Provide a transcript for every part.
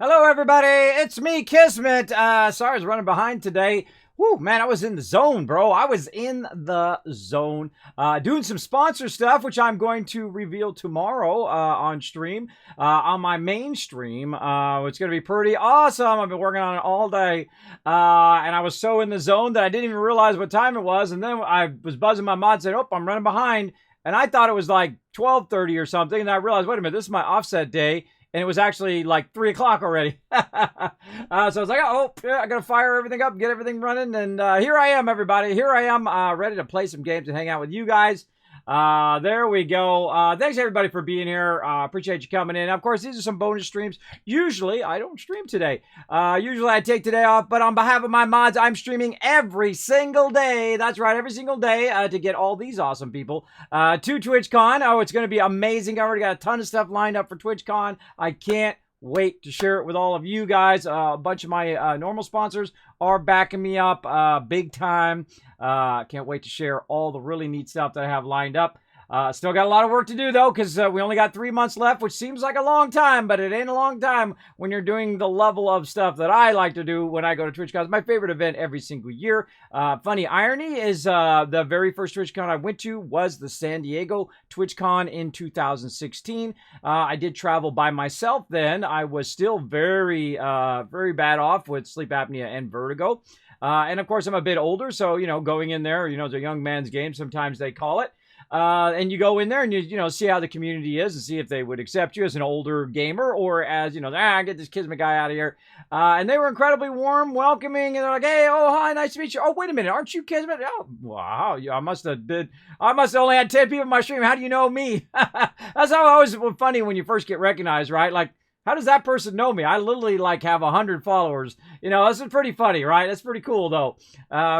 Hello, everybody. It's me, Kismet. Sorry, I was running behind today. Woo, man, I was in the zone, bro. I was in the zone doing some sponsor stuff, which I'm going to reveal tomorrow on stream, on my main stream. It's going to be pretty awesome. I've been working on it all day, and I was so in the zone that I didn't even realize what time it was. And then I was buzzing my mod saying, oh, I'm running behind. And I thought it was like 12:30 or something. And I realized, wait a minute, this is my offset day. And it was actually like 3 o'clock already. So I was like, oh, yeah, I got to fire everything up, get everything running. And here I am, everybody. Here I am, ready to play some games and hang out with you guys. There we go. Thanks, everybody, for being here. Appreciate you coming in. Of course, these are some bonus streams. Usually, I don't stream today. Usually, I take today off. But on behalf of my mods, I'm streaming every single day. That's right, every single day to get all these awesome people to TwitchCon. Oh, it's going to be amazing. I already got a ton of stuff lined up for TwitchCon. I can't wait to share it with all of you guys. A bunch of my normal sponsors are backing me up big time. Can't wait to share all the really neat stuff that I have lined up. Still got a lot of work to do, though, because we only got 3 months left, which seems like a long time, but it ain't a long time when you're doing the level of stuff that I like to do when I go to TwitchCon. It's my favorite event every single year. Funny irony is the very first TwitchCon I went to was the San Diego TwitchCon in 2016. I did travel by myself then. I was still very bad off with sleep apnea and vertigo. And, of course, I'm a bit older, so, you know, going in there, you know, it's a young man's game, sometimes they call it. And you go in there and you know, see how the community is and see if they would accept you as an older gamer or as, you know, get this Kismet guy out of here. And they were incredibly warm, welcoming, and they're like, hey, oh, hi, nice to meet you. Oh, wait a minute, aren't you Kismet? Oh, wow, I must have only had 10 people in my stream. How do you know me? That's how always funny when you first get recognized, right? Like, how does that person know me? I literally like have 100 followers. You know, this is pretty funny, right? That's pretty cool, though.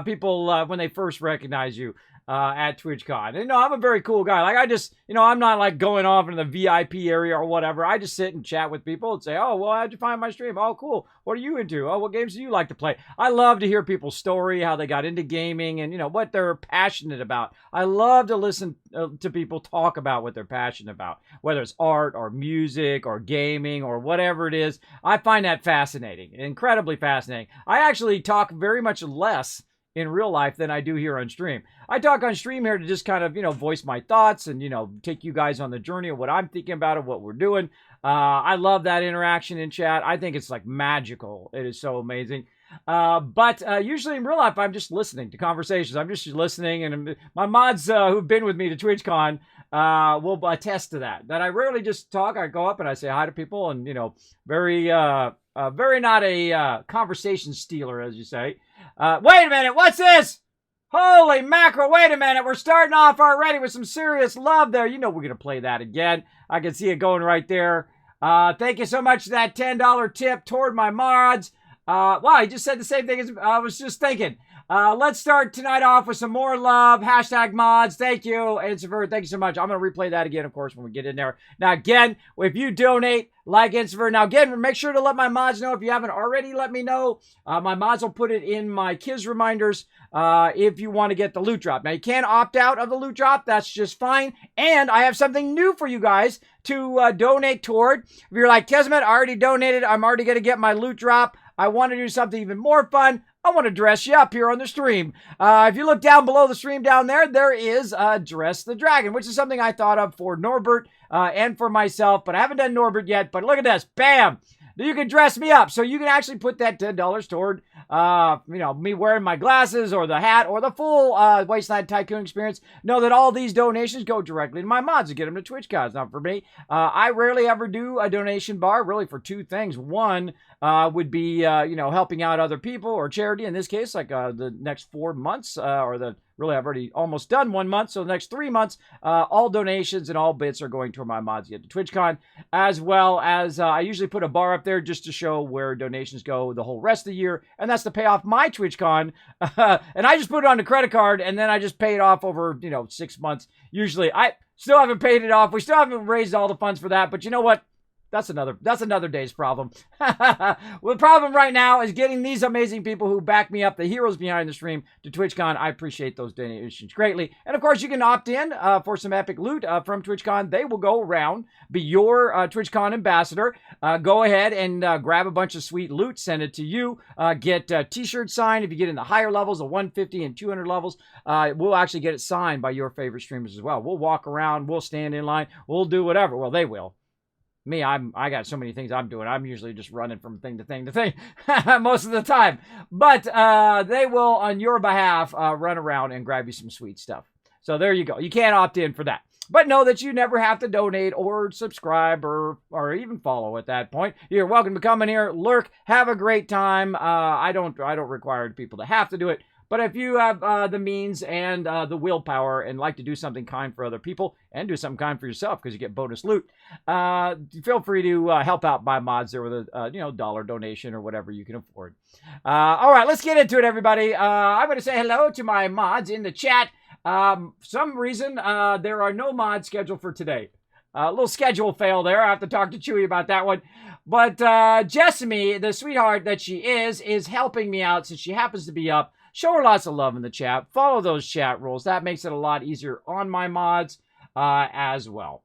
People, when they first recognize you. At TwitchCon. And, you know, I'm a very cool guy. Like, I just, you know, I'm not like going off into the VIP area or whatever. I just sit and chat with people and say, oh, well, how'd you find my stream? Oh, cool. What are you into? Oh, what games do you like to play? I love to hear people's story, how they got into gaming and, you know, what they're passionate about. I love to listen to people talk about what they're passionate about, whether it's art or music or gaming or whatever it is. I find that fascinating, incredibly fascinating. I actually talk very much less in real life than I do here on stream. I talk on stream here to just kind of, you know, voice my thoughts and, you know, take you guys on the journey of what I'm thinking about and what we're doing. I love that interaction in chat. I think it's like magical. It is so amazing. But usually in real life, I'm just listening to conversations. I'm just listening, and my mods who've been with me to TwitchCon will attest to that. That I rarely just talk. I go up and I say hi to people, and, you know, very not a conversation stealer, as you say. Wait a minute, what's this? Holy mackerel, wait a minute. We're starting off already with some serious love there. You know we're going to play that again. I can see it going right there. Thank you so much for that $10 tip toward my mods. Wow, he just said the same thing as I was just thinking. Let's start tonight off with some more love. Hashtag mods. Thank you. And thank you so much. I'm going to replay that again, of course, when we get in there. Now, again, if you donate, like Instaver. Now, again, make sure to let my mods know. If you haven't already, let me know. My mods will put it in my Kiz reminders if you want to get the loot drop. Now, you can opt out of the loot drop. That's just fine. And I have something new for you guys to donate toward. If you're like, Kismet, I already donated. I'm already going to get my loot drop. I want to do something even more fun. I want to dress you up here on the stream. If you look down below the stream down there, there is Dress the Dragon, which is something I thought of for Norbert and for myself, but I haven't done Norbert yet. But look at this. Bam! You can dress me up. So you can actually put that $10 toward, you know, me wearing my glasses or the hat or the full Wasteland Tycoon experience. Know that all these donations go directly to my mods to get them to TwitchCon. It's not for me. I rarely ever do a donation bar, really for two things. One would be, you know, helping out other people or charity. In this case, like the next 4 months really, I've already almost done 1 month, so the next 3 months, all donations and all bits are going toward my mods to get to TwitchCon, as well as I usually put a bar up there just to show where donations go the whole rest of the year, and that's to pay off my TwitchCon, and I just put it on the credit card, and then I just pay it off over, you know, 6 months. Usually, I still haven't paid it off. We still haven't raised all the funds for that, but you know what? That's another day's problem. Well, the problem right now is getting these amazing people who back me up, the heroes behind the stream, to TwitchCon. I appreciate those donations greatly. And of course, you can opt in for some epic loot from TwitchCon. They will go around, be your TwitchCon ambassador. Go ahead and grab a bunch of sweet loot, send it to you. Get t-shirts signed. If you get in the higher levels, the 150 and 200 levels, we'll actually get it signed by your favorite streamers as well. We'll walk around, we'll stand in line, we'll do whatever. Well, they will. Me, I got so many things I'm doing. I'm usually just running from thing to thing to thing most of the time. But they will, on your behalf, run around and grab you some sweet stuff. So there you go. You can't opt in for that. But know that you never have to donate or subscribe or even follow at that point. You're welcome to come in here, lurk, have a great time. I don't require people to have to do it. But if you have the means and the willpower and like to do something kind for other people and do something kind for yourself because you get bonus loot, feel free to help out my mods there with a dollar donation or whatever you can afford. All right, let's get into it, everybody. I'm going to say hello to my mods in the chat. Some reason there are no mods scheduled for today. A little schedule fail there. I have to talk to Chewy about that one. But Jessamy, the sweetheart that she is helping me out since she happens to be up. Show her lots of love in the chat. Follow those chat rules. That makes it a lot easier on my mods as well.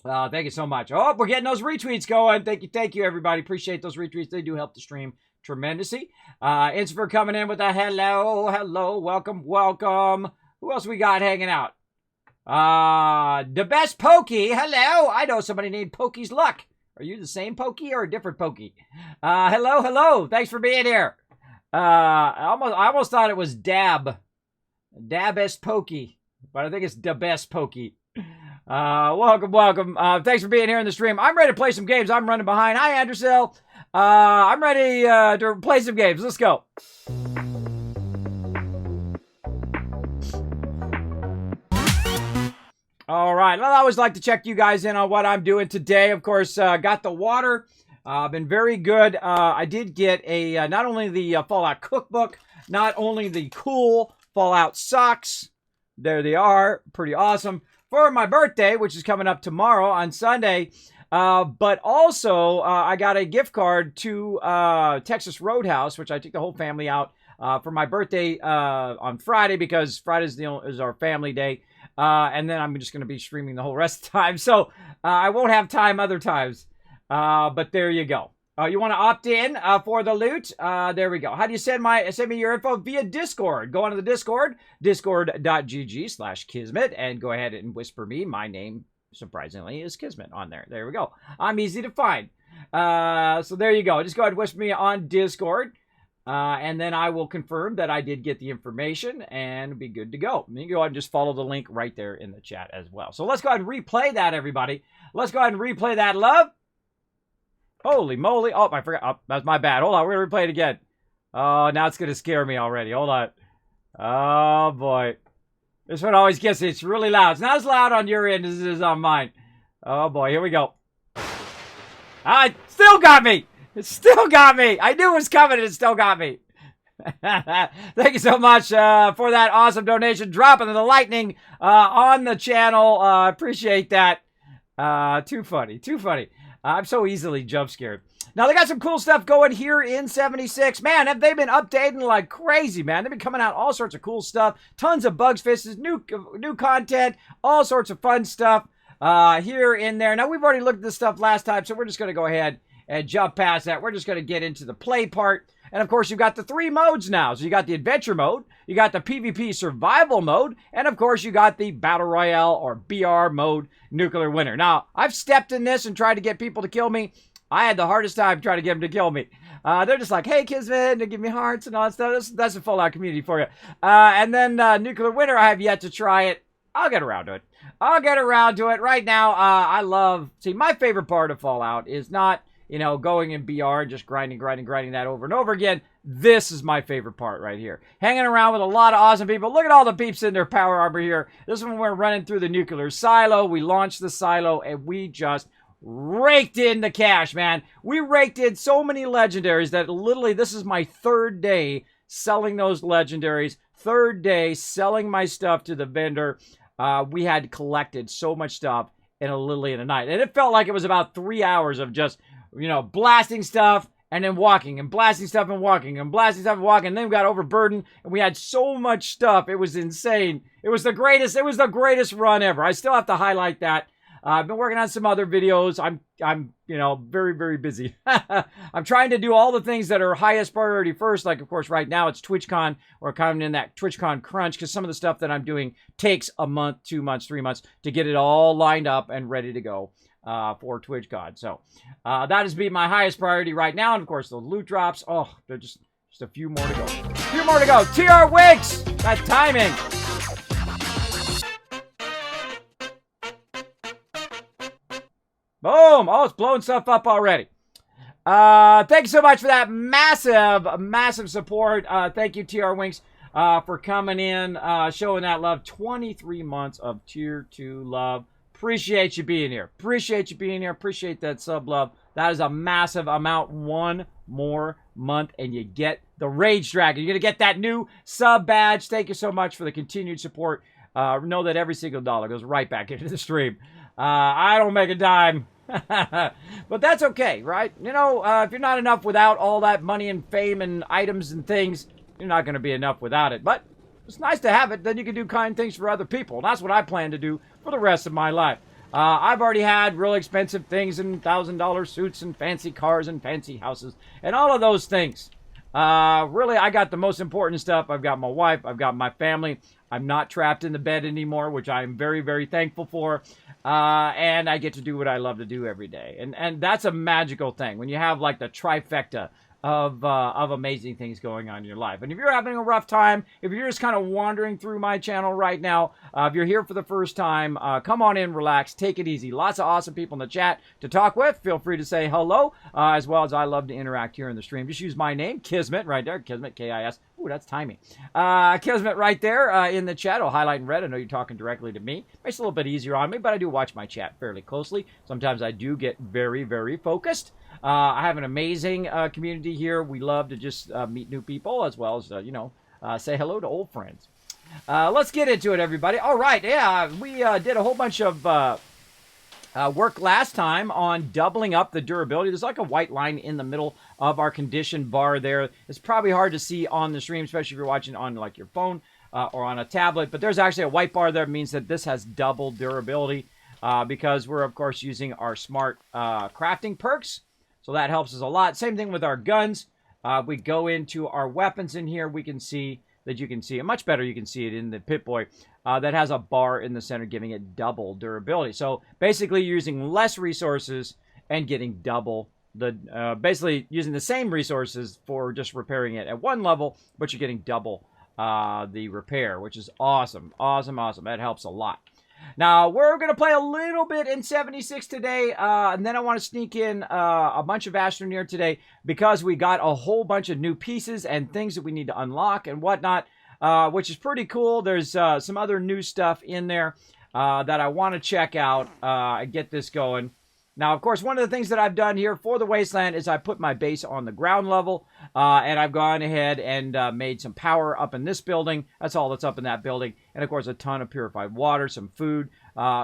Thank you so much. Oh, we're getting those retweets going. Thank you, everybody. Appreciate those retweets. They do help the stream tremendously. It's for coming in with a hello, welcome. Who else we got hanging out? The best Pokey. Hello. I know somebody named Pokey's Luck. Are you the same Pokey or a different Pokey? Hello. Thanks for being here. I almost thought it was Dab s.p.e.c.i.a.l, but I think it's the best Pokey. Welcome. Thanks for being here in the stream. I'm ready to play some games. I'm running behind. Hi, Andersell. I'm ready to play some games. Let's go. All right. Well, I always like to check you guys in on what I'm doing today. Of course, got the water. Been very good. I did get a not only the Fallout cookbook, not only the cool Fallout socks. There they are. Pretty awesome. For my birthday, which is coming up tomorrow on Sunday. But also, I got a gift card to Texas Roadhouse, which I took the whole family out for my birthday on Friday because Friday is our family day. And then I'm just going to be streaming the whole rest of the time. So I won't have time other times. But there you go. You want to opt in for the loot? There we go. How do you send me your info? Via Discord. Go onto the Discord, discord.gg/Kismet, and go ahead and whisper me. My name, surprisingly, is Kismet on there. There we go. I'm easy to find. So there you go. Just go ahead and whisper me on Discord. And then I will confirm that I did get the information and be good to go. You can go ahead and just follow the link right there in the chat as well. So let's go ahead and replay that, everybody. Let's go ahead and replay that, love. Holy moly. Oh, I forgot. Oh, that's my bad. Hold on. We're going to replay it again. Oh, now it's going to scare me already. Hold on. Oh, boy. This one always gets it. It's really loud. It's not as loud on your end as it is on mine. Oh, boy. Here we go. It still got me. It still got me. I knew it was coming and it still got me. Thank you so much for that awesome donation. Dropping the lightning on the channel. Appreciate that. Too funny. I'm so easily jump scared. Now, they got some cool stuff going here in 76. Man, have they been updating like crazy, man. They've been coming out all sorts of cool stuff. Tons of bugs fixes, new content, all sorts of fun stuff here in there. Now, we've already looked at this stuff last time, so we're just going to go ahead and jump past that. We're just going to get into the play part. And, of course, you've got the 3 modes now. So you got the adventure mode, you got the PvP survival mode, and, of course, you got the Battle Royale or BR mode nuclear winter. Now, I've stepped in this and tried to get people to kill me. I had the hardest time trying to get them to kill me. They're just like, hey, Kismet, they give me hearts and all that stuff. That's a Fallout community for you. And then nuclear winter, I have yet to try it. I'll get around to it. Right now, see, my favorite part of Fallout is not, going in BR and just grinding that over and over again. This is my favorite part right here. Hanging around with a lot of awesome people. Look at all the peeps in their power armor here. This is when we're running through the nuclear silo. We launched the silo and we just raked in the cash, man. We raked in so many legendaries that literally this is my 3rd day selling those legendaries. 3rd day selling my stuff to the vendor. We had collected so much stuff. in a Lily in a night. And it felt like it was about 3 hours of just, you know, blasting stuff and then walking and blasting stuff and walking and blasting stuff and walking. And then we got overburdened and we had so much stuff. It was insane. It was the greatest run ever. I still have to highlight that. I've been working on some other videos. I'm, you know, very, very busy. I'm trying to do all the things that are highest priority first. Like, of course, right now it's TwitchCon. We're kind of in that TwitchCon crunch because some of the stuff that I'm doing takes a month, 2 months, 3 months to get it all lined up and ready to go for TwitchCon. So that is my highest priority right now. And, of course, the loot drops. Oh, they're just a few more to go. A few more to go. TR Wicks! That timing. Boom! Oh, it's blowing stuff up already. Thank you so much for that massive support. Thank you, TR Winks, for coming in, showing that love. 23 months of Tier 2 love. Appreciate you being here. Appreciate you being here. Appreciate that sub love. That is a massive amount. One more month, and you get the Rage Dragon. You're going to get that new sub badge. Thank you so much for the continued support. Know that every single dollar goes right back into the stream. I don't make a dime. But that's okay, right? You know, if you're not enough without all that money and fame and items and things, you're not going to be enough without it. But it's nice to have it. Then you can do kind things for other people. And that's what I plan to do for the rest of my life. I've already had really expensive things and $1,000 suits and fancy cars and fancy houses and all of those things. Really, I got the most important stuff. I've got my wife. I've got my family. I'm not trapped in the bed anymore, which I'm very, very thankful for. And I get to do what I love to do every day. And that's a magical thing when you have like the trifecta of amazing things going on in your life. And if you're having a rough time, if you're just kind of wandering through my channel right now, if you're here for the first time, come on in, relax, take it easy. Lots of awesome people in the chat to talk with. Feel free to say hello, as well as I love to interact here in the stream. Just use my name, Kismet, right there, Kismet, K-I-S. Ooh, that's timing. Kismet right there in the chat. I'll highlight in red. I know you're talking directly to me. Makes it a little bit easier on me, but I do watch my chat fairly closely. Sometimes I do get very, very focused. I have an amazing community here. We love to just meet new people as well as, you know, say hello to old friends. Let's get into it, everybody. All right, yeah, we did a whole bunch of work last time on doubling up the durability. There's like a white line in the middle of our condition bar there. It's probably hard to see on the stream, especially if you're watching on like your phone or on a tablet. But there's actually a white bar there. It means that this has double durability because we're, of course, using our smart crafting perks. So that helps us a lot. Same thing with our guns. We go into our weapons in here. We can see that you can see it much better. You can see it in the Pip-Boy that has a bar in the center giving it double durability. So basically using less resources and getting double the, basically using the same resources for just repairing it at one level, but you're getting double the repair, which is awesome. Awesome, awesome. That helps a lot. Now, we're going to play a little bit in 76 today, and then I want to sneak in a bunch of Astroneer today because we got a whole bunch of new pieces and things that we need to unlock and whatnot, which is pretty cool. There's some other new stuff in there that I want to check out and get this going. Now, of course, one of the things that I've done here for the Wasteland is I put my base on the ground level, and I've gone ahead and made some power up in this building. That's all that's up in that building. And, of course, a ton of purified water, some food,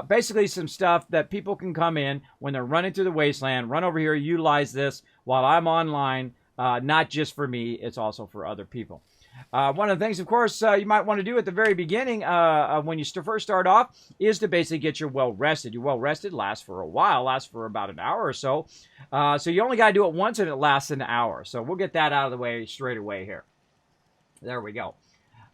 basically some stuff that people can come in when they're running through the Wasteland, run over here, utilize this while I'm online, not just for me, it's also for other people. One of the things, of course, you might want to do at the very beginning when you first start off is to basically get your well-rested. Your well-rested lasts for a while, lasts for about an hour or so. So you only got to do it once and it lasts an hour. So we'll get that out of the way straight away here. There we go.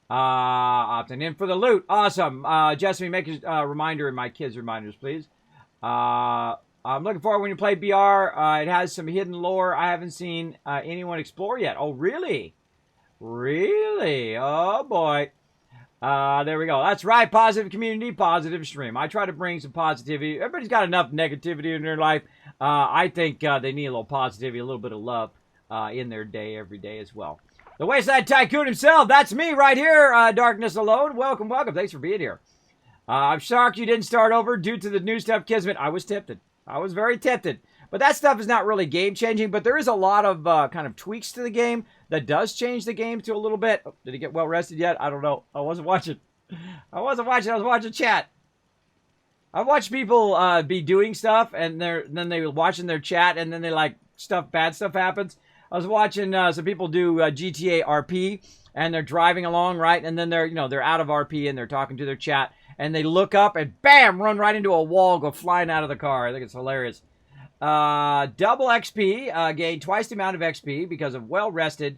Opting in for the loot. Awesome. Jesse, make a reminder in my kids' reminders, please. I'm looking forward when you play BR. It has some hidden lore I haven't seen anyone explore yet. Oh, really? Really? Oh, boy. There we go. That's right. Positive community, positive stream. I try to bring some positivity. Everybody's got enough negativity in their life. I think they need a little positivity, a little bit of love in their day every day as well. The Wasteland Tycoon himself. That's me right here, Darkness Alone. Welcome, welcome. Thanks for being here. I'm shocked you didn't start over due to the new stuff, Kismet. I was tempted. I was very tempted. But that stuff is not really game-changing, but there is a lot of kind of tweaks to the game that does change the game to a little bit. Oh, did he get well rested yet? I don't know. I wasn't watching. I was watching chat. I watch people be doing stuff, and then they're watching their chat, and then they like bad stuff happens. I was watching some people do GTA RP, and they're driving along, right, and then they're out of RP and they're talking to their chat, and they look up and bam, run right into a wall, go flying out of the car. I think it's hilarious. Double XP, gain twice the amount of XP because of well rested,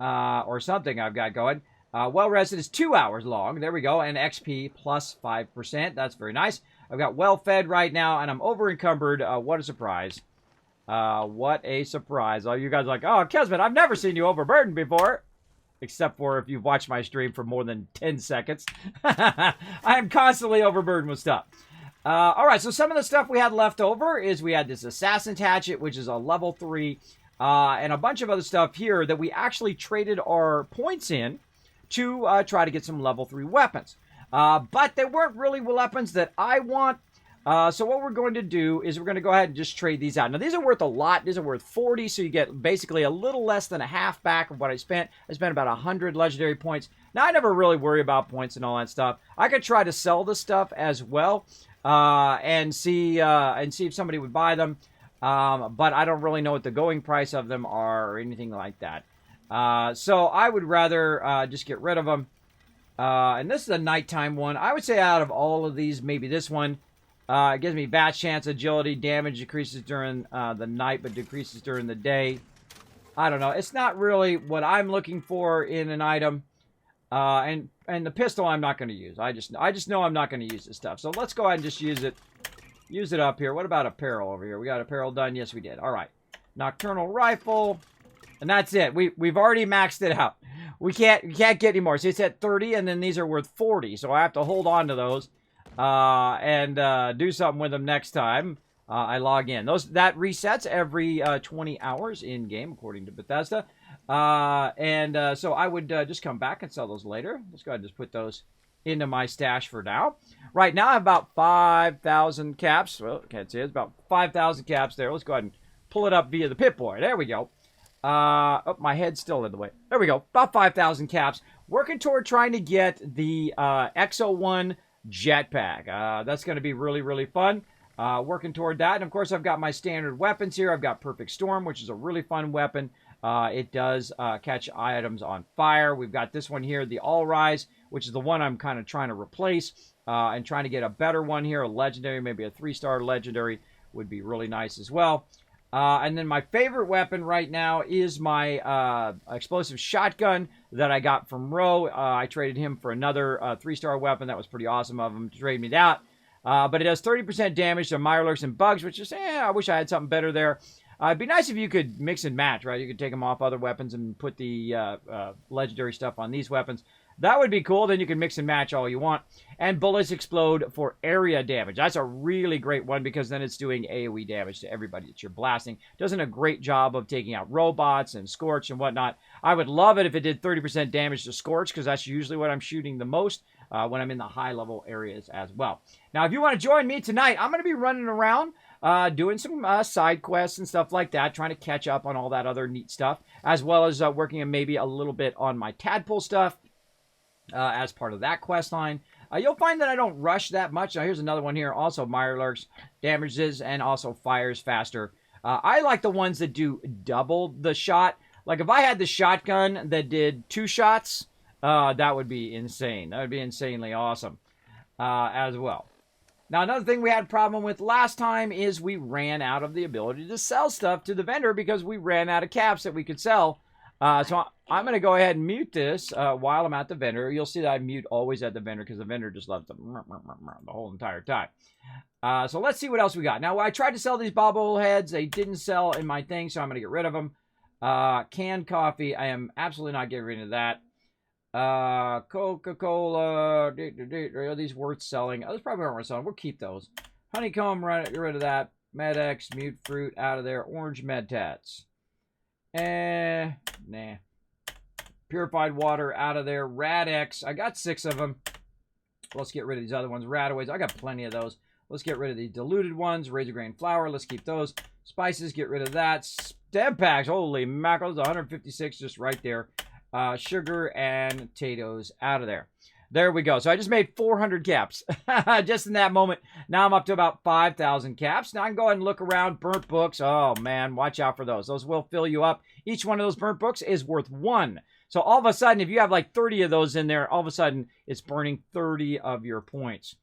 or something I've got going. Well rested is 2 hours long. There we go. And XP plus 5%. That's very nice. I've got well fed right now, and I'm over encumbered. What a surprise. What a surprise. All you guys are like, oh, Kismet, I've never seen you overburdened before. Except for if you've watched my stream for more than 10 seconds. I am constantly overburdened with stuff. All right, so some of the stuff we had left over is we had this Assassin's Hatchet, which is a level 3, and a bunch of other stuff here that we actually traded our points in to try to get some level 3 weapons. But they weren't really weapons that I want. So what we're going to do is we're going to go ahead and just trade these out. Now, these are worth a lot. These are worth 40, so you get basically a little less than a half back of what I spent. I spent about 100 legendary points. Now, I never really worry about points and all that stuff. I could try to sell this stuff as well and see if somebody would buy them. But I don't really know what the going price of them are or anything like that. So I would rather just get rid of them. And this is a nighttime one. I would say out of all of these, maybe this one. It gives me bat chance, agility, damage decreases during the night, but decreases during the day. I don't know. It's not really what I'm looking for in an item. And the pistol I'm not going to use. I just know I'm not going to use this stuff. So let's go ahead and just use it. Use it up here. What about apparel over here? We got apparel done. Yes, we did. All right. Nocturnal rifle. And that's it. We've already maxed it out. We can't get any more. So it's at 30, and then these are worth 40. So I have to hold on to those. And do something with them next time I log in. That resets every 20 hours in game, according to Bethesda. So I would just come back and sell those later. Let's go ahead and just put those into my stash for now. Right now I have about 5,000 caps. Well, can't see it. It's about 5,000 caps there. Let's go ahead and pull it up via the Pip-Boy. There we go. Oh, my head's still in the way. There we go. About 5,000 caps. Working toward trying to get the X01 jetpack. That's going to be really, really fun. Working toward that. And of course, I've got my standard weapons here. I've got Perfect Storm, which is a really fun weapon. It does catch items on fire. We've got this one here, the All Rise, which is the one I'm kind of trying to replace and trying to get a better one here, a legendary, maybe a 3-star legendary would be really nice as well. And then my favorite weapon right now is my explosive shotgun that I got from Ro. I traded him for another 3-star weapon. That was pretty awesome of him to trade me that. But it does 30% damage to Mirelurks and bugs, which is, I wish I had something better there. It'd be nice if you could mix and match, right? You could take them off other weapons and put the legendary stuff on these weapons. That would be cool. Then you can mix and match all you want. And bullets explode for area damage. That's a really great one because then it's doing AoE damage to everybody that you're blasting. Does a great job of taking out robots and Scorch and whatnot. I would love it if it did 30% damage to Scorch because that's usually what I'm shooting the most when I'm in the high-level areas as well. Now, if you want to join me tonight, I'm going to be running around doing some side quests and stuff like that, trying to catch up on all that other neat stuff, as well as working maybe a little bit on my tadpole stuff. As part of that quest line. You'll find that I don't rush that much. Now, here's another one here. Also, Mirelurks damages and also fires faster. I like the ones that do double the shot. Like, if I had the shotgun that did 2 shots, that would be insane. That would be insanely awesome as well. Now, another thing we had a problem with last time is we ran out of the ability to sell stuff to the vendor because we ran out of caps that we could sell. So I'm going to go ahead and mute this while I'm at the vendor. You'll see that I mute always at the vendor because the vendor just loves them the whole entire time. So let's see what else we got. Now, I tried to sell these bobbleheads. They didn't sell in my thing, so I'm going to get rid of them. Canned coffee. I am absolutely not getting rid of that. Coca-Cola. Are these worth selling? Those probably aren't worth selling. We'll keep those. Honeycomb, get rid of that. Med-X, mute fruit, out of there. Orange Med-Tats. Nah. Purified water, out of there. Rad-X, I got 6 of them. Let's get rid of these other ones. Radaways, I got plenty of those. Let's get rid of these diluted ones. Razor grain flour, let's keep those. Spices, get rid of that. Stem packs, holy mackerels, 156 just right there. Sugar and potatoes, out of there. There we go. So I just made 400 caps just in that moment. Now I'm up to about 5,000 caps. Now I can go ahead and look around. Burnt books. Oh, man. Watch out for those. Those will fill you up. Each one of those burnt books is worth 1. So all of a sudden, if you have like 30 of those in there, all of a sudden, it's burning 30 of your points.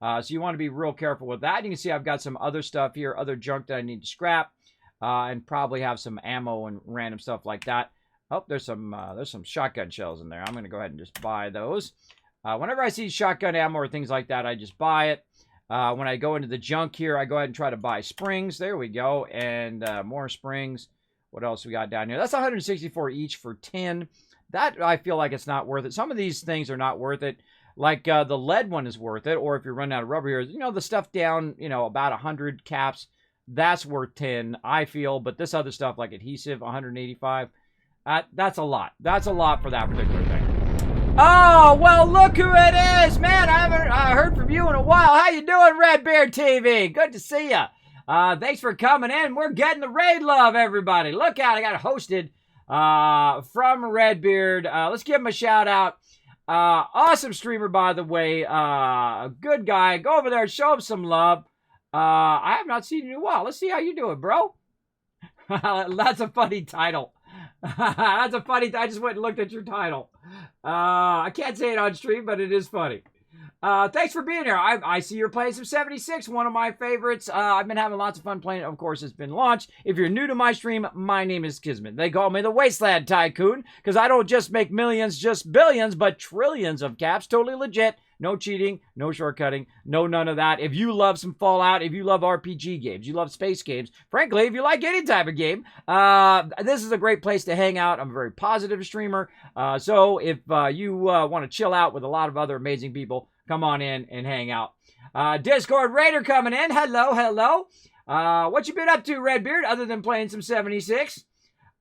So you want to be real careful with that. You can see I've got some other stuff here, other junk that I need to scrap, and probably have some ammo and random stuff like that. Oh, there's some shotgun shells in there. I'm going to go ahead and just buy those. Whenever I see shotgun ammo or things like that, I just buy it. When I go into the junk here, I go ahead and try to buy springs. There we go. And more springs. What else we got down here? That's 164 each for 10. That, I feel like it's not worth it. Some of these things are not worth it. Like the lead one is worth it. Or if you're running out of rubber here, you know, the stuff down, you know, about 100 caps, that's worth 10, I feel. But this other stuff like adhesive, 185, that's a lot. That's a lot for that particular thing. Oh, well, look who it is, man. I haven't heard from you in a while. How you doing, Redbeard TV? Good to see you. Thanks for coming in. We're getting the raid love, everybody. Look out, I got it hosted from Redbeard. Let's give him a shout out. Awesome streamer, by the way. Good guy. Go over there and show him some love. I have not seen you in a while. Let's see how you doing, bro. That's a funny title. That's a funny. I just went and looked at your title. I can't say it on stream, but it is funny. Thanks for being here. I see you're playing some 76, one of my favorites. I've been having lots of fun playing it. Of course, it's been launched. If you're new to my stream, my name is Kismet. They call me the Wasteland Tycoon because I don't just make millions, just billions, but trillions of caps. Totally legit. No cheating, no shortcutting, no none of that. If you love some Fallout, if you love RPG games, you love space games, frankly, if you like any type of game, this is a great place to hang out. I'm a very positive streamer. So if you want to chill out with a lot of other amazing people, come on in and hang out. Discord Raider coming in. Hello, hello. What you been up to, Redbeard, other than playing some 76?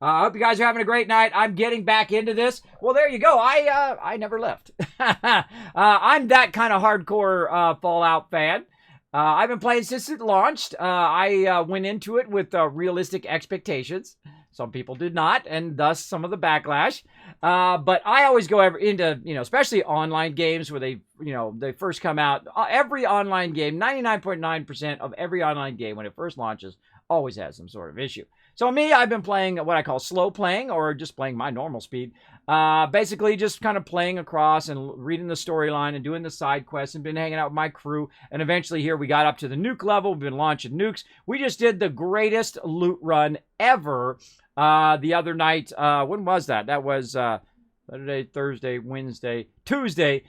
I hope you guys are having a great night. I'm getting back into this. Well, there you go. I never left. I'm that kind of hardcore Fallout fan. I've been playing since it launched. I went into it with realistic expectations. Some people did not, and thus some of the backlash. But I always go into, especially online games where they first come out. Every online game, 99.9% of every online game when it first launches always has some sort of issue. So me, I've been playing what I call slow playing, or just playing my normal speed. Basically just kind of playing across and reading the storyline and doing the side quests and been hanging out with my crew. And eventually here we got up to the nuke level. We've been launching nukes. We just did the greatest loot run ever the other night. When was that? That was Saturday, Thursday, Wednesday, Tuesday.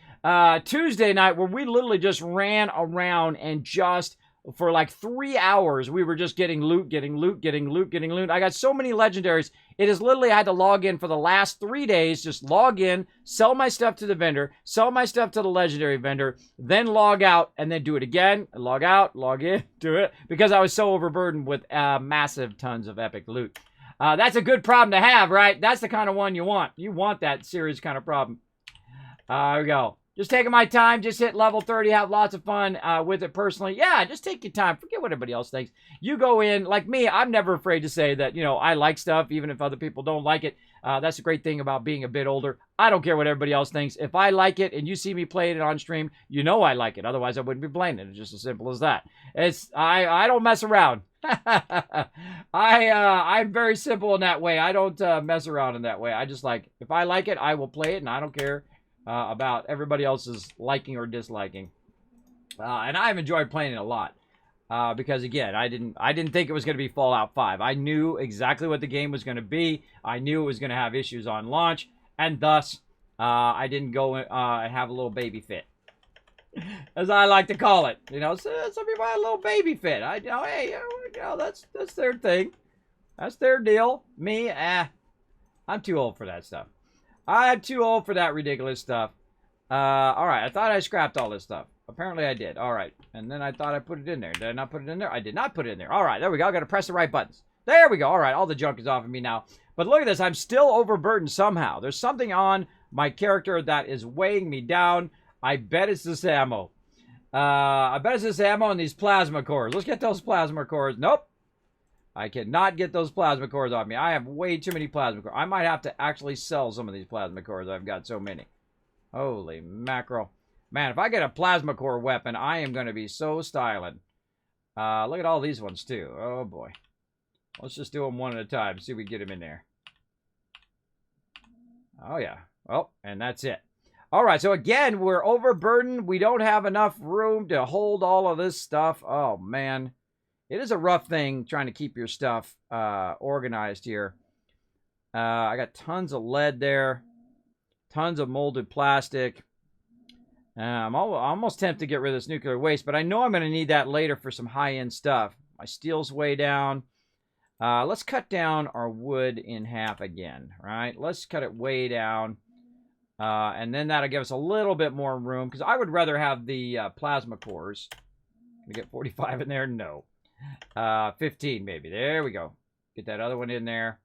Tuesday night, where we literally just ran around and just for like 3 hours, we were just getting loot, getting loot, getting loot, getting loot. I got so many legendaries. It is literally, I had to log in for the last 3 days, just log in, sell my stuff to the vendor, sell my stuff to the legendary vendor, then log out, and then do it again, log out, log in, do it, because I was so overburdened with massive tons of epic loot. That's a good problem to have, right? That's the kind of one you want. You want that serious kind of problem. There we go. Just taking my time, just hit level 30, have lots of fun with it personally. Yeah, just take your time. Forget what everybody else thinks. You go in, like me, I'm never afraid to say that, I like stuff, even if other people don't like it. That's a great thing about being a bit older. I don't care what everybody else thinks. If I like it and you see me playing it on stream, you know I like it. Otherwise, I wouldn't be playing it. It's just as simple as that. I don't mess around. I'm very simple in that way. I don't mess around in that way. I just like, if I like it, I will play it, and I don't care about everybody else's liking or disliking. And I've enjoyed playing it a lot. Because again, I didn't think it was going to be Fallout 5. I knew exactly what the game was going to be. I knew it was going to have issues on launch, and thus I didn't go and have a little baby fit, as I like to call it. Some people have a little baby fit. Hey, that's their thing. That's their deal. Me, I'm too old for that stuff. I'm too old for that ridiculous stuff. All right, I thought I scrapped all this stuff. Apparently I did. All right. And then I thought I put it in there. Did I not put it in there? I did not put it in there. All right, there we go. I got to press the right buttons. There we go. All right, all the junk is off of me now. But look at this. I'm still overburdened somehow. There's something on my character that is weighing me down. I bet it's this ammo. I bet it's this ammo and these plasma cores. Let's get those plasma cores. Nope. I cannot get those plasma cores off me. I have way too many plasma cores. I might have to actually sell some of these plasma cores. I've got so many. Holy mackerel. Man, if I get a plasma core weapon, I am going to be so styling. Look at all these ones, too. Oh, boy. Let's just do them one at a time. See if we can get them in there. Oh, yeah. Oh, and that's it. All right, so again, we're overburdened. We don't have enough room to hold all of this stuff. Oh, man. It is a rough thing trying to keep your stuff organized here. I got tons of lead there. Tons of molded plastic. I'm almost tempted to get rid of this nuclear waste, but I know I'm going to need that later for some high-end stuff. My steel's way down. Let's cut down our wood in half again, right? Let's cut it way down. And then that'll give us a little bit more room, because I would rather have the plasma cores. Can we get 45 in there? No. 15 maybe. There we go. Get that other one in there.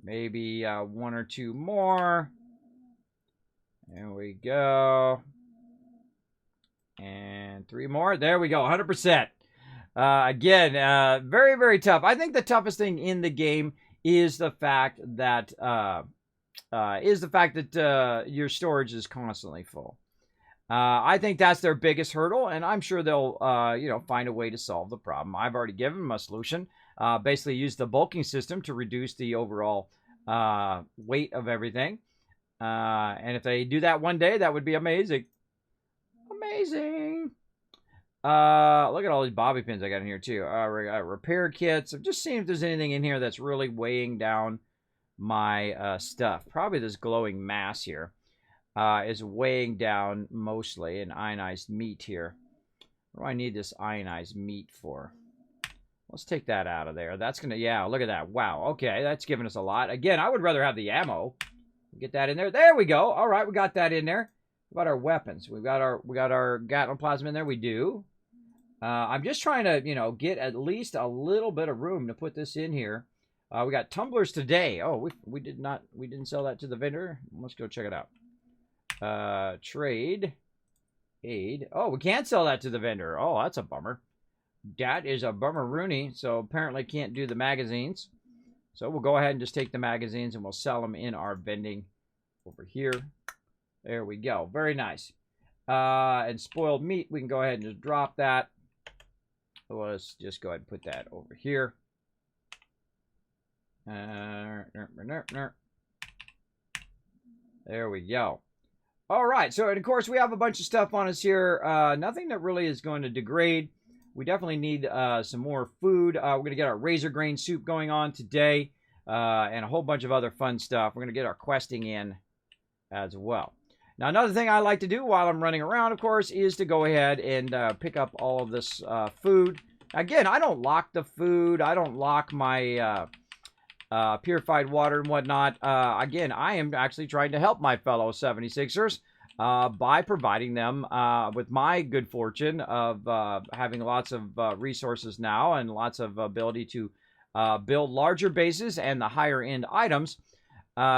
Maybe one or two more. There we go. And 3 more. There we go. 100%. Again, very, very tough. I think the toughest thing in the game is the fact that your storage is constantly full. I think that's their biggest hurdle, and I'm sure they'll find a way to solve the problem. I've already given them a solution. Basically, use the bulking system to reduce the overall weight of everything. And if they do that one day, that would be amazing. Amazing. Look at all these bobby pins I got in here, too. Repair kits. Just seeing if there's anything in here that's really weighing down my stuff. Probably this glowing mass here is weighing down mostly an ionized meat here. What do I need this ionized meat for? Let's take that out of there. That's gonna, yeah, look at that. Wow, okay, that's giving us a lot. Again, I would rather have the ammo. Get that in there. There we go. All right, we got that in there. What about our weapons? We got our Gatling plasma in there. We do. I'm just trying to, get at least a little bit of room to put this in here. We got tumblers today. Oh, we didn't sell that to the vendor. Let's go check it out. Trade. Aid. Oh, we can't sell that to the vendor. Oh, that's a bummer. That is a bummer, Rooney. So apparently can't do the magazines. So we'll go ahead and just take the magazines and we'll sell them in our vending over here. There we go. Very nice. And spoiled meat, we can go ahead and just drop that. Let's just go ahead and put that over here. There we go. All right. So, and of course, we have a bunch of stuff on us here. Nothing that really is going to degrade. We definitely need some more food. We're going to get our razor grain soup going on today. And a whole bunch of other fun stuff. We're going to get our questing in as well. Now, another thing I like to do while I'm running around, of course, is to go ahead and pick up all of this food. Again, I don't lock the food. I don't lock my purified water and whatnot. Again, I am actually trying to help my fellow 76ers by providing them with my good fortune of having lots of resources now and lots of ability to build larger bases and the higher end items.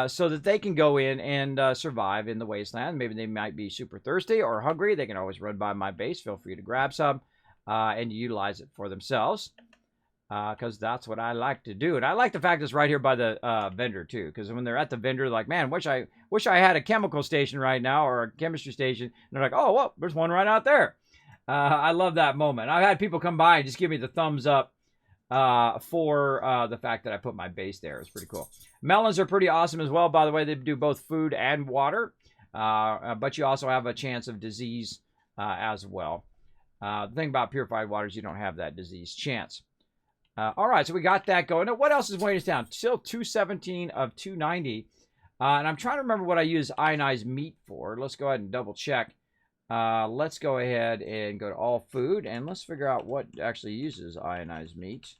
So that they can go in and survive in the wasteland. Maybe they might be super thirsty or hungry. They can always run by my base. Feel free to grab some and utilize it for themselves. Because that's what I like to do. And I like the fact it's right here by the vendor, too. Because when they're at the vendor, like, man, wish I had a chemical station right now or a chemistry station. And they're like, oh, well, there's one right out there. I love that moment. I've had people come by and just give me the thumbs up for the fact that I put my base there. It's pretty cool. Melons are pretty awesome as well, by the way. They do both food and water. But you also have a chance of disease as well. The thing about purified water is you don't have that disease chance. All right, so we got that going. Now, what else is weighing us down? Still 217 of 290. And I'm trying to remember what I use ionized meat for. Let's go ahead and double check. Let's go ahead and go to all food, and let's figure out what actually uses ionized meat.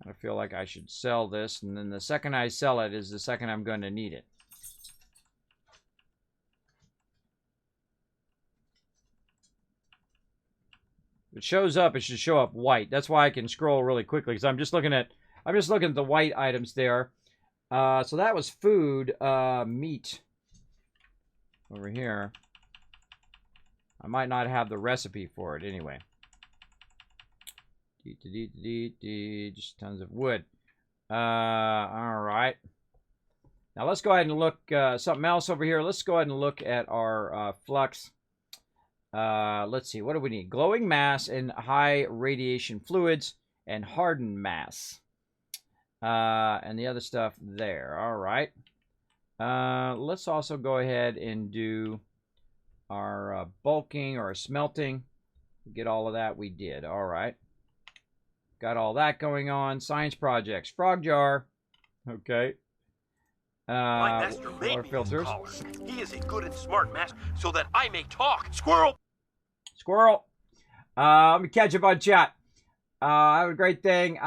I feel like I should sell this, and then the second I sell it is the second I'm going to need it. If it shows up, it should show up white. That's why I can scroll really quickly, because I'm just looking at the white items there. So that was food, meat over here. I might not have the recipe for it anyway. Just tons of wood. All right. Now let's go ahead and look something else over here. Let's go ahead and look at our flux. Let's see. What do we need? Glowing mass and high radiation fluids and hardened mass. And the other stuff there. All right. Let's also go ahead and do our bulking or our smelting. Get all of that. We did. All right. Got all that going on. Science projects. Frog jar. Okay. My master made water me filters. his caller. He is a good and smart master, so that I may talk. Squirrel! Squirrel. Let me catch up on chat. Have a great thing.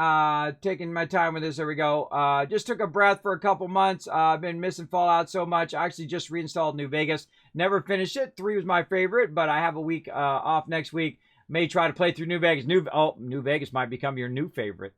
Taking my time with this. There we go. Just took a breath for a couple months. I've been missing Fallout so much. I actually just reinstalled New Vegas. Never finished it. 3 was my favorite, but I have a week off next week. May try to play through New Vegas. New Vegas might become your new favorite.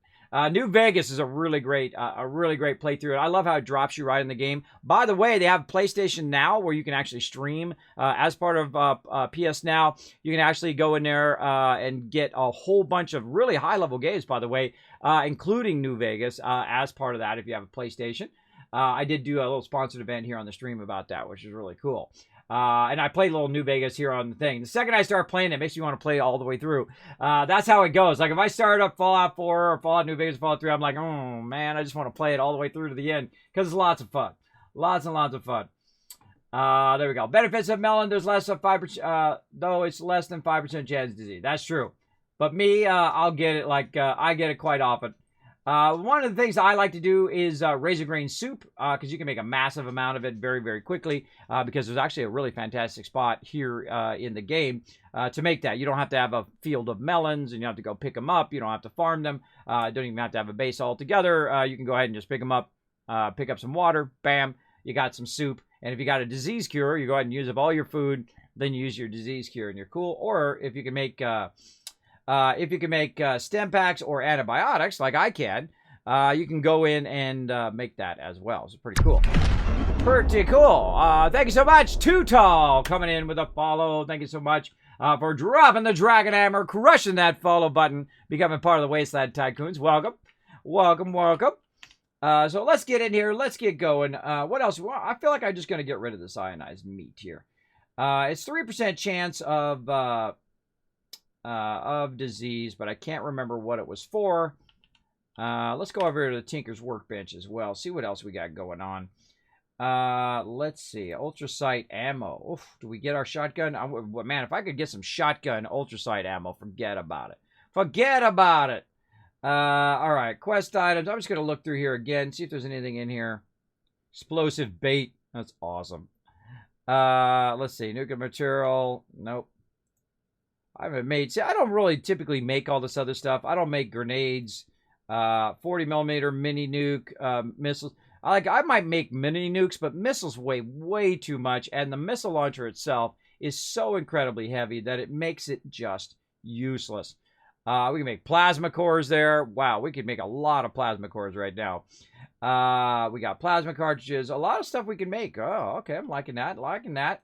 New Vegas is a really great playthrough. I love how it drops you right in the game. By the way, they have PlayStation Now where you can actually stream as part of PS Now. You can actually go in there and get a whole bunch of really high-level games, by the way, including New Vegas as part of that if you have a PlayStation. I did do a little sponsored event here on the stream about that, which is really cool. And I played a little New Vegas here on the thing. The second I start playing it, makes me want to play it all the way through. That's how it goes. Like, if I start up Fallout 4 or Fallout New Vegas, Fallout 3, I'm like, oh, man, I just want to play it all the way through to the end. Because it's lots of fun. Lots and lots of fun. There we go. Benefits of melon, there's less than 5%, though it's less than 5% chance of disease. That's true. But me, I'll get it like, I get it quite often. One of the things I like to do is razor grain soup because you can make a massive amount of it very, very quickly because there's actually a really fantastic spot here in the game to make that. You don't have to have a field of melons and you don't have to go pick them up. You don't have to farm them. Don't even have to have a base altogether. You can go ahead and just pick them up, pick up some water, bam, you got some soup. And if you got a disease cure, you go ahead and use up all your food, then you use your disease cure and you're cool. Or if you can make... stem packs or antibiotics, like I can, you can go in and make that as well. So pretty cool. Pretty cool. Thank you so much, Too Tall, coming in with a follow. Thank you so much for dropping the Dragon Hammer, crushing that follow button, becoming part of the Wasteland Tycoons. Welcome. Welcome, welcome. So let's get in here. Let's get going. What else? Well, I feel like I'm just going to get rid of this ionized meat here. It's 3% chance of disease, but I can't remember what it was for. Let's go over to the Tinker's Workbench as well. See what else we got going on. Let's see. Ultrasight ammo. Oof, do we get our shotgun? Man, if I could get some shotgun ultrasight ammo, forget about it. Forget about it. All right. Quest items. I'm just going to look through here again, see if there's anything in here. Explosive bait. That's awesome. Let's see. Nuclear material. Nope. I haven't made... See, I don't really typically make all this other stuff. I don't make grenades, 40mm mini nuke, missiles. I might make mini nukes, but missiles weigh way too much, and the missile launcher itself is so incredibly heavy that it makes it just useless. We can make plasma cores there. Wow, we could make a lot of plasma cores right now. We got plasma cartridges. A lot of stuff we can make. Oh, okay, I'm liking that. Liking that.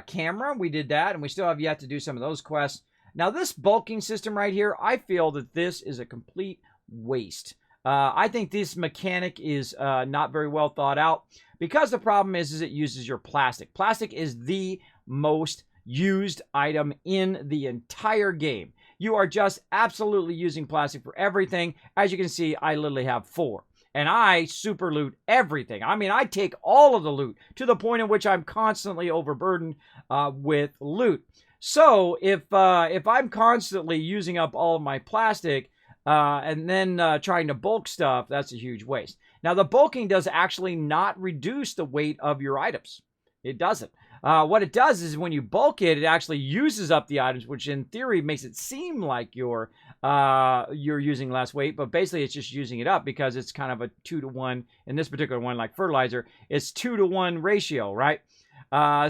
Camera, we did that, and we still have yet to do some of those quests. Now, this bulking system right here, I feel that this is a complete waste. I think this mechanic is not very well thought out because the problem is it uses your plastic. Plastic is the most used item in the entire game. You are just absolutely using plastic for everything. As you can see, I literally have 4. And I super loot everything. I mean, I take all of the loot to the point in which I'm constantly overburdened with loot. So if I'm constantly using up all of my plastic and then trying to bulk stuff, that's a huge waste. Now, the bulking does actually not reduce the weight of your items. It doesn't. What it does is when you bulk it, it actually uses up the items, which in theory makes it seem like you're using less weight, but basically it's just using it up because it's kind of a 2-to-1. In this particular one, like fertilizer, it's 2-to-1 ratio, right?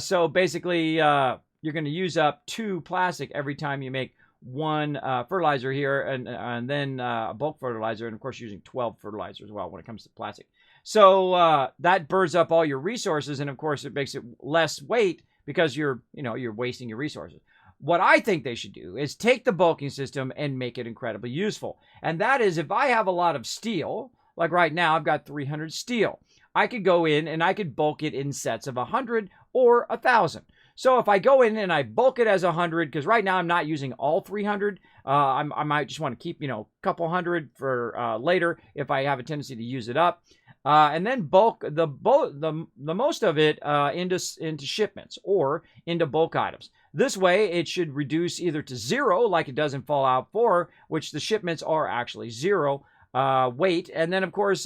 So basically, you're going to use up 2 plastic every time you make 1 fertilizer here, and then a bulk fertilizer, and of course using 12 fertilizer as well when it comes to plastic. So that burns up all your resources, and of course it makes it less weight because you're wasting your resources. What I think they should do is take the bulking system and make it incredibly useful. And that is, if I have a lot of steel, like right now I've got 300 steel, I could go in and I could bulk it in sets of 100 or 1,000. So if I go in and I bulk it as 100, because right now I'm not using all 300, I might just want to keep, a couple hundred for later if I have a tendency to use it up. And then bulk the most of it into shipments or into bulk items. This way, it should reduce either to 0, like it does in Fallout 4, which the shipments are actually 0 weight. And then, of course,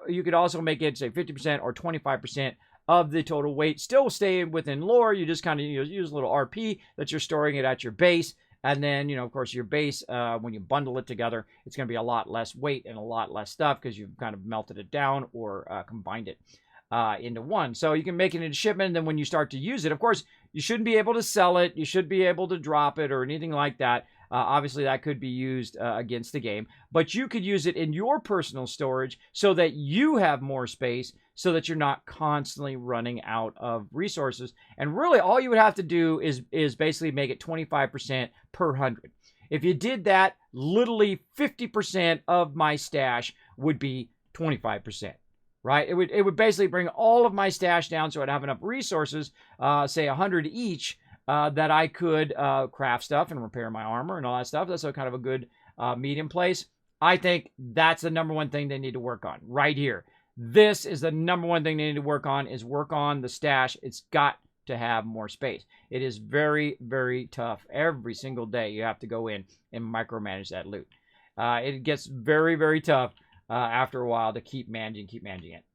you could also make it, say, 50% or 25% of the total weight. Still stay within lore. You just kind of use a little RP that you're storing it at your base. And then, of course, your base, when you bundle it together, it's going to be a lot less weight and a lot less stuff because you've kind of melted it down or combined it into one. So you can make it into shipment, and then when you start to use it, of course, you shouldn't be able to sell it. You should be able to drop it or anything like that. Obviously, that could be used against the game. But you could use it in your personal storage so that you have more space so that you're not constantly running out of resources. And really, all you would have to do is basically make it 25% per 100. If you did that, literally 50% of my stash would be 25%. Right? It would basically bring all of my stash down so I'd have enough resources, say 100 each, that I could craft stuff and repair my armor and all that stuff. That's a kind of a good medium place. I think that's the number one thing they need to work on right here. This is the number one thing they need to work on the stash. It's got to have more space. It is very, very tough. Every single day you have to go in and micromanage that loot. It gets very, very tough after a while to keep managing it.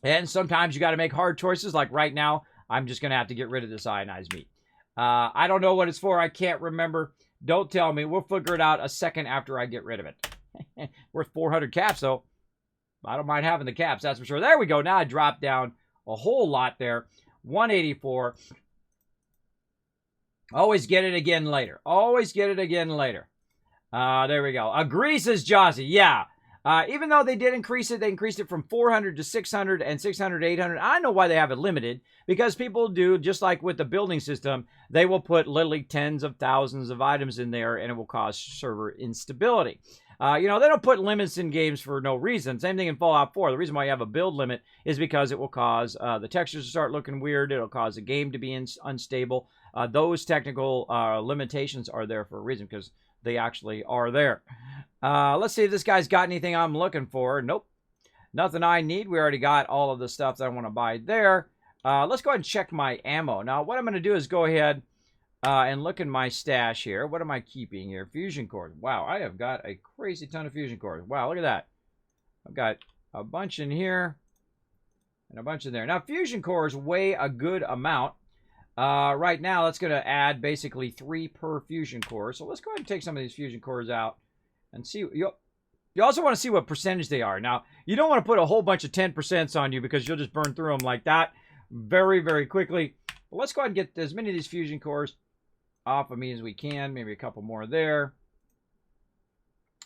And sometimes you got to make hard choices. Like right now, I'm just going to have to get rid of this ionized meat. I don't know what it's for. I can't remember. Don't tell me. We'll figure it out a second after I get rid of it. Worth 400 caps, though. I don't mind having the caps, that's for sure. There we go. Now I dropped down a whole lot there. 184. Always get it again later. Always get it again later. There we go. Agree, says Jazzy. Yeah. Even though they did increase it, they increased it from 400 to 600 and 600 to 800. I know why they have it limited, because people do, just like with the building system, they will put literally tens of thousands of items in there, and it will cause server instability. They don't put limits in games for no reason. Same thing in Fallout 4. The reason why you have a build limit is because it will cause the textures to start looking weird. It'll cause the game to be unstable. Those technical limitations are there for a reason, because they actually are there. Let's see if this guy's got anything I'm looking for. Nope. Nothing I need. We already got all of the stuff that I want to buy there. Let's go ahead and check my ammo. Now, what I'm going to do is go ahead and look in my stash here. What am I keeping here? Fusion cores. Wow, I have got a crazy ton of fusion cores. Wow, look at that. I've got a bunch in here and a bunch in there. Now, fusion cores weigh a good amount. Right now, that's going to add basically 3 per fusion core. So let's go ahead and take some of these fusion cores out and see. You also want to see what percentage they are. Now, you don't want to put a whole bunch of 10% on you, because you'll just burn through them like that very, very quickly. But let's go ahead and get as many of these fusion cores off of me as we can. Maybe a couple more there.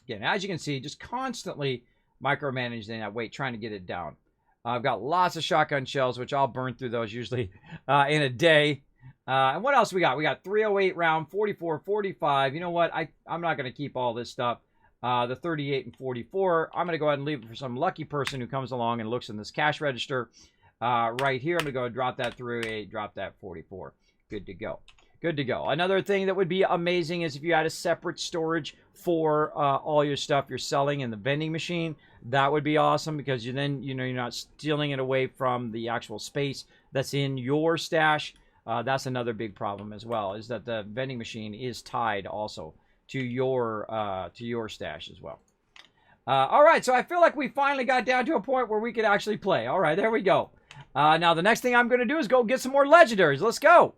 Again, as you can see, just constantly micromanaging that weight, trying to get it down. I've got lots of shotgun shells, which I'll burn through those usually in a day. And what else we got? We got 308 round, 44, 45. You know what? I'm not going to keep all this stuff. The 38 and 44, I'm going to go ahead and leave it for some lucky person who comes along and looks in this cash register right here. I'm going to go drop that 308, drop that 44. Good to go. Good to go. Another thing that would be amazing is if you had a separate storage for all your stuff you're selling in the vending machine. That would be awesome, because you're not stealing it away from the actual space that's in your stash. That's another big problem as well, is that the vending machine is tied also to your stash as well. All right, so I feel like we finally got down to a point where we could actually play. All right, there we go. Now the next thing I'm going to do is go get some more legendaries. Let's go.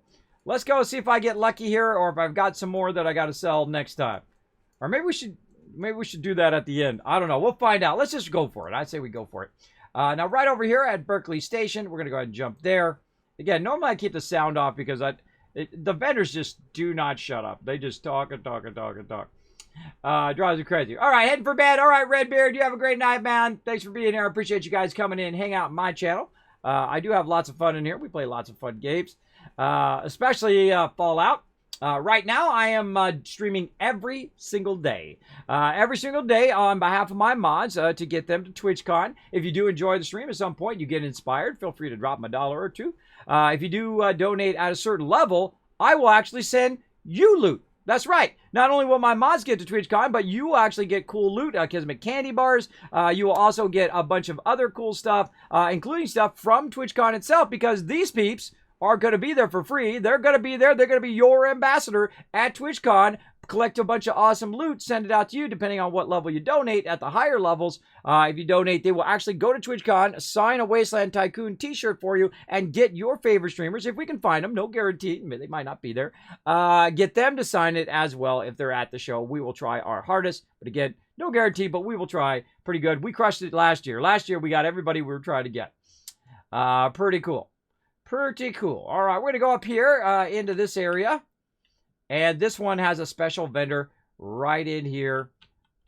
Let's go see if I get lucky here, or if I've got some more that I got to sell next time. Or maybe we should do that at the end. I don't know. We'll find out. Let's just go for it. I'd say we go for it. Now, right over here at Berkeley Station, we're going to go ahead and jump there. Again, normally I keep the sound off because the vendors just do not shut up. They just talk and talk and talk and talk. Drives me crazy. All right, heading for bed. All right, Redbeard, you have a great night, man. Thanks for being here. I appreciate you guys coming in, hang out on my channel. I do have lots of fun in here. We play lots of fun games, especially Fallout. Right now, I am streaming every single day. Every single day on behalf of my mods to get them to TwitchCon. If you do enjoy the stream at some point, you get inspired, feel free to drop them $1 or $2. If you do donate at a certain level, I will actually send you loot. That's right. Not only will my mods get to TwitchCon, but you will actually get cool loot, Kismet candy bars. You will also get a bunch of other cool stuff, including stuff from TwitchCon itself, because these peeps are going to be there for free. They're going to be there. They're going to be your ambassador at TwitchCon. Collect a bunch of awesome loot, send it out to you, depending on what level you donate. At the higher levels, if you donate, they will actually go to TwitchCon, sign a Wasteland Tycoon t-shirt for you, and get your favorite streamers, if we can find them, no guarantee, they might not be there, get them to sign it as well if they're at the show. We will try our hardest, but again, no guarantee, but we will try pretty good. We crushed it last year. Last year, we got everybody we were trying to get. Pretty cool. Pretty cool. All right, we're going to go up here into this area. And this one has a special vendor right in here.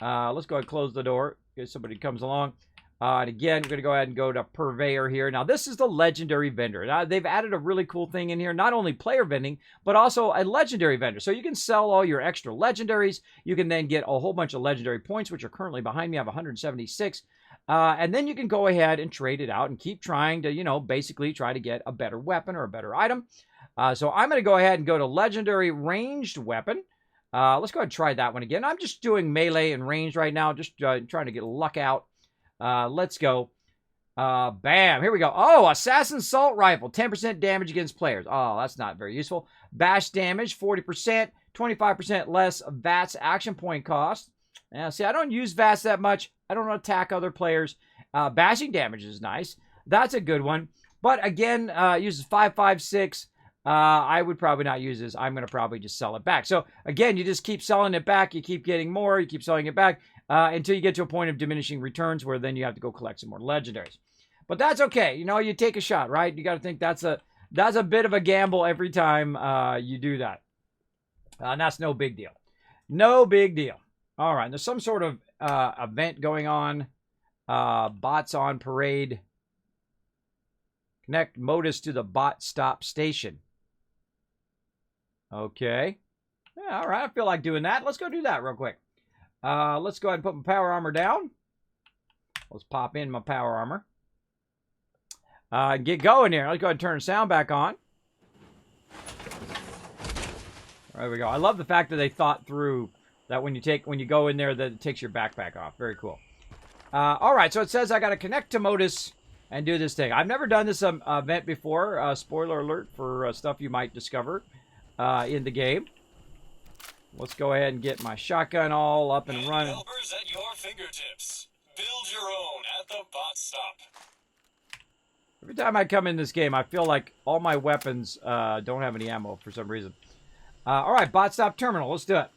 Let's go ahead and close the door in case somebody comes along. And again, we're going to go ahead and go to Purveyor here. Now, this is the legendary vendor. Now, they've added a really cool thing in here. Not only player vending, but also a legendary vendor. So you can sell all your extra legendaries. You can then get a whole bunch of legendary points, which are currently behind me. I have 176. And then you can go ahead and trade it out and keep trying to, you know, basically try to get a better weapon or a better item. So I'm going to go ahead and go to legendary ranged weapon. Let's go ahead and try that one again. I'm just doing melee and ranged right now, just trying to get luck out. Let's go. Bam. Here we go. Oh, Assassin Assault Rifle. 10% damage against players. Oh, that's not very useful. Bash damage, 40%. 25% less VATS action point cost. Now, see, I don't use VATS that much. I don't attack other players. Bashing damage is nice. That's a good one. But again, uses 5.56. I would probably not use this. I'm going to probably just sell it back. So again, you just keep selling it back. You keep getting more. You keep selling it back until you get to a point of diminishing returns where then you have to go collect some more legendaries. But that's okay. You know, you take a shot, right? You got to think that's a bit of a gamble every time you do that. And that's no big deal. No big deal. All right. There's some sort of event going on. Bots on parade. Connect Modus to the bot stop station. Okay. Yeah, all right. I feel like doing that. Let's go do that real quick. Let's go ahead and put my power armor down. Let's pop in my power armor. Get going here. Let's go ahead and turn the sound back on. There we go. I love the fact that they thought through that when you go in there that it takes your backpack off. Very cool. All right. So it says I got to connect to Modus and do this thing. I've never done this event before. Spoiler alert for stuff you might discover in the game. Let's go ahead and get my shotgun all up and running. Helpers at your fingertips. Build your own at the bot stop. Every time I come in this game, I feel like all my weapons don't have any ammo for some reason. All right, bot stop terminal. Let's do it.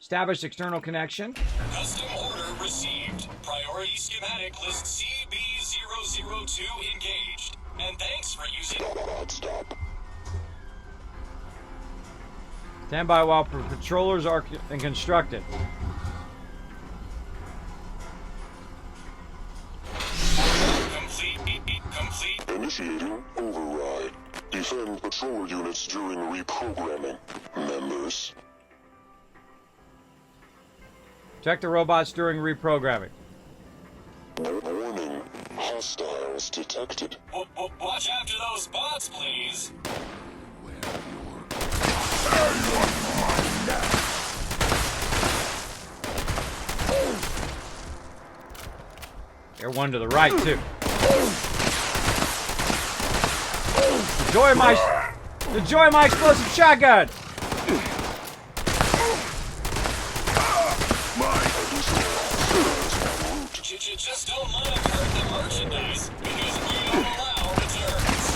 Establish external connection. Custom order received. Priority schematic list CB002 engaged. And thanks for using bot stop. Stand by while patrollers are constructed. Complete. Initiating override. Defend patrol units during reprogramming. Members. Check the robots during reprogramming. Warning. Hostiles detected. Watch after those bots, please. There's one to the right, too. Enjoy my explosive shotgun! Just don't let them hurt the merchandise, because we don't allow returns.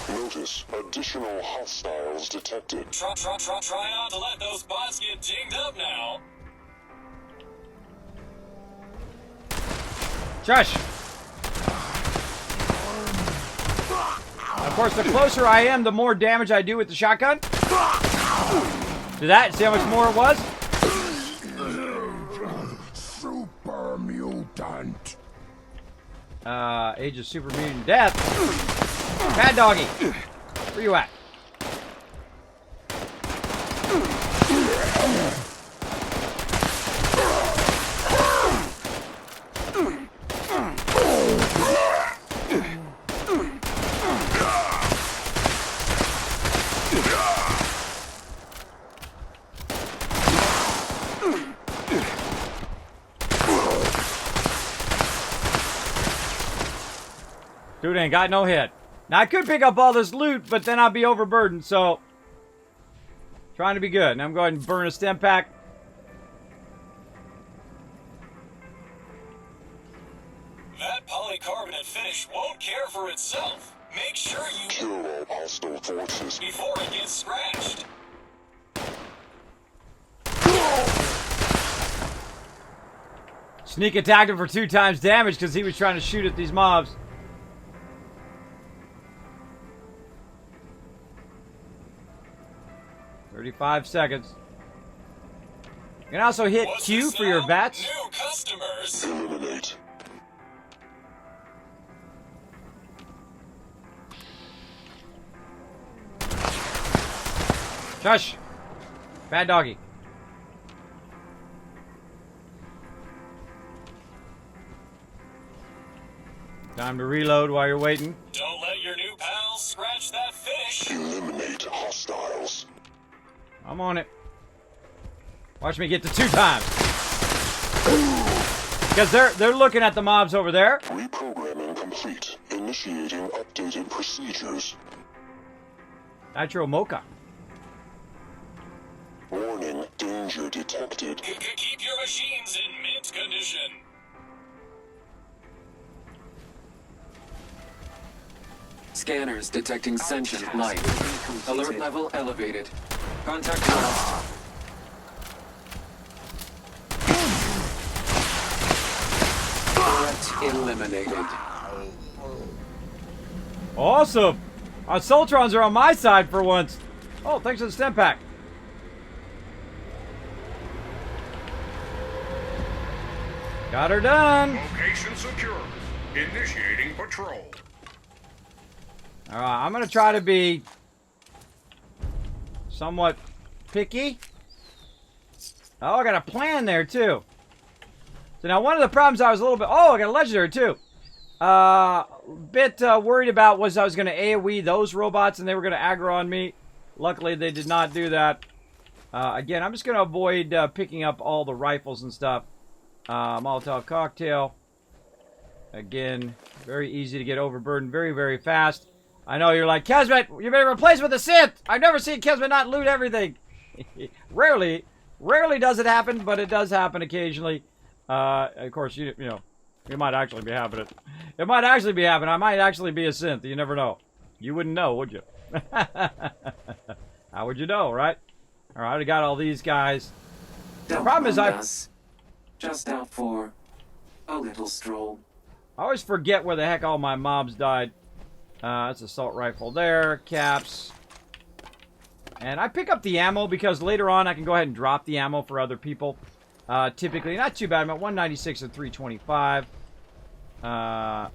Notice additional hostiles detected. Try not to let those bots get dinged up now. Shush! Of course, the closer I am, the more damage I do with the shotgun. See that? See how much more it was? Super mutant. Age of Super Mutant Death. Bad doggy. Where you at? Dude ain't got no hit. Now, I could pick up all this loot, but then I'll be overburdened, so... Trying to be good. Now I'm going to burn a stim pack. That polycarbonate finish won't care for itself. Make sure you Kill all hostile forces. before it gets scratched. Sneak attacked him for 2 times damage because he was trying to shoot at these mobs. "35 seconds. You can also hit What's Q this for your now? VATS. New customers. Eliminate. Shush. Bad doggy. Time to reload while you're waiting. Don't let your new pals scratch that finish. Eliminate hostiles. I'm on it. Watch me get to 2 times. Because they're looking at the mobs over there. Reprogramming complete. Initiating updated procedures. Nitro Mocha. Warning, danger detected. Keep your machines in mint condition. Scanners detecting sentient life. Alert level elevated. Contact lost. Threat eliminated. Awesome. Our Soltrons are on my side for once. Oh, thanks for the stem pack. Got her done. Location secure. Initiating patrol. All right, I'm going to try to be somewhat picky. Oh, I got a plan there, too. So now one of the problems I was a little bit... Oh, I got a legendary, too. Bit worried about was I was going to AoE those robots and they were going to aggro on me. Luckily, they did not do that. Again, I'm just going to avoid picking up all the rifles and stuff. Molotov cocktail. Again, very easy to get overburdened very, very fast. I know you're like, Kismet, you've been replaced with a synth. I've never seen Kismet not loot everything. Rarely does it happen, but it does happen occasionally. Of course, you know, it might actually be happening. It might actually be happening. I might actually be a synth. You never know. You wouldn't know, would you? How would you know, right? All right, I got all these guys. The problem is Just out for a little stroll. I always forget where the heck all my mobs died. That's assault rifle there, caps. And I pick up the ammo because later on I can go ahead and drop the ammo for other people. Typically, not too bad. I'm at 196 and 325.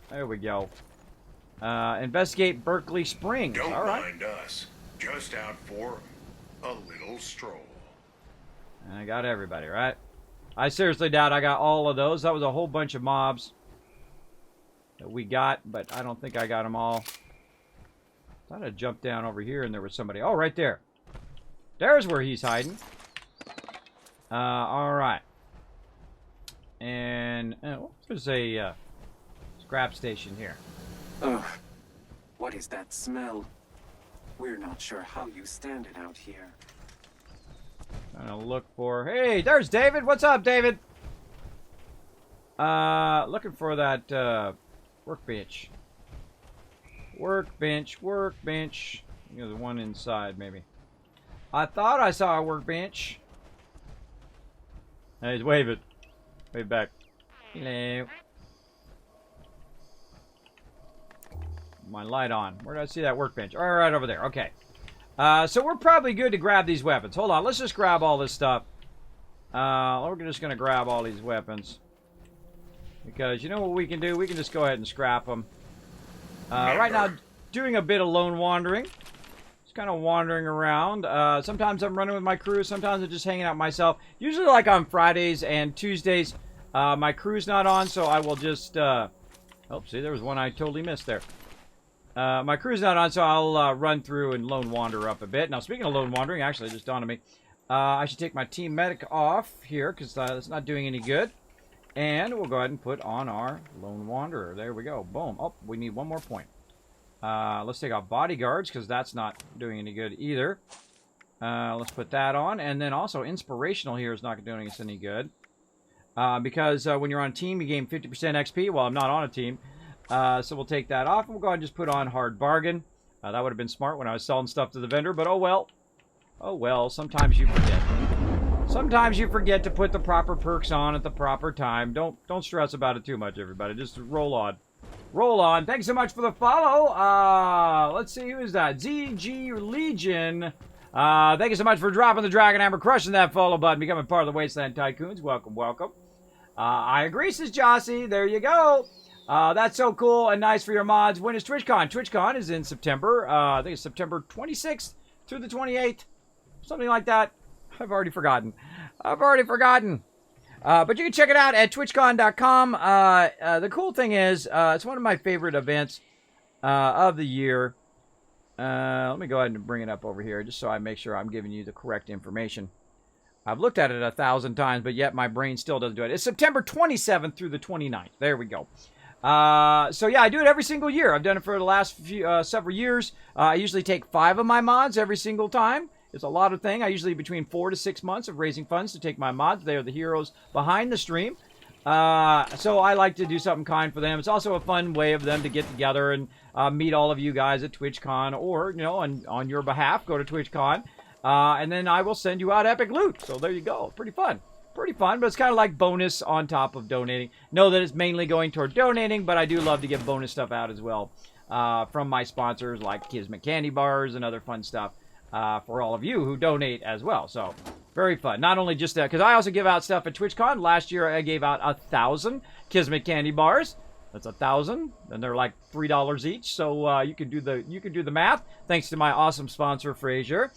There we go. Investigate Berkeley Springs. Don't All right. mind us. Just out for a little stroll. And I got everybody, right? I seriously doubt I got all of those. That was a whole bunch of mobs that we got, but I don't think I got them all. Thought I jumped down over here and there was somebody. Oh, right there. There's where he's hiding. All right. And there's a scrap station here. Ugh. What is that smell? We're not sure how you stand it out here. Trying to look for... Hey, there's David. What's up, David? Looking for that workbench. Workbench. You know, the one inside, maybe. I thought I saw a workbench. Hey, he's waving. Wave back. Hello. My light on. Where did I see that workbench? All right, over there. Okay. So we're probably good to grab these weapons. Hold on. Let's just grab all this stuff. We're just going to grab all these weapons. Because you know what we can do? We can just go ahead and scrap them. Right now... doing a bit of lone wandering. Just kind of wandering around. Sometimes I'm running with my crew. Sometimes I'm just hanging out myself. Usually like on Fridays and Tuesdays, my crew's not on, so I will just... oh, see, there was one I totally missed there. My crew's not on, so I'll run through and lone wander up a bit. Now, speaking of lone wandering, actually, it just dawned on me. I should take my team medic off here, because it's not doing any good. And we'll go ahead and put on our lone wanderer. There we go. Boom. Oh, we need one more point. Let's take off bodyguards, because that's not doing any good either. Let's put that on. And then also, inspirational here is not doing us any good. Because when you're on a team, you gain 50% XP. Well, I'm not on a team. So we'll take that off, and we'll go ahead and just put on hard bargain. That would have been smart when I was selling stuff to the vendor, but oh well. Oh well, sometimes you forget. Sometimes you forget to put the proper perks on at the proper time. Don't stress about it too much, everybody. Just roll on. Roll on. Thanks so much for the follow. Let's see, who is that? ZG Legion. Thank you so much for dropping the Dragon Hammer, crushing that follow button, becoming part of the Wasteland Tycoons. Welcome, welcome. I agree, says Jossie. There you go. That's so cool and nice for your mods. When is TwitchCon? TwitchCon is in September. I think it's September 26th through the 28th. Something like that. I've already forgotten. But you can check it out at twitchcon.com. The cool thing is, it's one of my favorite events of the year. Let me go ahead and bring it up over here just so I make sure I'm giving you the correct information. I've looked at it 1,000 times, but yet my brain still doesn't do it. It's September 27th through the 29th. There we go. So yeah, I do it every single year. I've done it for the last several years. I usually take 5 of my mods every single time. It's a lot of thing. I usually between 4 to 6 months of raising funds to take my mods. They are the heroes behind the stream. So I like to do something kind for them. It's also a fun way of them to get together and meet all of you guys at TwitchCon, or, you know, on your behalf, go to TwitchCon. And then I will send you out epic loot. So there you go. Pretty fun. Pretty fun, but it's kind of like bonus on top of donating. Know that it's mainly going toward donating, but I do love to give bonus stuff out as well from my sponsors like Kismet candy bars and other fun stuff for all of you who donate as well. So very fun. Not only just that, because I also give out stuff at TwitchCon. Last year I gave out 1,000 Kismet candy bars. That's 1,000, and they're like $3 each. So you can do the math. Thanks to my awesome sponsor Fraser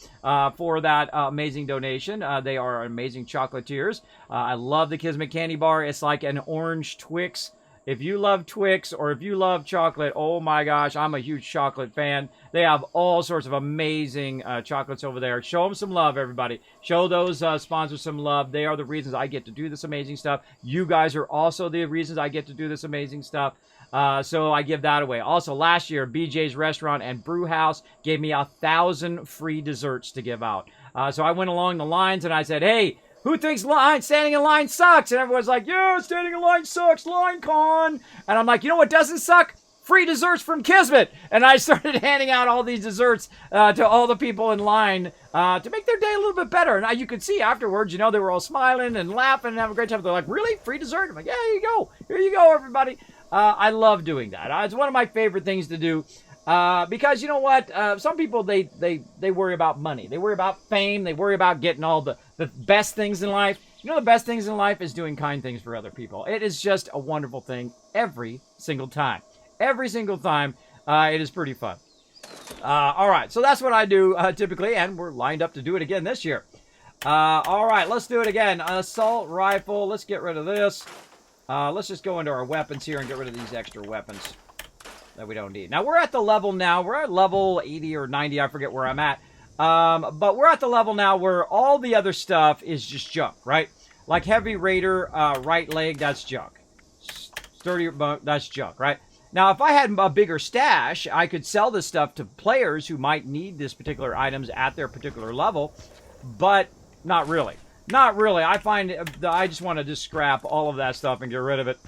for that amazing donation. They are amazing chocolatiers. I love the Kismet candy bar. It's like an orange Twix. If you love Twix or if you love chocolate, oh my gosh, I'm a huge chocolate fan. They have all sorts of amazing chocolates over there. Show them some love, everybody. Show those sponsors some love. They are the reasons I get to do this amazing stuff. You guys are also the reasons I get to do this amazing stuff. So I give that away. Also, last year, BJ's Restaurant and Brew House gave me 1,000 free desserts to give out. So I went along the lines and I said, hey, who thinks standing in line sucks? And everyone's like, yeah, standing in line sucks, line con. And I'm like, you know what doesn't suck? Free desserts from Kismet. And I started handing out all these desserts to all the people in line to make their day a little bit better. And you could see afterwards, you know, they were all smiling and laughing and having a great time. They're like, really? Free dessert? I'm like, yeah, here you go. Here you go, everybody. I love doing that. It's one of my favorite things to do. Because you know what? Some people, they worry about money. They worry about fame. They worry about getting all the best things in life. You know, the best things in life is doing kind things for other people. It is just a wonderful thing every single time. Every single time. It is pretty fun. All right. So that's what I do typically. And we're lined up to do it again this year. All right. Let's do it again. Assault rifle. Let's get rid of this. Let's just go into our weapons here and get rid of these extra weapons that we don't need. Now, we're at the level now. We're at level 80 or 90. I forget where I'm at. But we're at the level now where all the other stuff is just junk, right? Like Heavy Raider, right leg, that's junk. Sturdy, that's junk, right? Now, if I had a bigger stash, I could sell this stuff to players who might need this particular items at their particular level. But not really. Not really. I find I just want to just scrap all of that stuff and get rid of it.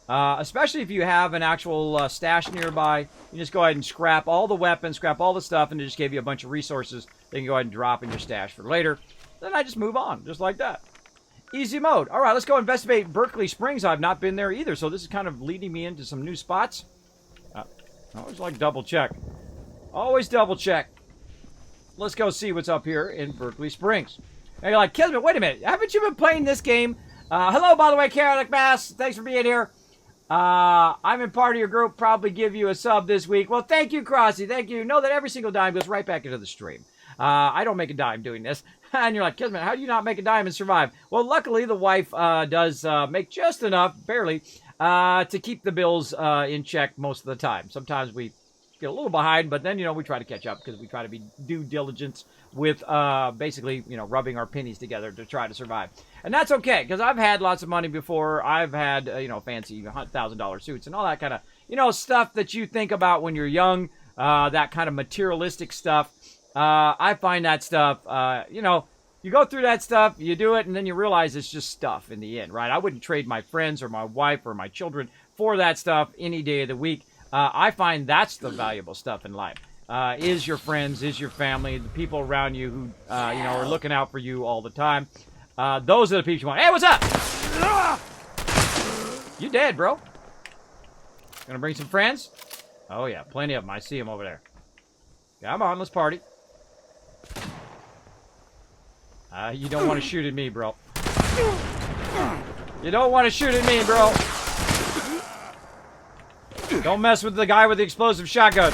Especially if you have an actual stash nearby, you just go ahead and scrap all the weapons, scrap all the stuff, and it just gave you a bunch of resources that you can go ahead and drop in your stash for later. Then I just move on, just like that. Easy mode. All right, let's go investigate Berkeley Springs. I've not been there either, so this is kind of leading me into some new spots. I always like double check. Always double check. Let's go see what's up here in Berkeley Springs. Now you're like, Kismet, wait a minute. Haven't you been playing this game? Hello, by the way, Carolic Bass. Thanks for being here. I'm in part of your group. Probably give you a sub this week. Well, thank you, Crossy. Thank you. Know that every single dime goes right back into the stream. I don't make a dime doing this. And you're like, Kismet, how do you not make a dime and survive? Well, luckily, the wife does make just enough, barely, to keep the bills in check most of the time. Sometimes we get a little behind, but then, we try to catch up because we try to be due diligence with basically, rubbing our pennies together to try to survive. And that's okay, because I've had lots of money before. I've had, fancy $100,000 suits and all that kind of, stuff that you think about when you're young, that kind of materialistic stuff. I find that stuff, you go through that stuff, you do it, and then you realize it's just stuff in the end, right? I wouldn't trade my friends or my wife or my children for that stuff any day of the week. I find that's the valuable stuff in life. Is your friends, is your family, the people around you who, are looking out for you all the time. Those are the people you want. Hey, what's up? You dead, bro. Gonna bring some friends? Oh, yeah, plenty of them. I see them over there. Come on, let's party. You don't want to shoot at me, bro. You don't want to shoot at me, bro. Don't mess with the guy with the explosive shotgun.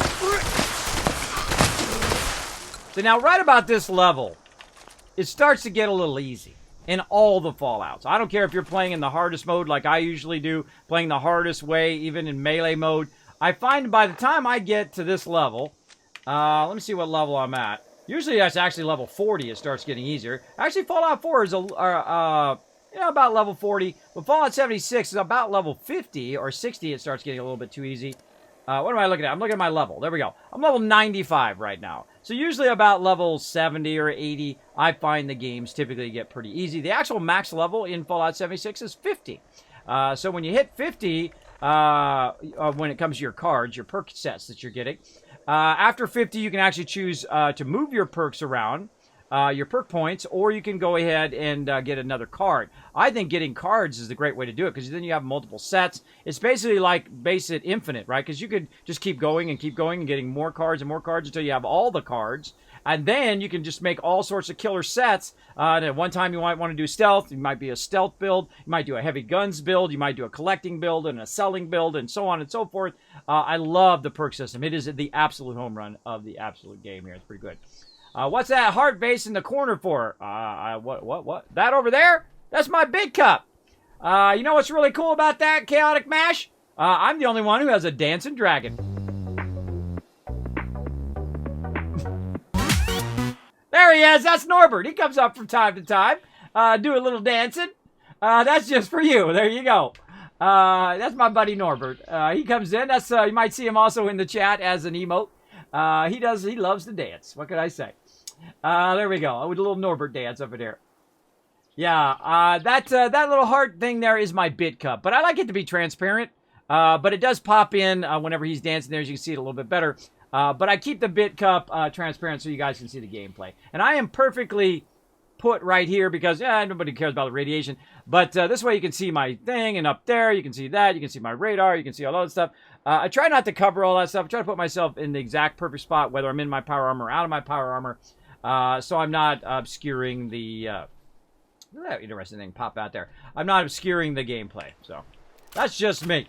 So now, right about this level, it starts to get a little easy in all the Fallouts. I don't care if you're playing in the hardest mode like I usually do, playing the hardest way, even in melee mode. I find by the time I get to this level, let me see what level I'm at. Usually that's actually level 40. It starts getting easier. Actually, Fallout 4 is about level 40. But Fallout 76 is about level 50 or 60. It starts getting a little bit too easy. What am I looking at? I'm looking at my level. There we go. I'm level 95 right now. So usually about level 70 or 80, I find the games typically get pretty easy. The actual max level in Fallout 76 is 50. So when you hit 50, when it comes to your cards, your perk sets that you're getting, after 50, you can actually choose to move your perks around, your perk points, or you can go ahead and get another card. I think getting cards is the great way to do it, because then you have multiple sets. It's basically like Base It Infinite, right? Because you could just keep going and getting more cards and more cards until you have all the cards. And then you can just make all sorts of killer sets. And at one time you might want to do stealth. You might be a stealth build. You might do a heavy guns build. You might do a collecting build and a selling build and so on and so forth. I love the perk system. It is the absolute home run of the absolute game here. It's pretty good. What's that heart base in the corner for? What? That over there? That's my big cup. You know what's really cool about that, Chaotic Mash? I'm the only one who has a dancing dragon. There he is. That's Norbert. He comes up from time to time. Do a little dancing. That's just for you. There you go. That's my buddy Norbert. He comes in. That's you might see him also in the chat as an emote. He loves to dance. What could I say? There we go. With a little Norbert dance over there. Yeah, that little heart thing there is my bit cup. But I like it to be transparent. But it does pop in whenever he's dancing there, as you can see it a little bit better. But I keep the bit cup transparent so you guys can see the gameplay. And I am perfectly put right here because nobody cares about the radiation. But this way you can see my thing, and up there you can see that. You can see my radar. You can see all that stuff. I try not to cover all that stuff. I try to put myself in the exact perfect spot, whether I'm in my power armor or out of my power armor. So I'm not obscuring the... that interesting thing pop out there. I'm not obscuring the gameplay. So that's just me.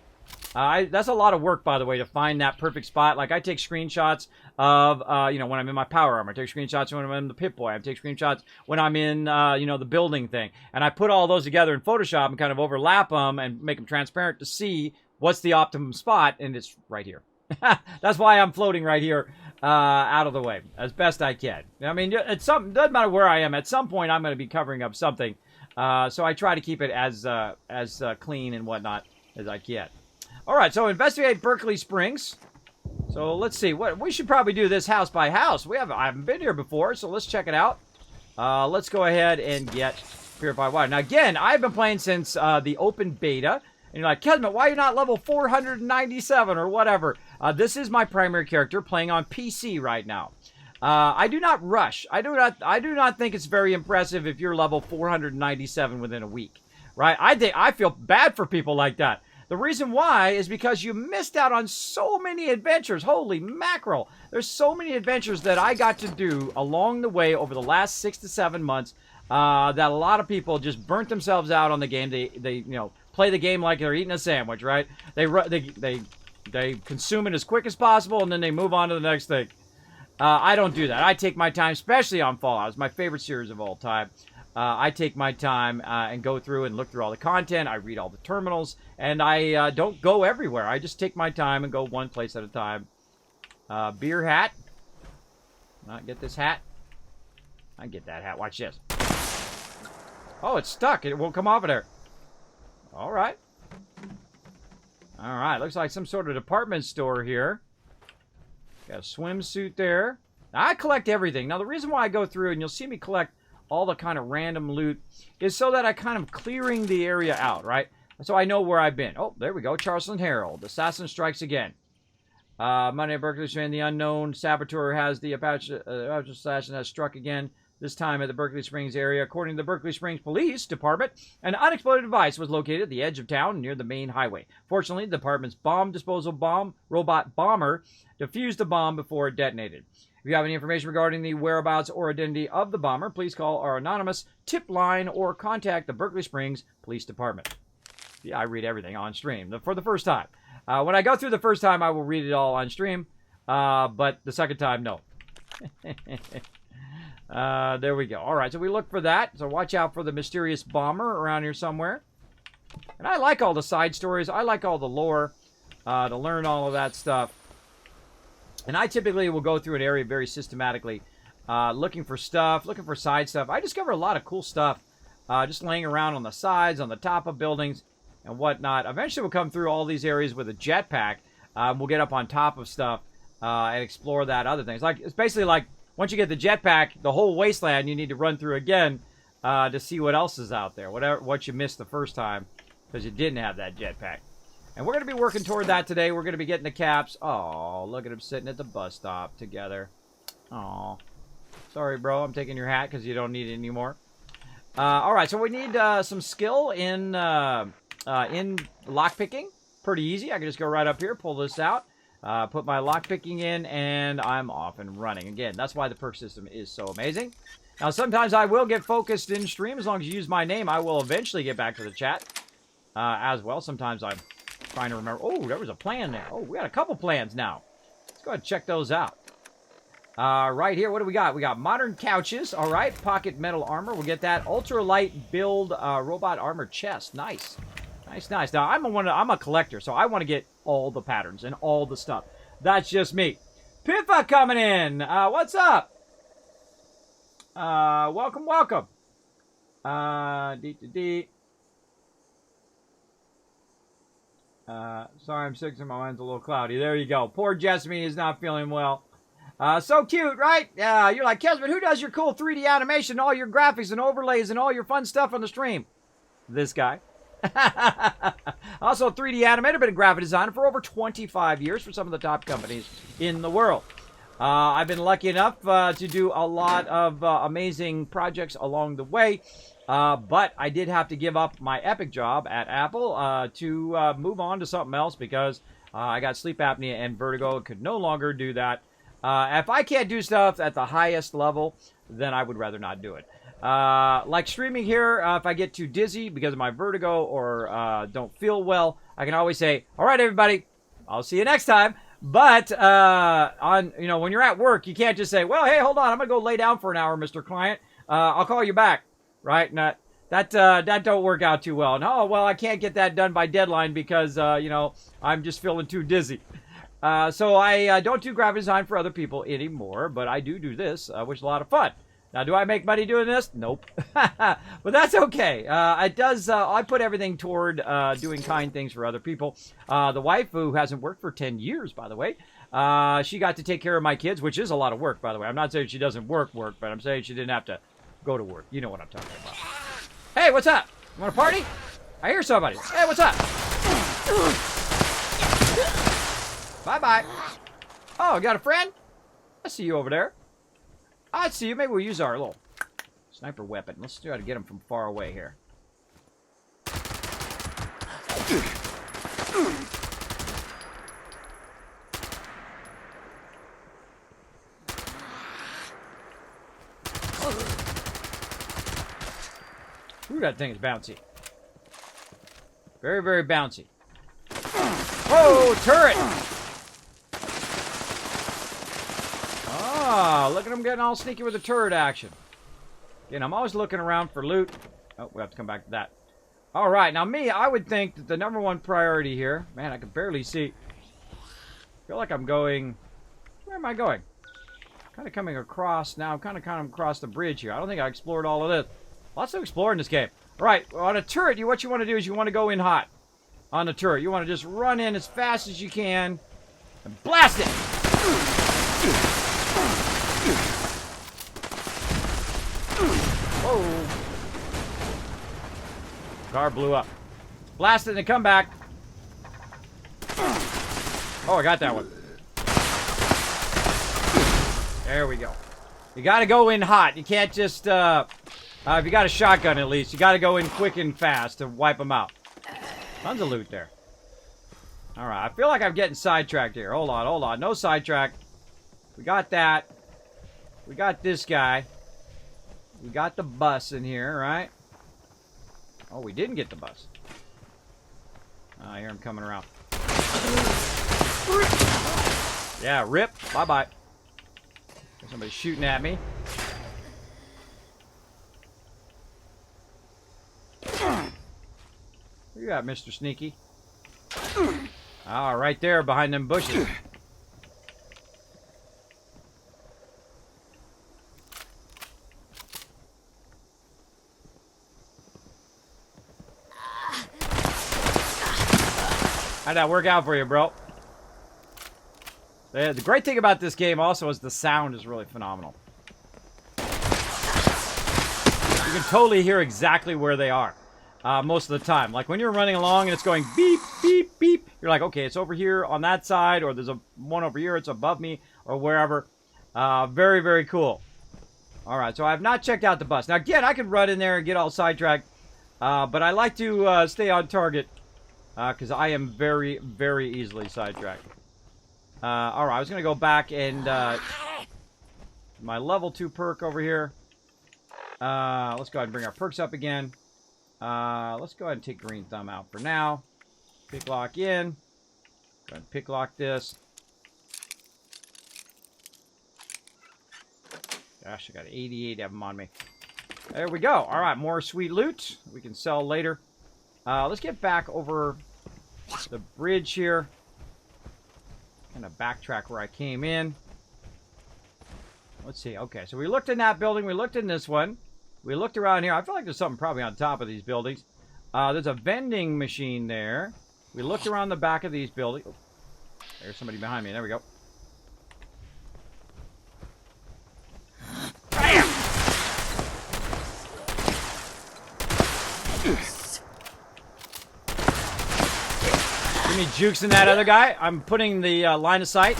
That's a lot of work, by the way, to find that perfect spot. Like, I take screenshots of, when I'm in my power armor. I take screenshots when I'm in the Pip-Boy. I take screenshots when I'm in, the building thing. And I put all those together in Photoshop and kind of overlap them and make them transparent to see what's the optimum spot, and it's right here. That's why I'm floating right here out of the way as best I can. I mean, it doesn't matter where I am. At some point, I'm going to be covering up something. So I try to keep it as clean and whatnot as I can. All right, so investigate Berkeley Springs. So let's see. What we should probably do this house by house. I haven't been here before, so let's check it out. Let's go ahead and get purified water. Now, again, I've been playing since the open beta. And you're like, Kismet, why are you not level 497 or whatever? This is my primary character playing on PC right now. I do not rush. I do not think it's very impressive if you're level 497 within a week, right? I feel bad for people like that. The reason why is because you missed out on so many adventures. Holy mackerel. There's so many adventures that I got to do along the way over the last 6 to 7 months that a lot of people just burnt themselves out on the game. They play the game like they're eating a sandwich, right? They consume it as quick as possible, and then they move on to the next thing. I don't do that. I take my time, especially on Fallout. It's my favorite series of all time. I take my time and go through and look through all the content. I read all the terminals, and I don't go everywhere. I just take my time and go one place at a time. Beer hat. Not get this hat. I get that hat. Watch this. Oh, it's stuck. It won't come off of there. All right. All right. Looks like some sort of department store here. Got a swimsuit there. Now, I collect everything. Now, the reason why I go through, and you'll see me collect all the kind of random loot, is so that I kind of clearing the area out, right? So I know where I've been. Oh, there we go. Charleston Herald. Assassin strikes again. Monday at Berkeley Springs, the unknown saboteur has the Apache assassin has struck again, this time at the Berkeley Springs area. According to the Berkeley Springs Police Department, an unexploded device was located at the edge of town near the main highway. Fortunately, the department's bomb disposal robot bomber defused the bomb before it detonated. If you have any information regarding the whereabouts or identity of the bomber, please call our anonymous tip line or contact the Berkeley Springs Police Department. Yeah, I read everything on stream for the first time. When I go through the first time, I will read it all on stream, but the second time, no. There we go. All right, so we look for that. So watch out for the mysterious bomber around here somewhere. And I like all the side stories. I like all the lore to learn all of that stuff. And I typically will go through an area very systematically, looking for stuff, looking for side stuff. I discover a lot of cool stuff just laying around on the sides, on the top of buildings, and whatnot. Eventually, we'll come through all these areas with a jetpack. We'll get up on top of stuff and explore that other things. Like it's basically like once you get the jetpack, the whole wasteland you need to run through again to see what else is out there. What you missed the first time because you didn't have that jetpack. And we're going to be working toward that today. We're going to be getting the caps. Oh, look at them sitting at the bus stop together. Oh, sorry, bro. I'm taking your hat because you don't need it anymore. All right, so we need some skill in lockpicking. Pretty easy. I can just go right up here, pull this out, put my lockpicking in, and I'm off and running. Again, that's why the perk system is so amazing. Now, sometimes I will get focused in stream. As long as you use my name, I will eventually get back to the chat as well. Sometimes I'm trying to remember. Oh, there was a plan there. Oh, we got a couple plans now. Let's go ahead and check those out. Right here, what do we got? We got modern couches. All right, pocket metal armor. We'll get that. Ultralight build robot armor chest. Nice. Nice, nice. Now, I'm a collector, so I want to get all the patterns and all the stuff. That's just me. Piffa coming in. What's up? Welcome, welcome. Sorry, I'm sick, so my mind's a little cloudy. There you go. Poor Jessamine is not feeling well. So cute, right? You're like, Kismet, who does your cool 3D animation, all your graphics and overlays and all your fun stuff on the stream? This guy. Also a 3D animator, been a graphic designer for over 25 years for some of the top companies in the world. I've been lucky enough to do a lot of amazing projects along the way. But I did have to give up my epic job at Apple to move on to something else because I got sleep apnea and vertigo and could no longer do that. If I can't do stuff at the highest level, then I would rather not do it. Like streaming here, if I get too dizzy because of my vertigo or don't feel well, I can always say, all right, everybody, I'll see you next time. But when you're at work, you can't just say, well, hey, hold on, I'm going to go lay down for an hour, Mr. Client. I'll call you back. Right? That don't work out too well. No, well, I can't get that done by deadline because, I'm just feeling too dizzy. So I don't do graphic design for other people anymore, but I do this, which is a lot of fun. Now, do I make money doing this? Nope. But that's okay. I put everything toward doing kind things for other people. The wife, who hasn't worked for 10 years, by the way, she got to take care of my kids, which is a lot of work, by the way. I'm not saying she doesn't work, but I'm saying she didn't have to go to work. You know what I'm talking about. Hey, what's up? You want to party? I hear somebody. Hey, what's up? Bye-bye. Oh, got a friend? I see you over there. I see you. Maybe we'll use our little sniper weapon. Let's try to get him from far away here. Ooh, that thing is bouncy. Very, very bouncy. Whoa, turret! Ah, look at him getting all sneaky with the turret action. Again, I'm always looking around for loot. Oh, we have to come back to that. All right, now me, I would think that the #1 priority here... Man, I can barely see. I feel like I'm going... Where am I going? Kind of coming across now. I'm kind of across the bridge here. I don't think I explored all of this. Lots to explore in this game. All right, on a turret, what you want to do is you want to go in hot. On the turret, you want to just run in as fast as you can and blast it. Whoa. Car blew up. Blast it and come back. Oh, I got that one. There we go. You got to go in hot. You can't just, if you got a shotgun at least, you got to go in quick and fast to wipe them out. Tons of loot there. All right, I feel like I'm getting sidetracked here. Hold on, hold on. No sidetrack. We got that. We got this guy. We got the bus in here, right? Oh, we didn't get the bus. I hear him coming around. Yeah, rip. Bye-bye. Somebody's shooting at me. Where you at, Mr. Sneaky? Ah, right there behind them bushes. How'd that work out for you, bro? The great thing about this game also is the sound is really phenomenal. You can totally hear exactly where they are most of the time. Like when you're running along and it's going beep, beep, beep, you're like, okay, it's over here on that side, or there's one over here, it's above me, or wherever. Very, very cool. All right, so I have not checked out the bus. Now, again, I could run in there and get all sidetracked, but I like to stay on target because I am very, very easily sidetracked. All right, I was going to go back and my level 2 perk over here. Let's go ahead and bring our perks up again. Let's go ahead and take Green Thumb out for now. Pick lock in. Go ahead and pick lock this. Gosh, I got 88 of them on me. There we go. All right, more sweet loot we can sell later. Let's get back over the bridge here. Kind of backtrack where I came in. Let's see. Okay, so we looked in that building. We looked in this one. We looked around here. I feel like there's something probably on top of these buildings. There's a vending machine there. We looked around the back of these buildings. Oh, there's somebody behind me. There we go. Bam! Give me jukes in that other guy. I'm putting the line of sight.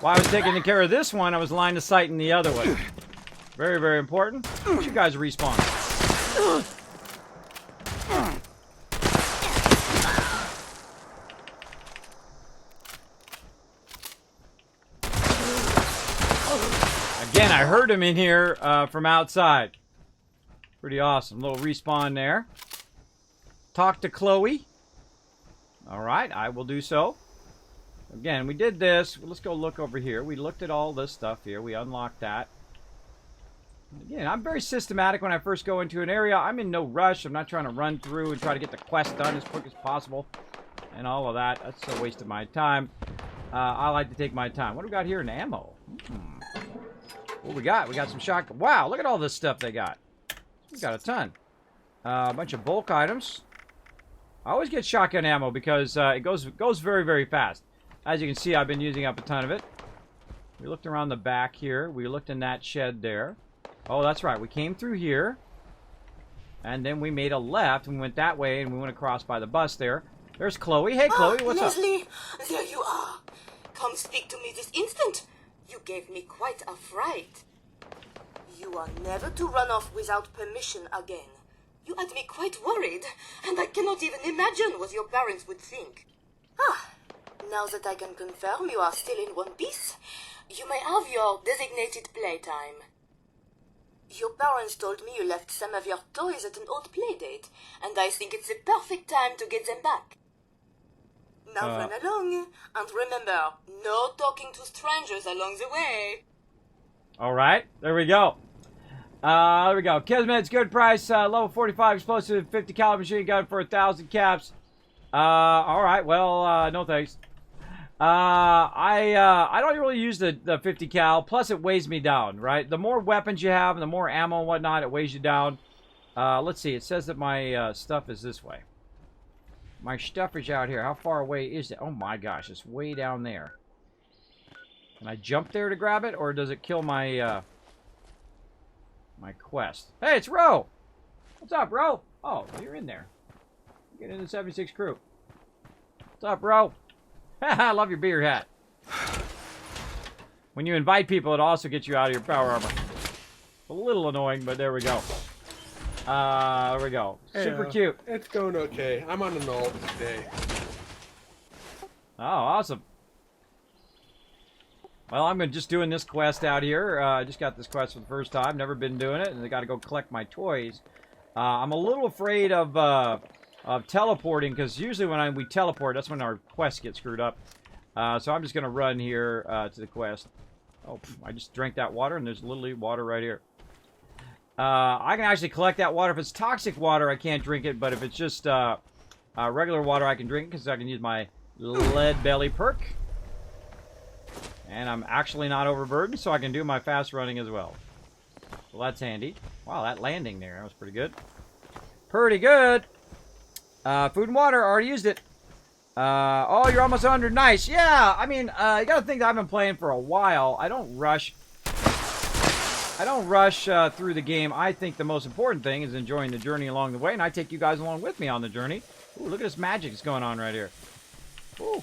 While I was taking care of this one, I was line of sight in the other one. Very, very important. You guys respawn. Again, I heard him in here from outside. Pretty awesome. Little respawn there. Talk to Chloe. All right, I will do so. Again, we did this. Let's go look over here. We looked at all this stuff here. We unlocked that. Again, I'm very systematic when I first go into an area. I'm in no rush. I'm not trying to run through and try to get the quest done as quick as possible. And all of that. That's a waste of my time. I like to take my time. What do we got here in ammo? What we got? We got some shotgun. Wow, look at all this stuff they got. We got a ton. A bunch of bulk items. I always get shotgun ammo because it goes very, very fast. As you can see, I've been using up a ton of it. We looked around the back here. We looked in that shed there. Oh, that's right. We came through here. And then we made a left and we went that way and we went across by the bus there. There's Chloe. Hey, Chloe, what's Leslie, there you are. Come speak to me this instant. You gave me quite a fright. You are never to run off without permission again. You had me quite worried, and I cannot even imagine what your parents would think. Now that I can confirm you are still in one piece, you may have your designated playtime. Your parents told me you left some of your toys at an old playdate, and I think it's the perfect time to get them back. Now run along, and remember, no talking to strangers along the way. All right, there we go. There we go. Kismet's good price, level 45 explosive 50 caliber machine gun for 1,000 caps. All right, well, no thanks. I don't really use the 50 cal. Plus, it weighs me down, right? The more weapons you have and the more ammo and whatnot, it weighs you down. Let's see. It says that my stuff is this way. My stuff is out here. How far away is it? Oh my gosh, it's way down there. Can I jump there to grab it, or does it kill my my quest? Hey, it's Ro. What's up, Ro? Oh, you're in there. Get in the 76 crew. What's up, Ro? I love your beer hat. When you invite people, it also gets you out of your power armor. A little annoying, but there we go. There we go. Super cute. It's going okay. I'm on an alt today. Oh, awesome. Well, I'm just doing this quest out here. I just got this quest for the first time. Never been doing it, and I got to go collect my toys. I'm a little afraid of teleporting, because usually when we teleport, that's when our quest gets screwed up. So I'm just going to run here to the quest. Oh, I just drank that water, and there's literally water right here. I can actually collect that water. If it's toxic water, I can't drink it, but if it's just regular water, I can drink it, because I can use my lead belly perk. And I'm actually not overburdened, so I can do my fast running as well. Well, that's handy. Wow, that landing there, that was pretty good. Pretty good! Food and water, already used it. Oh, you're almost 100. Nice. Yeah, I mean, you gotta think that I've been playing for a while. I don't rush through the game. I think the most important thing is enjoying the journey along the way, and I take you guys along with me on the journey. Ooh, look at this magic that's going on right here. Ooh,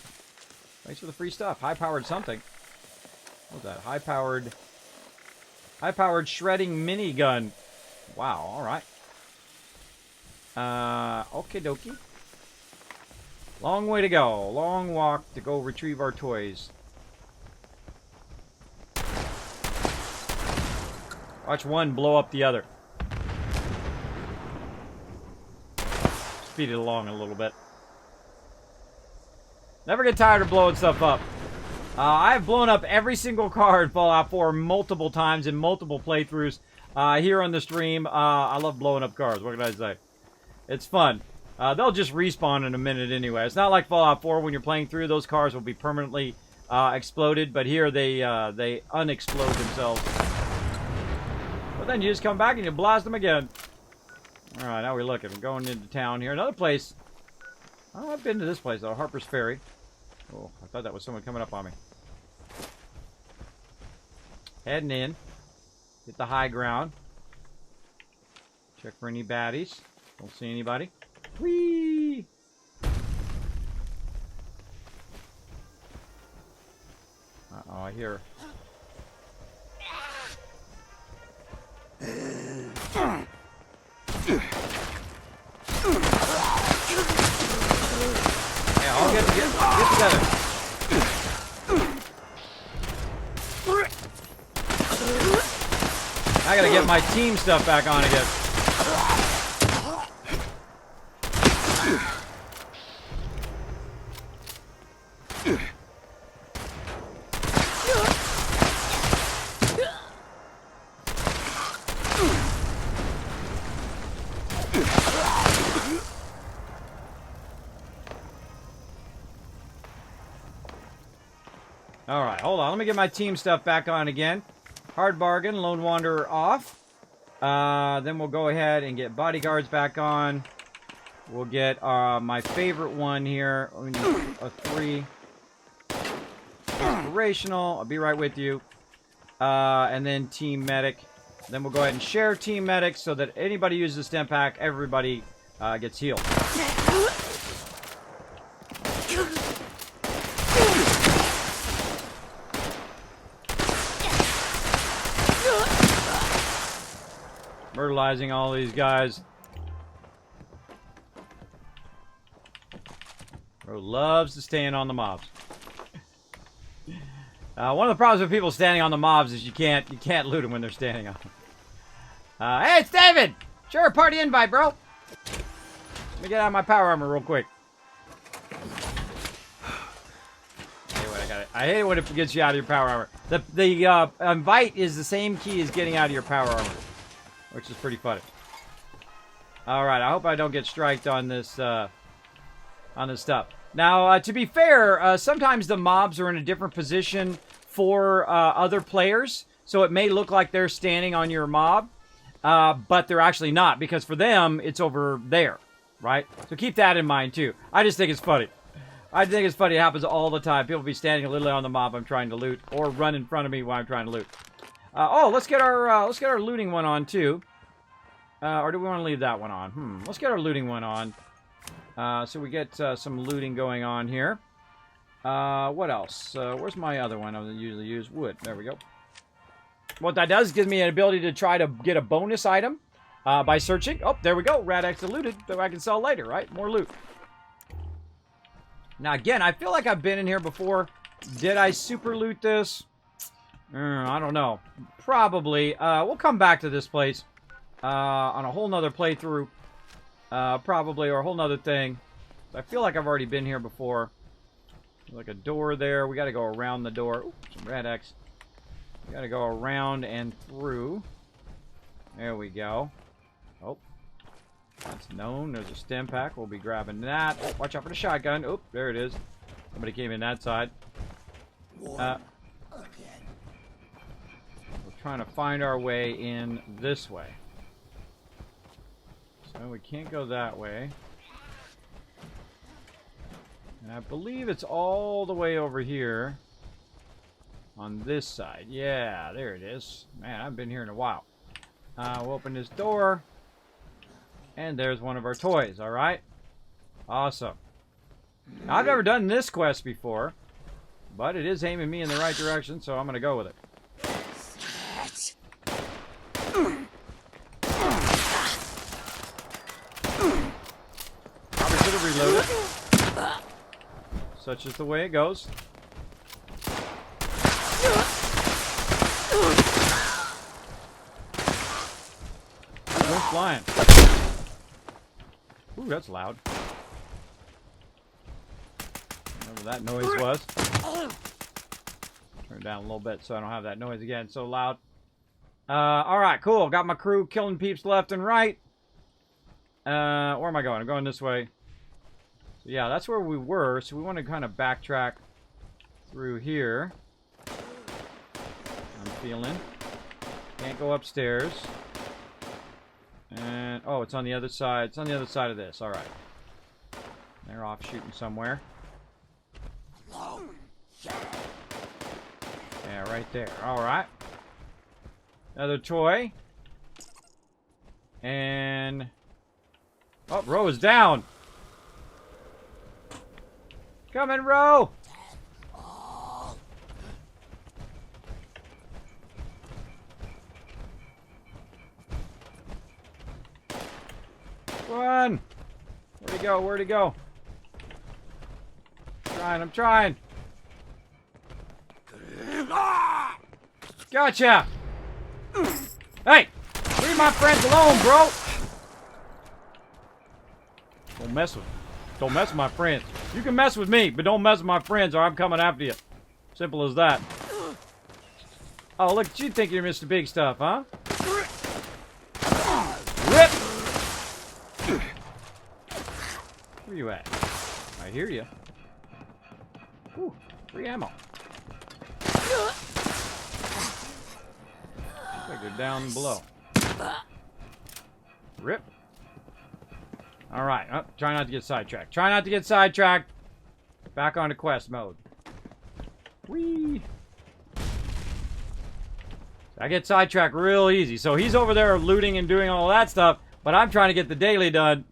thanks for the free stuff. High-powered something. What's that? High-powered shredding minigun. Wow, alright. Okie dokie. Long way to go. Long walk to go retrieve our toys. Watch one blow up the other. Speed it along a little bit. Never get tired of blowing stuff up. I've blown up every single car in Fallout 4 multiple times in multiple playthroughs here on the stream. I love blowing up cars. What can I say? It's fun. They'll just respawn in a minute anyway. It's not like Fallout 4 when you're playing through. Those cars will be permanently exploded, but here they unexplode themselves. But then you just come back and you blast them again. Alright, now we're looking. We're going into town here. Another place. Oh, I've been to this place, though. Harper's Ferry. Oh, I thought that was someone coming up on me. Heading in. Hit the high ground. Check for any baddies. Don't see anybody. Whee! Uh-oh, I hear... Yeah, I'll get together. I gotta get my team stuff back on again. Alright, hold on. Let me get my team stuff back on again. Hard bargain, Lone Wanderer off. Then we'll go ahead and get bodyguards back on. We'll get my favorite one here. We need a 3. Inspirational. I'll be right with you. And then team medic. Then we'll go ahead and share team medic so that anybody uses the stem pack, everybody gets healed. Myrtleizing all these guys. Bro loves to stand on the mobs. One of the problems with people standing on the mobs is you can't loot them when they're standing on them. Hey, it's David! Sure, party invite, bro. Let me get out my power armor real quick. I hate it when it gets you out of your power armor. The invite is the same key as getting out of your power armor, which is pretty funny. All right, I hope I don't get striked on this stuff. Now, to be fair, sometimes the mobs are in a different position for other players, so it may look like they're standing on your mob, but they're actually not, because for them, it's over there, right? So keep that in mind, too. I just think it's funny. I think it's funny. It happens all the time. People be standing literally on the mob I'm trying to loot, or run in front of me while I'm trying to loot. Oh, let's get our looting one on too. Or do we want to leave that one on? Let's get our looting one on. So we get some looting going on here. What else? Where's my other one? I usually use wood. There we go. What that does gives me an ability to try to get a bonus item by searching. Oh, there we go. Rad-X looted that I can sell later, right? More loot. Now, again, I feel like I've been in here before. Did I super loot this? I don't know. Probably. We'll come back to this place on a whole nother playthrough. Probably, or a whole nother thing. I feel like I've already been here before. There's like a door there. We got to go around the door. Ooh, some Rad-X. We got to go around and through. There we go. Oh. That's known. There's a stem pack. We'll be grabbing that. Oh, watch out for the shotgun. Oh, there it is. Somebody came in that side. We're trying to find our way in this way. So we can't go that way. And I believe it's all the way over here on this side. Yeah, there it is. Man, I've been here in a while. We'll open this door. And there's one of our toys, alright? Awesome. Now, I've never done this quest before, but it is aiming me in the right direction, so I'm going to go with it. Probably should have reloaded. Such is the way it goes. Go flying. Ooh, that's loud. Whatever that noise was. Turn it down a little bit so I don't have that noise again. So loud. Alright, cool. Got my crew killing peeps left and right. Where am I going? I'm going this way. So yeah, that's where we were. So we want to kind of backtrack through here. I'm feeling. Can't go upstairs. And, oh, it's on the other side. It's on the other side of this. Alright. They're off shooting somewhere. Yeah, right there. Alright. Another toy. And... oh, Ro is down! Come in, Ro! Run! Where'd he go? Where'd he go? I'm trying. Gotcha! Hey! Leave my friends alone, bro! Don't mess with my friends. You can mess with me, but don't mess with my friends or I'm coming after you. Simple as that. Oh, look at you think you're Mr. Big Stuff, huh? Rip! Where you at? I hear you. Ooh, free ammo. They're down below. Rip. Alright, oh, try not to get sidetracked. Try not to get sidetracked. Back onto quest mode. Whee! I get sidetracked real easy. So he's over there looting and doing all that stuff, but I'm trying to get the daily done,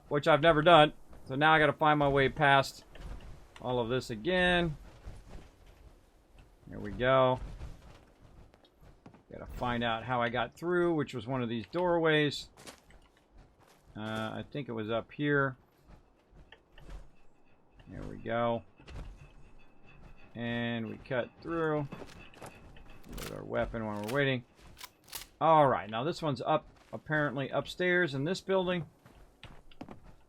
which I've never done. So now I got to find my way past all of this again. There we go. Got to find out how I got through, which was one of these doorways. I think it was up here. There we go. And we cut through. With our weapon while we're waiting. All right, now this one's up, apparently upstairs in this building.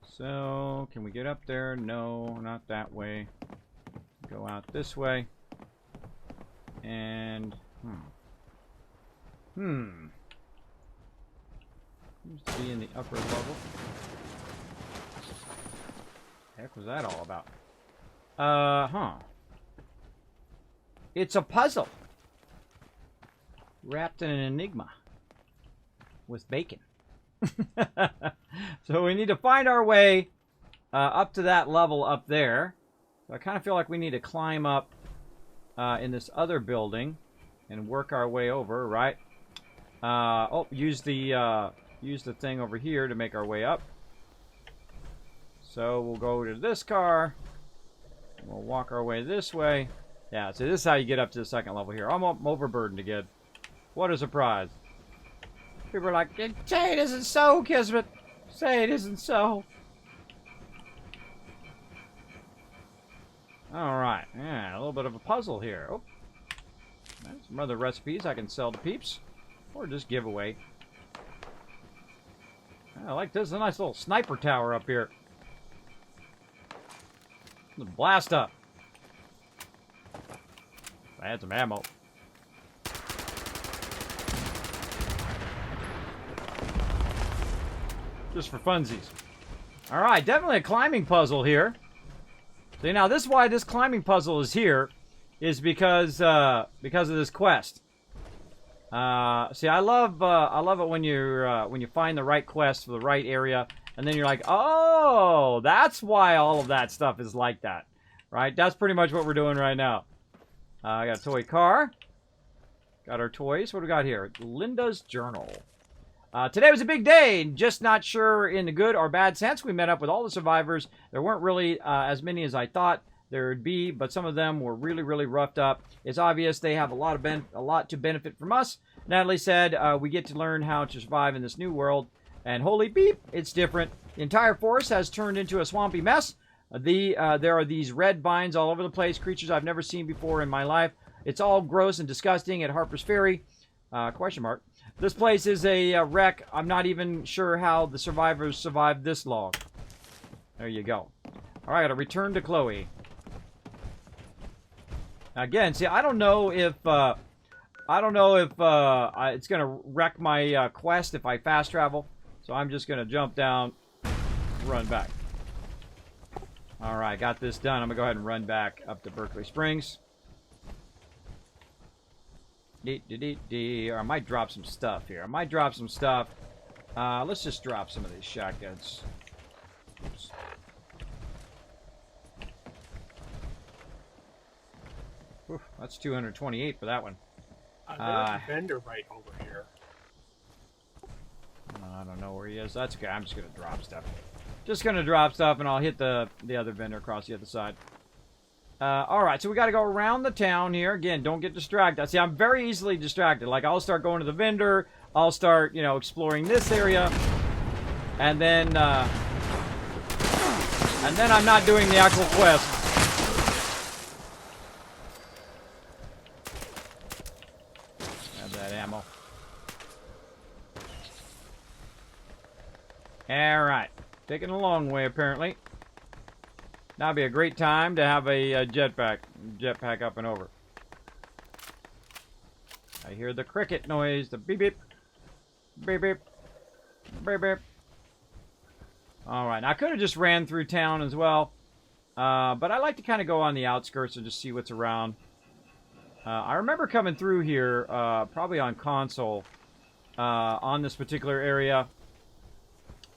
So, can we get up there? No, not that way. Go out this way. And, seems to be in the upper level. Heck was that all about? It's a puzzle. Wrapped in an enigma. With bacon. So we need to find our way up to that level up there. So I kind of feel like we need to climb up in this other building and work our way over, right? Use the thing over here to make our way up. So we'll go to this car. We'll walk our way this way. Yeah, so this is how you get up to the second level here. I'm overburdened again. What a surprise. People are like, say it isn't so, Kismet. Say it isn't so. Alright, yeah, a little bit of a puzzle here. Oh, some other recipes I can sell to peeps. Or just give away. I like this. A nice little sniper tower up here. Let's blast up. I had some ammo. Just for funsies. Alright, definitely a climbing puzzle here. See, now this is why this climbing puzzle is here. Is because of this quest. See, I love it when you find the right quest for the right area, and then you're like, oh, that's why all of that stuff is like that, right? That's pretty much what we're doing right now. I got a toy car. Got our toys. What do we got here? Linda's journal. Today was a big day, just not sure in the good or bad sense. We met up with all the survivors. There weren't really as many as I thought there would be, but some of them were really, really roughed up. It's obvious they have a lot to benefit from us. Natalie said, we get to learn how to survive in this new world. And holy beep, it's different. The entire forest has turned into a swampy mess. There are these red vines all over the place, creatures I've never seen before in my life. It's all gross and disgusting at Harper's Ferry. Question mark. This place is a wreck. I'm not even sure how the survivors survived this long. There you go. All right, I gotta return to Chloe. Again, see, I don't know if it's gonna wreck my quest if I fast travel. So I'm just gonna jump down, run back. All right, got this done. I'm gonna go ahead and run back up to Berkeley Springs. Or I might drop some stuff here. Let's just drop some of these shotguns. Oops. Whew, that's 228 for that one. There's a vendor right over here. I don't know where he is. That's okay. I'm just going to drop stuff. Just going to drop stuff, and I'll hit the other vendor across the other side. Alright, so we got to go around the town here. Again, don't get distracted. See, I'm very easily distracted. Like, I'll start going to the vendor. I'll start, exploring this area. And then I'm not doing the actual quest. Have that ammo. Alright. Taking a long way, apparently. Now would be a great time to have a jetpack up and over. I hear the cricket noise, the beep beep, beep beep, beep beep. Alright, I could have just ran through town as well. But I like to kind of go on the outskirts and just see what's around. I remember coming through here, probably on console, on this particular area.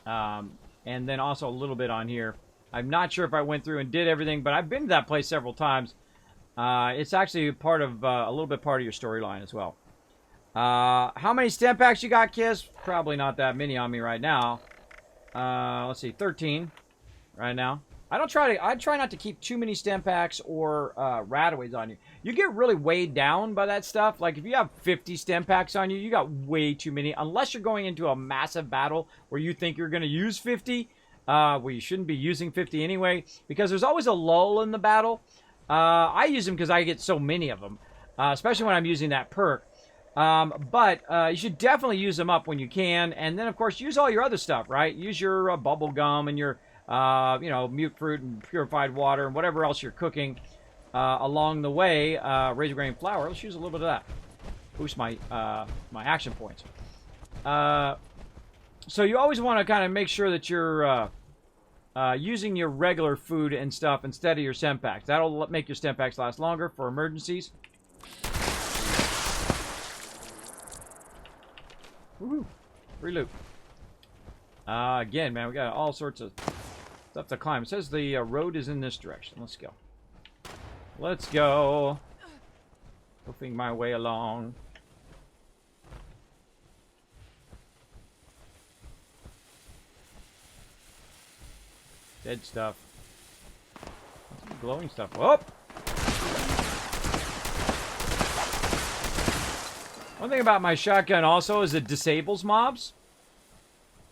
And then also a little bit on here. I'm not sure if I went through and did everything, but I've been to that place several times. It's actually part of a little bit part of your storyline as well. How many stem packs you got, Kiss? Probably not that many on me right now. Let's see, 13 right now. I try not to keep too many stem packs or rataways on you. You get really weighed down by that stuff. Like if you have 50 stem packs on you, you got way too many. Unless you're going into a massive battle where you think you're going to use 50. Well, you shouldn't be using 50 anyway, because there's always a lull in the battle. I use them because I get so many of them, especially when I'm using that perk. But you should definitely use them up when you can. And then, of course, use all your other stuff, right? Use your bubble gum and your, you know, mute fruit and purified water and whatever else you're cooking along the way. Razor grain flour. Let's use a little bit of that. Boost my, my action points. So you always want to kind of make sure that you're using your regular food and stuff instead of your stem packs. That'll make your stem packs last longer for emergencies. Woohoo! Free loot. Again, man, we got all sorts of stuff to climb. It says the road is in this direction. Let's go. Let's go. Hoofing my way along. Dead stuff. Some glowing stuff. Oh! One thing about my shotgun also is it disables mobs.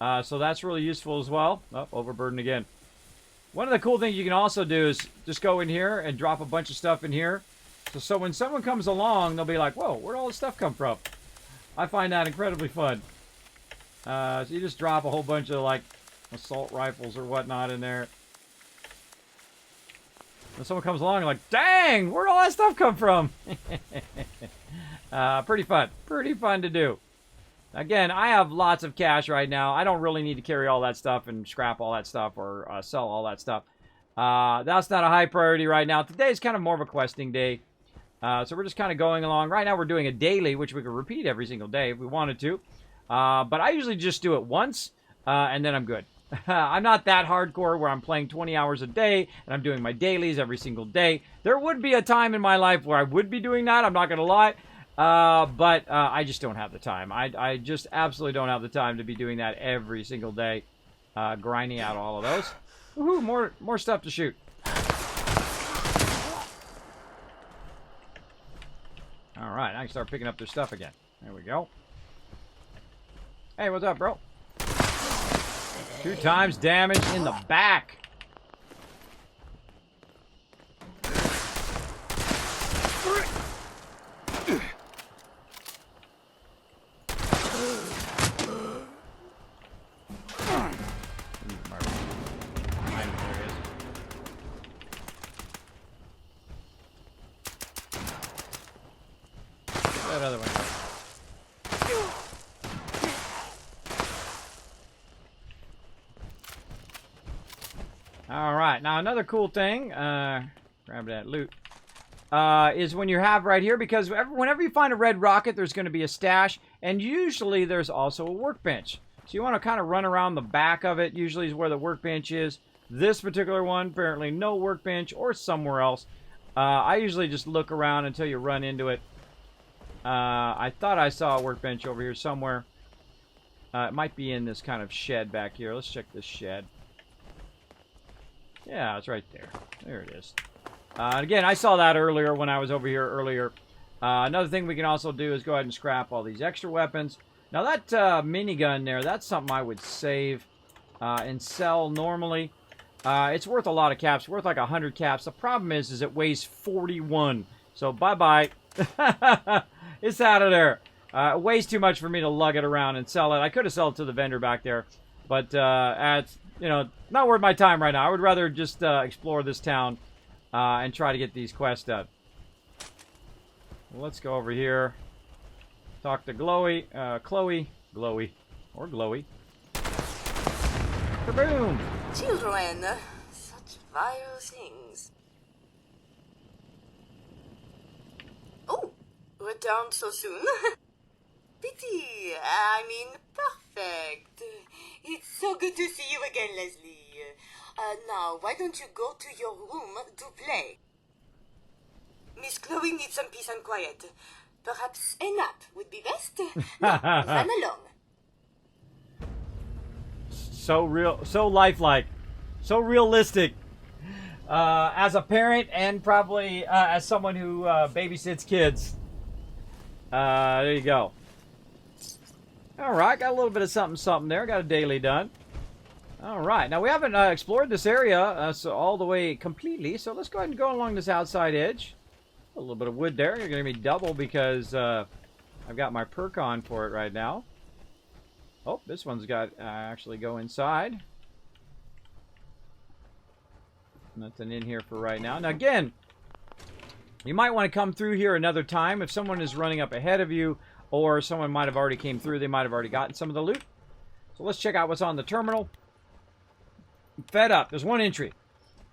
So that's really useful as well. Oh, overburden again. One of the cool things you can also do is just go in here and drop a bunch of stuff in here. So when someone comes along, they'll be like, whoa, where'd all this stuff come from? I find that incredibly fun. So you just drop a whole bunch of, like, assault rifles or whatnot in there. When someone comes along, like, dang, where'd all that stuff come from? Pretty fun. Pretty fun to do. Again, I have lots of cash right now. I don't really need to carry all that stuff and scrap all that stuff or sell all that stuff. That's not a high priority right now. Today is kind of more of a questing day. So we're just kind of going along. Right now we're doing a daily, which we could repeat every single day if we wanted to. But I usually just do it once, and then I'm good. I'm not that hardcore where I'm playing 20 hours a day, and I'm doing my dailies every single day. There would be a time in my life where I would be doing that, I'm not going to lie. But I just don't have the time. I just absolutely don't have the time to be doing that every single day, grinding out all of those. Woohoo, more stuff to shoot. Alright, I can start picking up their stuff again. There we go. Hey, what's up, bro? 2 times damage in the back. That other one. Alright, now another cool thing, grab that loot, is when you have right here, because whenever you find a red rocket, there's going to be a stash, and usually there's also a workbench. So you want to kind of run around the back of it, usually is where the workbench is. This particular one, apparently no workbench, or somewhere else. I usually just look around until you run into it. I thought I saw a workbench over here somewhere. It might be in this kind of shed back here. Let's check this shed. Yeah, it's right there. There it is. And again, I saw that earlier when I was over here earlier. Another thing we can also do is go ahead and scrap all these extra weapons. Now that minigun there, that's something I would save and sell normally. It's worth a lot of caps. It's worth like 100 caps. The problem is it weighs 41. So bye-bye. It's out of there. It weighs too much for me to lug it around and sell it. I could have sold it to the vendor back there. But it's, you know, not worth my time right now. I would rather just explore this town and try to get these quests done. Let's go over here. Talk to Chloe, or Glowy. Kaboom! Children, such vile things. Oh, returned so soon? Pity, I mean perfect. It's so good to see you again, Leslie. Now, why don't you go to your room to play? Miss Chloe needs some peace and quiet. Perhaps a nap would be best. Now, run along. So real, so lifelike, so realistic. As a parent and probably as someone who babysits kids. There you go. Alright, got a little bit of something there. Got a daily done. Alright, now we haven't explored this area so all the way completely, so let's go ahead and go along this outside edge. A little bit of wood there. You're going to be double because I've got my perk on for it right now. Oh, this one's got actually go inside. Nothing in here for right now. Now again, you might want to come through here another time if someone is running up ahead of you, or someone might have already came through. They might have already gotten some of the loot. So let's check out what's on the terminal. I'm fed up. There's one entry.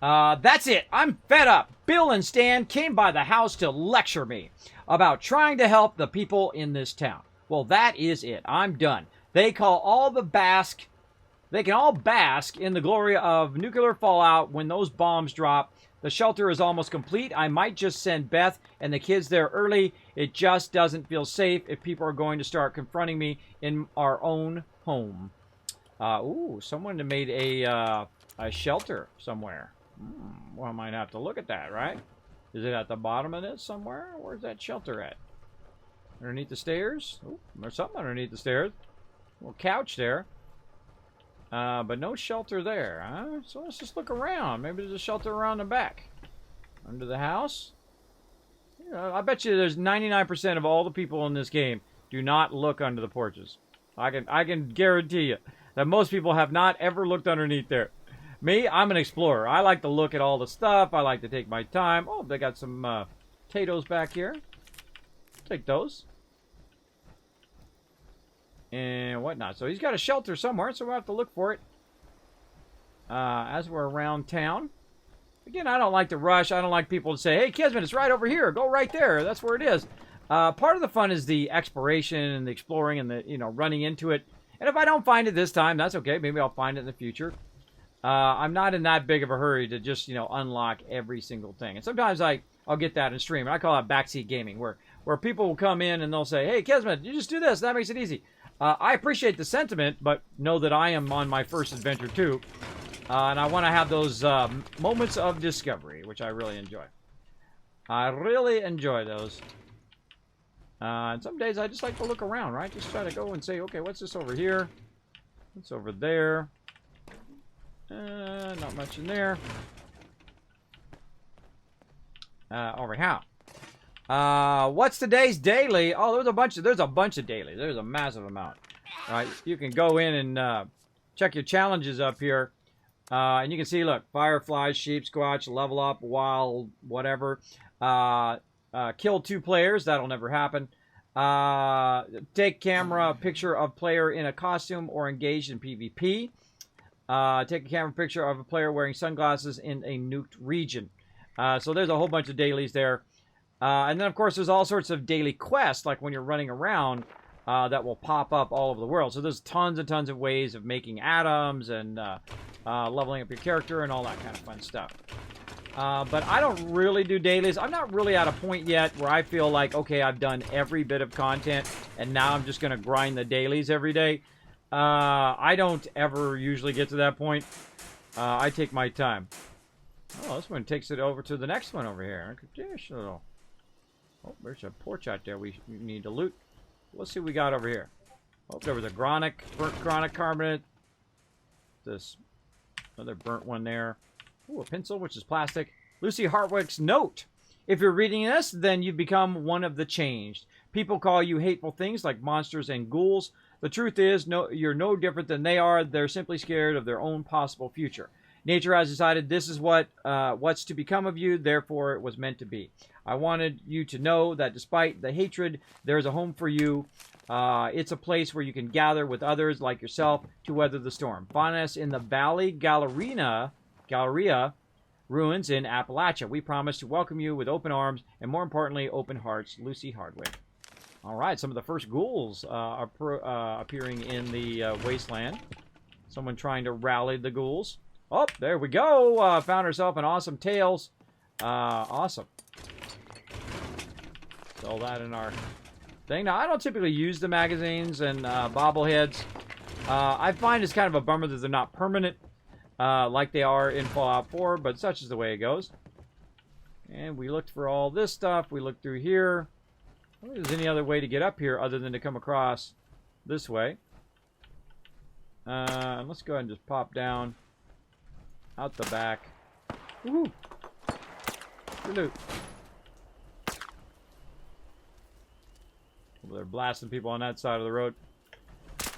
That's it. I'm fed up. Bill and Stan came by the house to lecture me about trying to help the people in this town. Well, that is it. I'm done. They can all bask in the glory of nuclear fallout when those bombs drop. The shelter is almost complete. I might just send Beth and the kids there early. It just doesn't feel safe if people are going to start confronting me in our own home. Ooh, someone made a shelter somewhere. Well, I might have to look at that, right? Is it at the bottom of this somewhere? Where's that shelter at? Underneath the stairs? Ooh, there's something underneath the stairs. A little couch there. But no shelter there, huh? So let's just look around. Maybe there's a shelter around the back. Under the house? You know, I bet you there's 99% of all the people in this game do not look under the porches. I can guarantee you that most people have not ever looked underneath there. Me, I'm an explorer. I like to look at all the stuff. I like to take my time. Oh, they got some potatoes back here. Take those. And whatnot. So he's got a shelter somewhere, so we'll have to look for it as we're around town. Again, I don't like to rush. I don't like people to say, hey, Kismet, it's right over here. Go right there. That's where it is. Part of the fun is the exploration and the exploring and the, running into it. And if I don't find it this time, that's okay. Maybe I'll find it in the future. I'm not in that big of a hurry to just, unlock every single thing. And sometimes I'll get that in stream. And I call it backseat gaming, where people will come in and they'll say, hey, Kismet, you just do this. That makes it easy. I appreciate the sentiment, but know that I am on my first adventure too. And I want to have those moments of discovery, which I really enjoy. I really enjoy those. And some days I just like to look around, right? Just try to go and say, okay, what's this over here? What's over there? Not much in there. Over here. What's today's daily? Oh, there's a bunch of dailies. There's a massive amount. All right, you can go in and check your challenges up here. And you can see, look, fireflies, sheep, squatch, level up, wild, whatever. Kill 2 players. That'll never happen. Take camera picture of player in a costume or engaged in PvP. Take a camera picture of a player wearing sunglasses in a nuked region. So there's a whole bunch of dailies there. And then, of course, there's all sorts of daily quests, like when you're running around, that will pop up all over the world. So there's tons and tons of ways of making atoms and leveling up your character and all that kind of fun stuff. But I don't really do dailies. I'm not really at a point yet where I feel like, okay, I've done every bit of content, and now I'm just going to grind the dailies every day. I don't ever usually get to that point. I take my time. Oh, this one takes it over to the next one over here. Oh, there's a porch out there we need to loot. Let's see what we got over here. Oh, there was a burnt chronic carbonate. This other burnt one there. Ooh, a pencil, which is plastic. Lucy Hartwick's note. If you're reading this, then you've become one of the changed. People call you hateful things like monsters and ghouls. The truth is, you're no different than they are. They're simply scared of their own possible future. Nature has decided this is what's to become of you, therefore it was meant to be. I wanted you to know that despite the hatred, there is a home for you. It's a place where you can gather with others like yourself to weather the storm. Find us in the Valley Galleria ruins in Appalachia. We promise to welcome you with open arms and, more importantly, open hearts. Lucy Hardwick. All right, some of the first ghouls are appearing in the wasteland. Someone trying to rally the ghouls. Oh, there we go. Found herself an awesome tails. Awesome. All that in our thing. Now, I don't typically use the magazines and bobbleheads. I find it's kind of a bummer that they're not permanent like they are in Fallout 4, but such is the way it goes. And we looked for all this stuff. We looked through here. I don't think there's any other way to get up here other than to come across this way. Let's go ahead and just pop down out the back. Woohoo! Good loot. They're blasting people on that side of the road.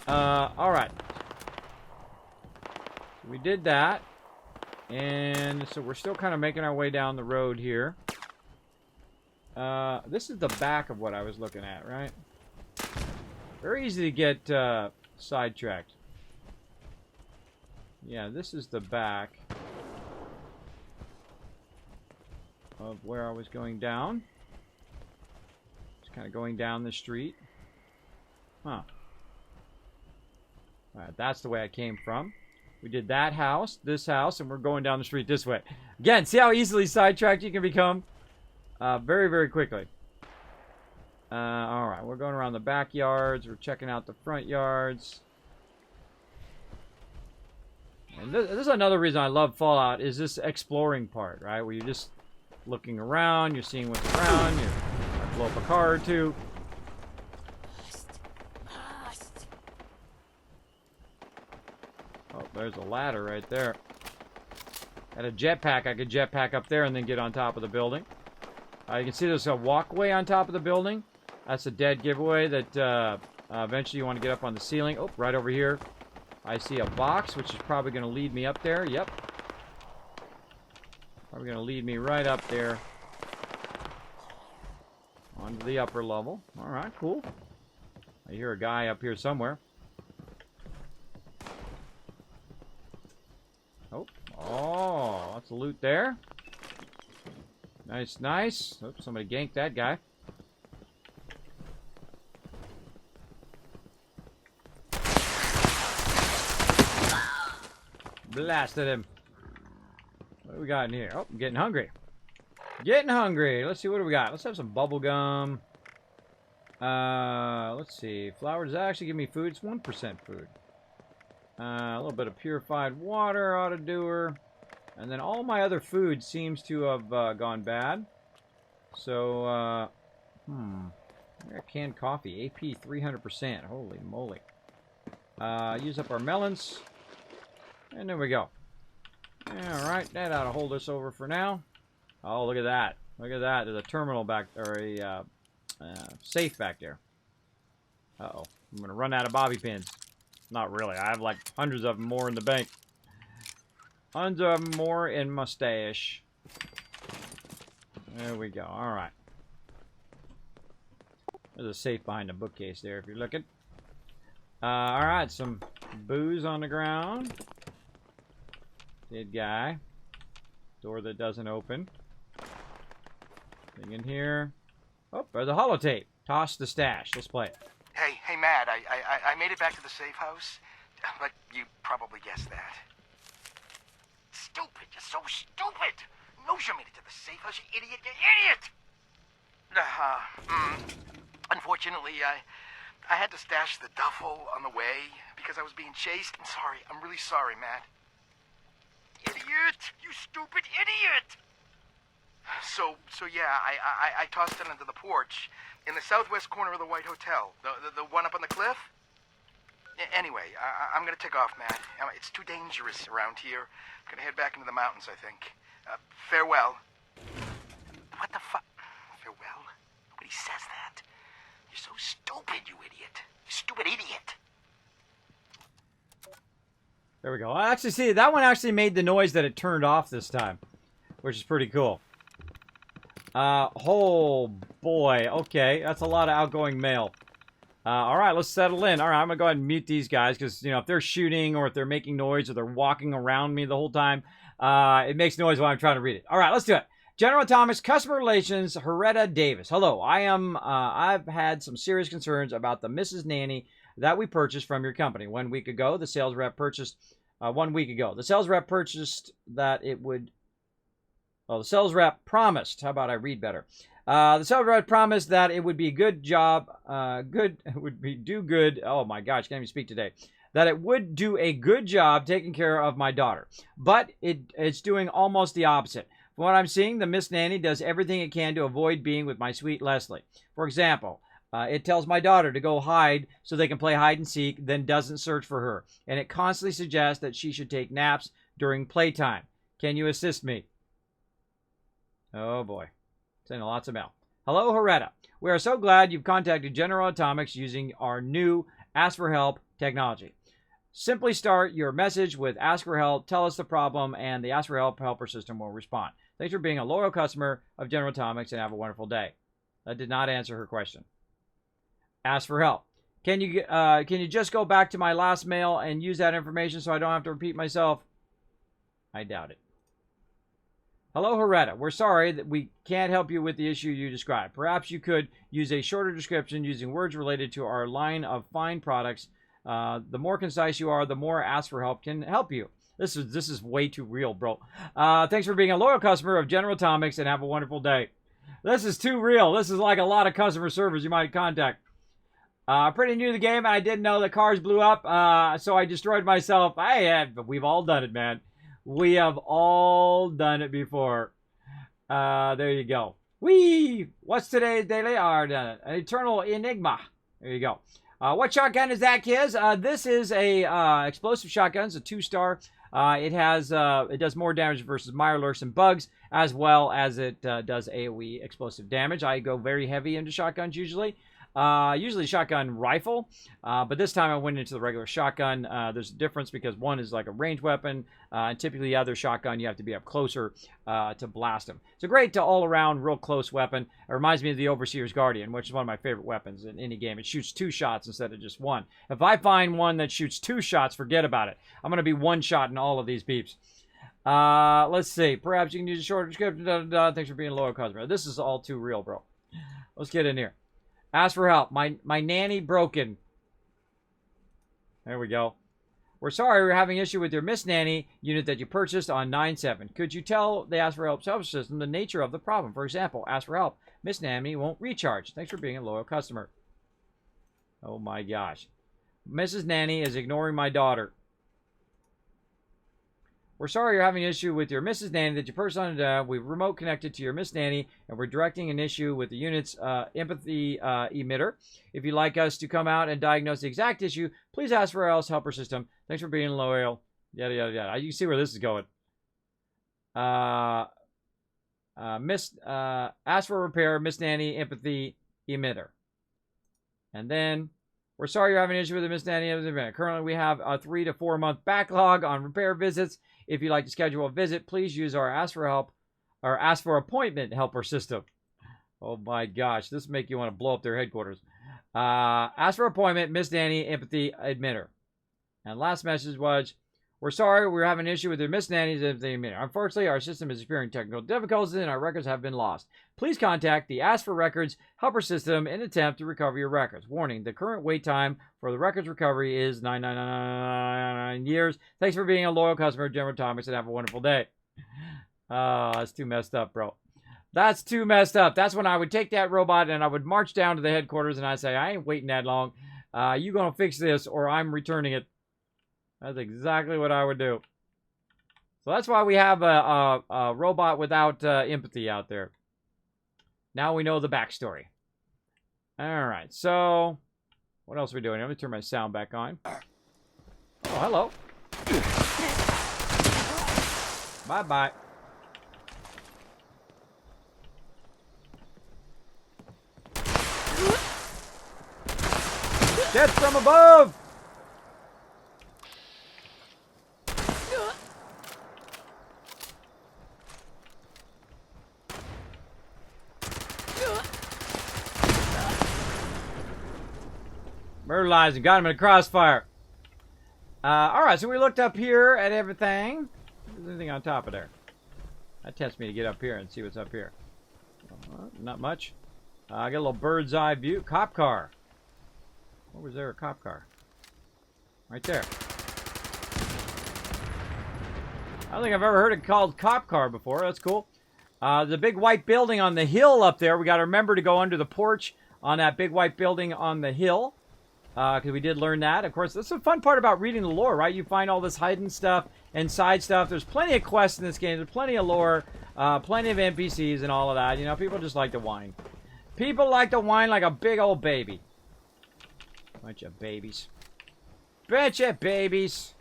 All right. So we did that. And so we're still kind of making our way down the road here. This is the back of what I was looking at, right? Very easy to get sidetracked. Yeah, this is the back of where I was going down. Just kind of going down the street. Huh. Alright, that's the way I came from. We did that house, this house, and we're going down the street this way. Again, see how easily sidetracked you can become? Very, very quickly. Alright, we're going around the backyards. We're checking out the front yards. And this is another reason I love Fallout, is this exploring part, right? Where you're just looking around, you're seeing what's around, you blow up a car or two. Oh, there's a ladder right there. Had a jetpack. I could jetpack up there and then get on top of the building. You can see there's a walkway on top of the building. That's a dead giveaway that eventually you want to get up on the ceiling. Oh, right over here. I see a box, which is probably going to lead me up there. Yep. Probably going to lead me right up there. Onto the upper level. Alright, cool. I hear a guy up here somewhere. Oh, lots of loot there. Nice, nice. Oops, somebody ganked that guy. Blasted him. What do we got in here? Oh, I'm getting hungry. Getting hungry. Let's see, what do we got? Let's have some bubble gum. Let's see. Flour, does that actually give me food? It's 1% food. A little bit of purified water ought to do her. And then all my other food seems to have gone bad. So, I got canned coffee. AP 300%. Holy moly. Use up our melons. And there we go. Alright, that ought to hold us over for now. Oh, look at that. Look at that. There's a terminal back, or a safe back there. Uh-oh. I'm going to run out of bobby pins. Not really. I have like hundreds of them more in the bank. Hundreds of them more in my stash. There we go. Alright. There's a safe behind the bookcase there if you're looking. Alright, some booze on the ground. Dead guy. Door that doesn't open. Thing in here. Oh, there's a holotape. Toss the stash. Let's play it. Hey, Matt, I made it back to the safe house, but you probably guessed that. Stupid, you're so stupid! Knows you made it to the safe house, you idiot, you idiot! Unfortunately, I had to stash the duffel on the way because I was being chased. I'm sorry, I'm really sorry, Matt. Idiot! You stupid idiot! So yeah, I tossed it under the porch in the southwest corner of the White Hotel. The one up on the cliff? Anyway, I'm gonna take off, Matt. It's too dangerous around here. I'm gonna head back into the mountains, I think. Farewell. What the fuck? Farewell? Nobody says that. You're so stupid, you idiot. You stupid idiot. There we go. Actually, see, that one actually made the noise that it turned off this time, which is pretty cool. Oh, boy. Okay, that's a lot of outgoing mail. All right, let's settle in. All right, I'm going to go ahead and mute these guys because, you know, if they're shooting or if they're making noise or they're walking around me the whole time, it makes noise while I'm trying to read it. All right, let's do it. General Thomas, Customer Relations, Heretta Davis. Hello, I've had some serious concerns about the Mrs. Nanny that we purchased from your company 1 week ago. The sales rep purchased 1 week ago. The sales rep purchased that it would... Oh, the sales rep promised. How about I read better? The sales rep promised that it would be a good job. It would do good. Oh my gosh, can't even speak today. That it would do a good job taking care of my daughter. But it's doing almost the opposite. From what I'm seeing, the Miss Nanny does everything it can to avoid being with my sweet Leslie. For example, it tells my daughter to go hide so they can play hide and seek, then doesn't search for her. And it constantly suggests that she should take naps during playtime. Can you assist me? Oh boy. Sending lots of mail. Hello, Horetta. We are so glad you've contacted General Atomics using our new Ask for Help technology. Simply start your message with Ask for Help, tell us the problem, and the Ask for Help helper system will respond. Thanks for being a loyal customer of General Atomics and have a wonderful day. That did not answer her question. Ask for help. Can you just go back to my last mail and use that information so I don't have to repeat myself? I doubt it. Hello, Horetta. We're sorry that we can't help you with the issue you described. Perhaps you could use a shorter description using words related to our line of fine products. The more concise you are, the more Ask for Help can help you. This is way too real, bro. Thanks for being a loyal customer of General Atomics and have a wonderful day. This is too real. This is like a lot of customer service you might contact. Pretty new to the game, and I didn't know that cars blew up, so I destroyed myself. But we've all done it, man. We have all done it before. There you go. Whee! What's today's daily? An eternal enigma. There you go. What shotgun is that, kids? This is a explosive shotgun. It's a 2-star. It does more damage versus mirelurks and bugs, as well as it does AoE explosive damage. I go very heavy into shotguns usually. Usually shotgun rifle, but this time I went into the regular shotgun. There's a difference because one is like a ranged weapon, and typically the other shotgun you have to be up closer to blast them. It's a great all-around real close weapon. It reminds me of the Overseer's Guardian, which is one of my favorite weapons in any game. It shoots 2 shots instead of just 1. If I find one that shoots 2 shots, forget about it. I'm going to be 1 shot in all of these peeps. Let's see. Perhaps you can use a shorter description. Thanks for being a loyal customer. This is all too real, bro. Let's get in here. Ask for help. My nanny broken. There we go. We're sorry we're having issue with your Miss Nanny unit that you purchased on 9/7. Could you tell the Ask for Help service system the nature of the problem? For example, ask for help. Miss Nanny won't recharge. Thanks for being a loyal customer. Oh my gosh. Mrs. Nanny is ignoring my daughter. We're sorry you're having an issue with your Mrs. Nanny that you purchased on. We've remote connected to your Miss Nanny, and we're directing an issue with the unit's empathy emitter. If you'd like us to come out and diagnose the exact issue, please ask for our helper system. Thanks for being loyal. Yada, yada, yada. You can see where this is going. Ask for repair, Miss Nanny, empathy emitter. And then, we're sorry you're having an issue with the Miss Nanny emitter. Currently, we have a 3 to 4 month backlog on repair visits. If you'd like to schedule a visit, please use our Ask for Help or Ask for Appointment helper system. Oh my gosh, this will make you want to blow up their headquarters. Ask for appointment, Miss Nanny, empathy emitter. And last message was, we're sorry we're having an issue with your Miss Nanny's empathy emitter. Unfortunately, our system is experiencing technical difficulties and our records have been lost. Please contact the Ask for Records helper system in an attempt to recover your records. Warning, the current wait time for the records recovery is 999 years. Thanks for being a loyal customer of General Atomics and have a wonderful day. Oh, that's too messed up, bro. That's too messed up. That's when I would take that robot and I would march down to the headquarters and I'd say, I ain't waiting that long. You gonna fix this or I'm returning it. That's exactly what I would do. So that's why we have a robot without empathy out there. Now we know the backstory. All right, so what else are we doing? Let me turn my sound back on. Oh, hello. Bye-bye. Death from above! Murderized and got him in a crossfire. Alright, so we looked up here at everything. There's anything on top of there. That tempts me to get up here and see what's up here. Not much. I got a little bird's eye view. Cop car. What was there? A cop car. Right there. I don't think I've ever heard it called cop car before. That's cool. The big white building on the hill up there. We got to remember to go under the porch on that big white building on the hill. Because we did learn that. Of course, that's the fun part about reading the lore, right? You find all this hidden stuff and side stuff. There's plenty of quests in this game. There's plenty of lore, plenty of NPCs and all of that. You know, people just like to whine. People like to whine like a big old baby. Bunch of babies. Bunch of babies.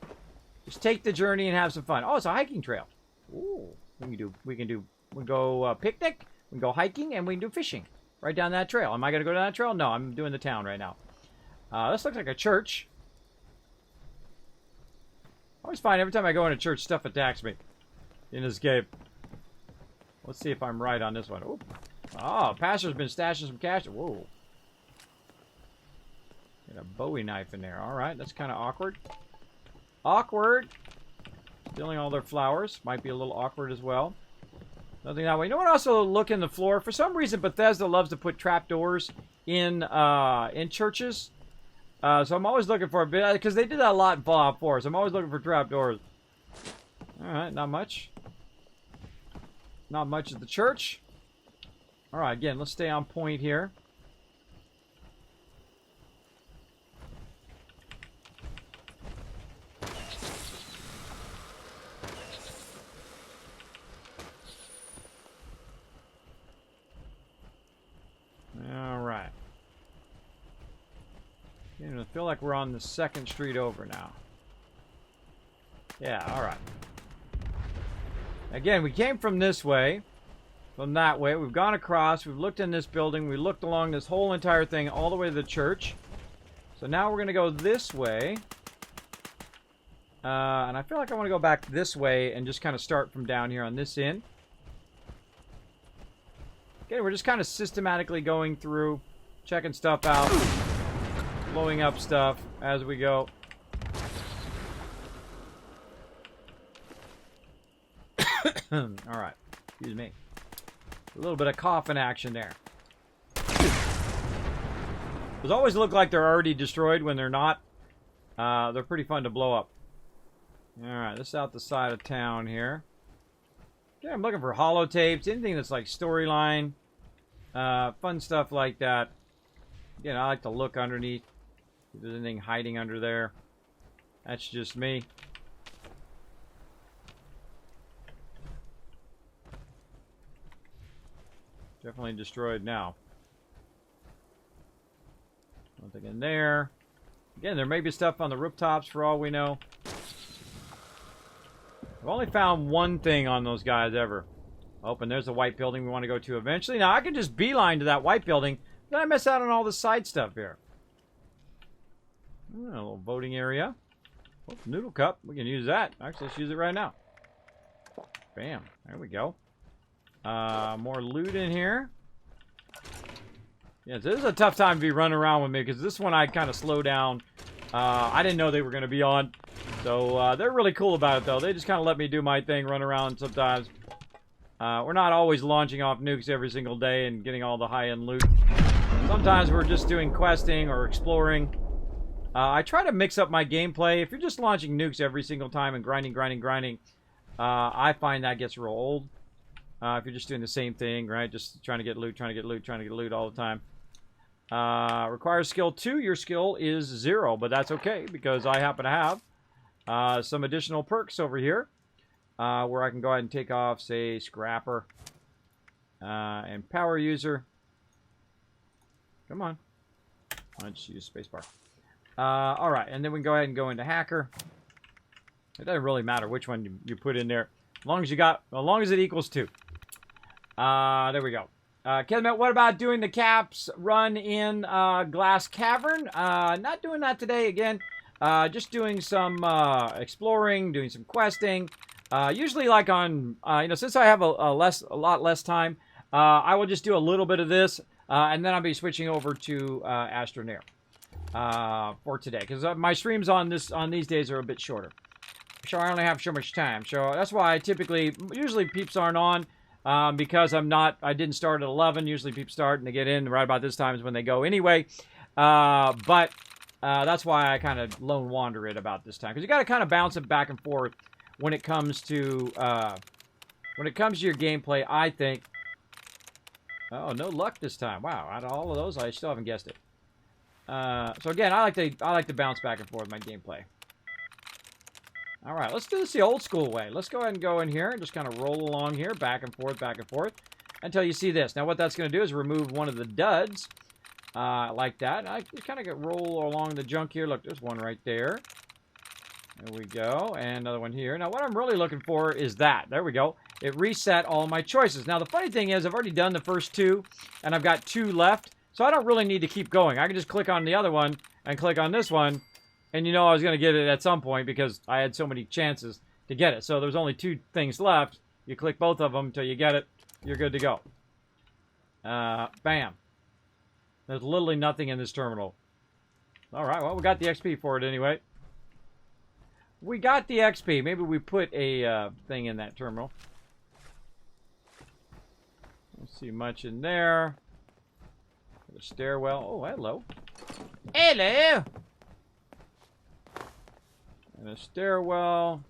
Just take the journey and have some fun. Oh, it's a hiking trail. Ooh. We can go picnic, we can go hiking, and we can do fishing. right down that trail. Am I going to go down that trail? No, I'm doing the town right now. This looks like a church. I always find every time I go into church, stuff attacks me in this game. Let's see if I'm right on this one. Ooh. Oh, pastor's been stashing some cash. Whoa. Got a Bowie knife in there. All right, that's kind of awkward. Awkward. Stealing all their flowers. Might be a little awkward as well. Nothing that way. You know what? Also look in the floor. For some reason, Bethesda loves to put trapdoors in churches. So I'm always looking for a bit, because they did that a lot in Fallout 4. So I'm always looking for trapdoors. All right, not much. Not much at the church. All right, again, let's stay on point here. All right. I feel like we're on the second street over now. Yeah, all right. Again, we came from this way, from that way. We've gone across. We've looked in this building. We looked along this whole entire thing all the way to the church. So now we're going to go this way. And I feel like I want to go back this way and just kind of start from down here on this end. Okay, we're just kind of systematically going through, checking stuff out, blowing up stuff as we go. Alright, excuse me. A little bit of coughing action there. Those always look like they're already destroyed when they're not. They're pretty fun to blow up. Alright, this is out the side of town here. Yeah, I'm looking for holotapes, anything that's like storyline. Fun stuff like that. Again, I like to look underneath. If there's anything hiding under there. That's just me. Definitely destroyed now. Nothing in there. Again, there may be stuff on the rooftops for all we know. I've only found one thing on those guys ever. Oh, and there's the white building we want to go to eventually. Now, I can just beeline to that white building. Then I miss out on all the side stuff here. Oh, a little voting area. Oh, noodle cup. We can use that. Actually, let's use it right now. Bam. There we go. More loot in here. Yeah, this is a tough time to be running around with me because this one I kind of slow down. I didn't know they were going to be on. So they're really cool about it, though. They just kind of let me do my thing, run around sometimes. We're not always launching off nukes every single day and getting all the high-end loot. Sometimes we're just doing questing or exploring. I try to mix up my gameplay. If you're just launching nukes every single time and grinding, I find that gets real old. If you're just doing the same thing, right? Just trying to get loot, trying to get loot all the time. Requires skill 2. Your skill is 0, but that's okay because I happen to have some additional perks over here where I can go ahead and take off, say, Scrapper and Power User. Come on. Let's use spacebar. All right, and then we can go ahead and go into Hacker. It doesn't really matter which one you put in there, as long as it equals 2. There we go. Kismet, what about doing the caps run in Glass Cavern? Not doing that today again. Just doing some exploring, doing some questing. Usually, like on since I have a lot less time, I will just do a little bit of this, and then I'll be switching over to Astroneer for today because my streams on these days are a bit shorter. So I only have so much time. So that's why I usually peeps aren't on because I didn't start at 11. Usually peeps start and they get in right about this time is when they go anyway. But that's why I kind of lone wander it about this time because you got to kind of bounce it back and forth when it comes to your gameplay. I think. Oh, no luck this time. Wow, out of all of those, I still haven't guessed it. So again, I like to bounce back and forth my gameplay. All right, let's do this the old school way. Let's go ahead and go in here and just kind of roll along here, back and forth, until you see this. Now, what that's going to do is remove one of the duds, like that. I just kind of roll along the junk here. Look, there's one right there. There we go. And another one here. Now, what I'm really looking for is that. There we go. It reset all my choices. Now, the funny thing is, I've already done the first 2, and I've got 2 left. So I don't really need to keep going. I can just click on the other one and click on this one. And you know I was going to get it at some point because I had so many chances to get it. So there's only 2 things left. You click both of them until you get it. You're good to go. Bam. There's literally nothing in this terminal. All right, well, we got the XP for it anyway. We got the XP. Maybe we put a thing in that terminal. Don't see much in there. The stairwell. Oh, hello. Hello! And a stairwell.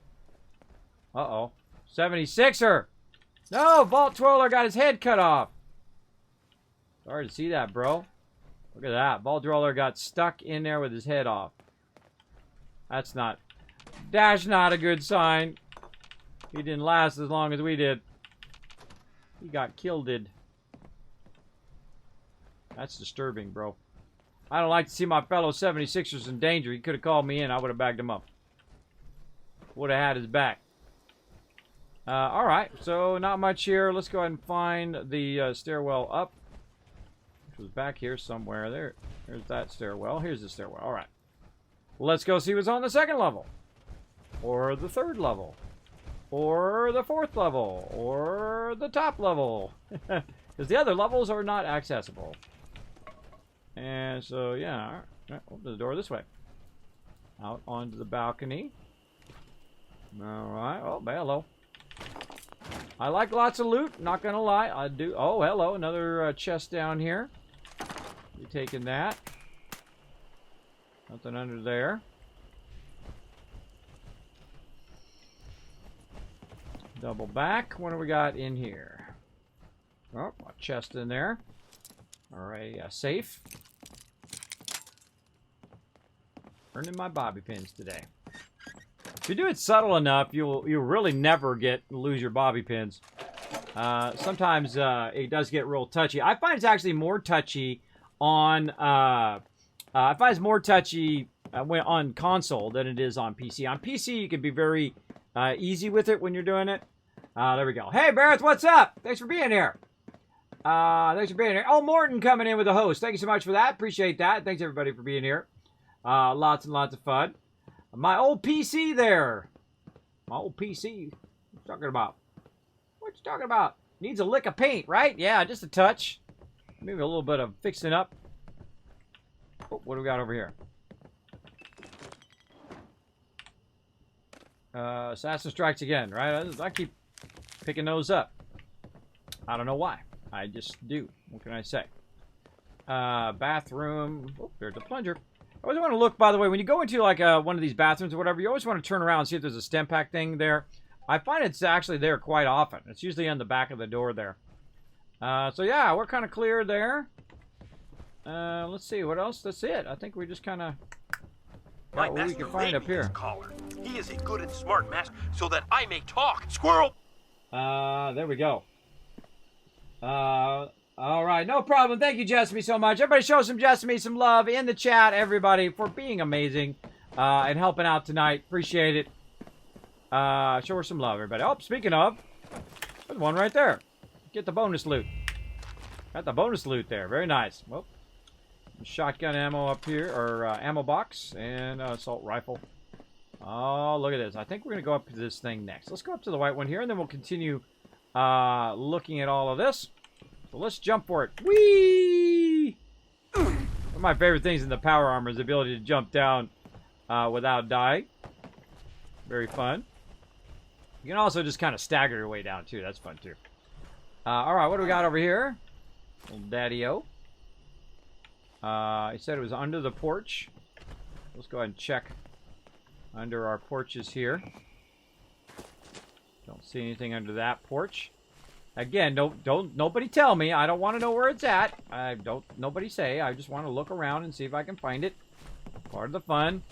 Uh-oh. 76er! No! Vault Twirler got his head cut off. Sorry to see that, bro. Look at that. Vault Twirler got stuck in there with his head off. That's not a good sign. He didn't last as long as we did. He got killed. That's disturbing, bro. I don't like to see my fellow 76ers in danger. He could have called me in. I would have backed him up. Would have had his back. Alright, so not much here. Let's go ahead and find the stairwell up. Which was back here somewhere. There's that stairwell. Here's the stairwell. Alright. Let's go see what's on the 2nd level. Or the 3rd level. Or the 4th level. Or the top level. Because the other levels are not accessible. And so, yeah. Open the door this way. Out onto the balcony. Alright. Oh, hello. I like lots of loot. Not gonna lie. I do. Oh, hello. Another chest down here. You taking that? Nothing under there. Double back. What do we got in here? Oh, a chest in there. Alright, safe. Earning my bobby pins today. If you do it subtle enough, you'll really never lose your bobby pins. Sometimes it does get real touchy. I find it's actually more touchy on I find it's more touchy on console than it is on PC. On PC, you can be very easy with it when you're doing it. There we go. Hey, Barrett, what's up? Thanks for being here. Thanks for being here. Oh, Morton coming in with a host. Thank you so much for that. Appreciate that. Thanks, everybody, for being here. Lots and lots of fun. My old PC there. My old PC. What you talking about? What you talking about? Needs a lick of paint, right? Yeah, just a touch. Maybe a little bit of fixing up. Oh, what do we got over here? Assassin Strikes Again, right? I keep picking those up. I don't know why. I just do. What can I say? Bathroom. Oh, there's a plunger. I always want to look, by the way, when you go into like one of these bathrooms or whatever, you always want to turn around and see if there's a stem pack thing there. I find it's actually there quite often. It's usually on the back of the door there. So yeah, we're kind of clear there. Let's see, what else? That's it. I think we just kind of got what we can find up here. Collar. He is a good and smart master, so that I may talk. Squirrel! There we go. All right, no problem. Thank you, Jessamy, so much. Everybody show some Jessamy some love in the chat, everybody, for being amazing and helping out tonight. Appreciate it. Show her some love, everybody. Oh, speaking of, there's one right there. Get the bonus loot. Got the bonus loot there. Very nice. Well, shotgun ammo up here, or ammo box, and assault rifle. Oh, look at this. I think we're going to go up to this thing next. Let's go up to the white one here, and then we'll continue looking at all of this. So let's jump for it. Whee! One of my favorite things in the power armor is the ability to jump down without dying. Very fun. You can also just kind of stagger your way down, too. That's fun, too. Alright, what do we got over here? Little daddy-o. He said it was under the porch. Let's go ahead and check under our porches here. Don't see anything under that porch. Again, nobody tell me. I don't want to know where it's at. Nobody say. I just want to look around and see if I can find it. Part of the fun.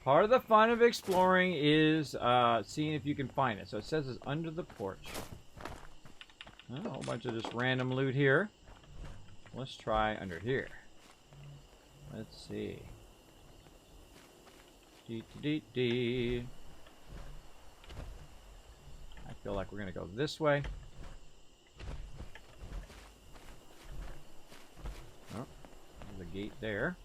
Part of the fun of exploring is seeing if you can find it. So it says it's under the porch. A whole bunch of just random loot here. Let's try under here. Let's see. Dee. I feel like we're gonna go this way. Oh, there's a gate there.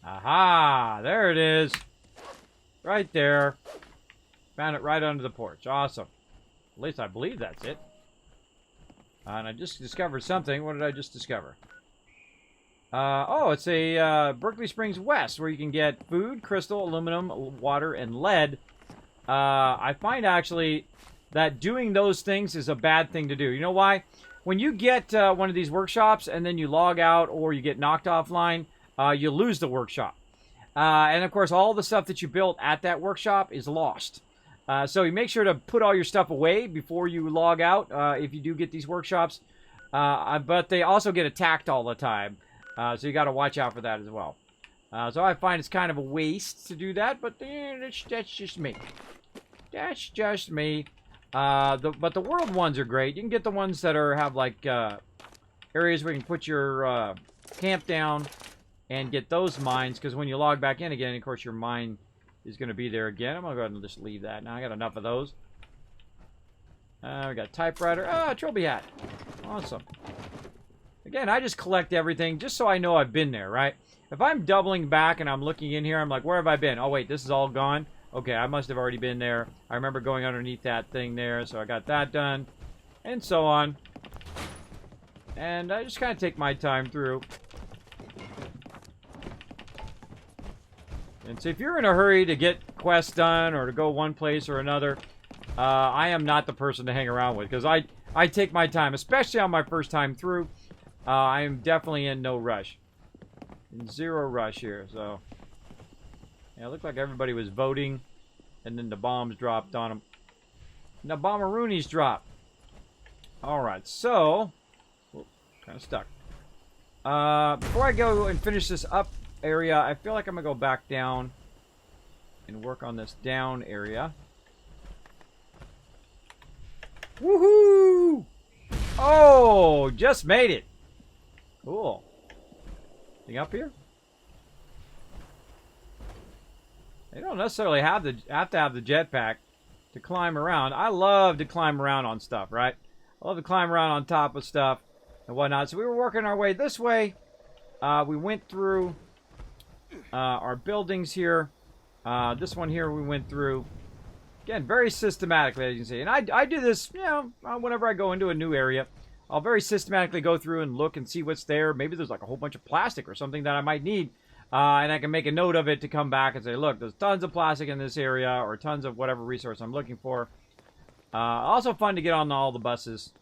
Aha! There it is. Right there. Found it right under the porch. Awesome. At least I believe that's it. And I just discovered something. What did I just discover? Oh, it's a Berkeley Springs West, where you can get food, crystal, aluminum, water, and lead. I find, actually, that doing those things is a bad thing to do. You know why? When you get one of these workshops, and then you log out, or you get knocked offline, you lose the workshop. And, of course, all the stuff that you built at that workshop is lost. So you make sure to put all your stuff away before you log out if you do get these workshops. But they also get attacked all the time. So you got to watch out for that as well. So I find it's kind of a waste to do that, but that's just me. That's just me. But the world ones are great. You can get the ones that have like areas where you can put your camp down and get those mines, because when you log back in again, of course, your mine is going to be there again. I'm going to go ahead and just leave that. Now I got enough of those. We got typewriter. Ah, trophy hat. Awesome. Again, I just collect everything just so I know I've been there, right? If I'm doubling back and I'm looking in here, I'm like, where have I been? Oh, wait, this is all gone. Okay, I must have already been there. I remember going underneath that thing there, so I got that done. And so on. And I just kind of take my time through. And so if you're in a hurry to get quests done or to go one place or another, I am not the person to hang around with, because I take my time, especially on my first time through. I am definitely in no rush. In zero rush here, so. Yeah, it looked like everybody was voting, and then the bombs dropped on them. And the bomberoonies dropped. Alright, so. Kind of stuck. Before I go and finish this up area, I feel like I'm gonna go back down and work on this down area. Woohoo! Oh, just made it. Cool. Anything up here? They don't necessarily have to have the jetpack to climb around. I love to climb around on stuff, right? I love to climb around on top of stuff and whatnot. So we were working our way this way. We went through our buildings here. This one here we went through. Again, very systematically, as you can see. And I do this, you know, whenever I go into a new area. I'll very systematically go through and look and see what's there. Maybe there's like a whole bunch of plastic or something that I might need. And I can make a note of it to come back and say, look, there's tons of plastic in this area, or tons of whatever resource I'm looking for. Also fun to get on all the buses.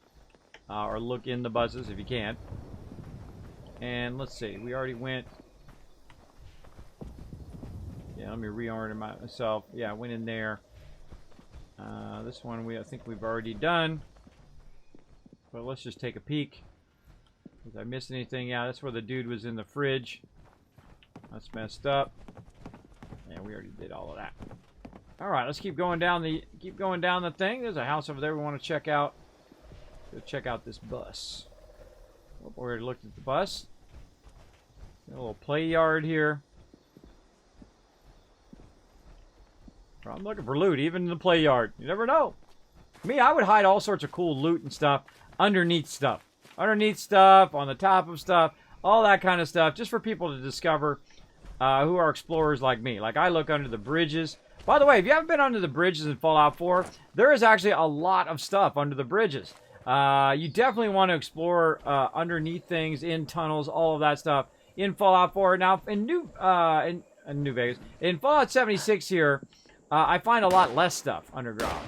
Or look in the buses if you can. And let's see, we already went. Yeah, let me reorder myself. Yeah, I went in there. This one I think we've already done. But let's just take a peek. Did I miss anything? Yeah, that's where the dude was in the fridge. That's messed up. Yeah, we already did all of that. All right, let's keep going down the thing. There's a house over there we want to check out. Go check out this bus. Oh, we already looked at the bus. Got a little play yard here. I'm looking for loot, even in the play yard. You never know. Me, I would hide all sorts of cool loot and stuff underneath stuff. Underneath stuff, on the top of stuff, all that kind of stuff, just for people to discover who are explorers like me. Like, I look under the bridges. By the way, if you haven't been under the bridges in Fallout 4, there is actually a lot of stuff under the bridges. You definitely want to explore underneath things, in tunnels, all of that stuff in Fallout 4. Now, in New Vegas, in Fallout 76 here, I find a lot less stuff underground.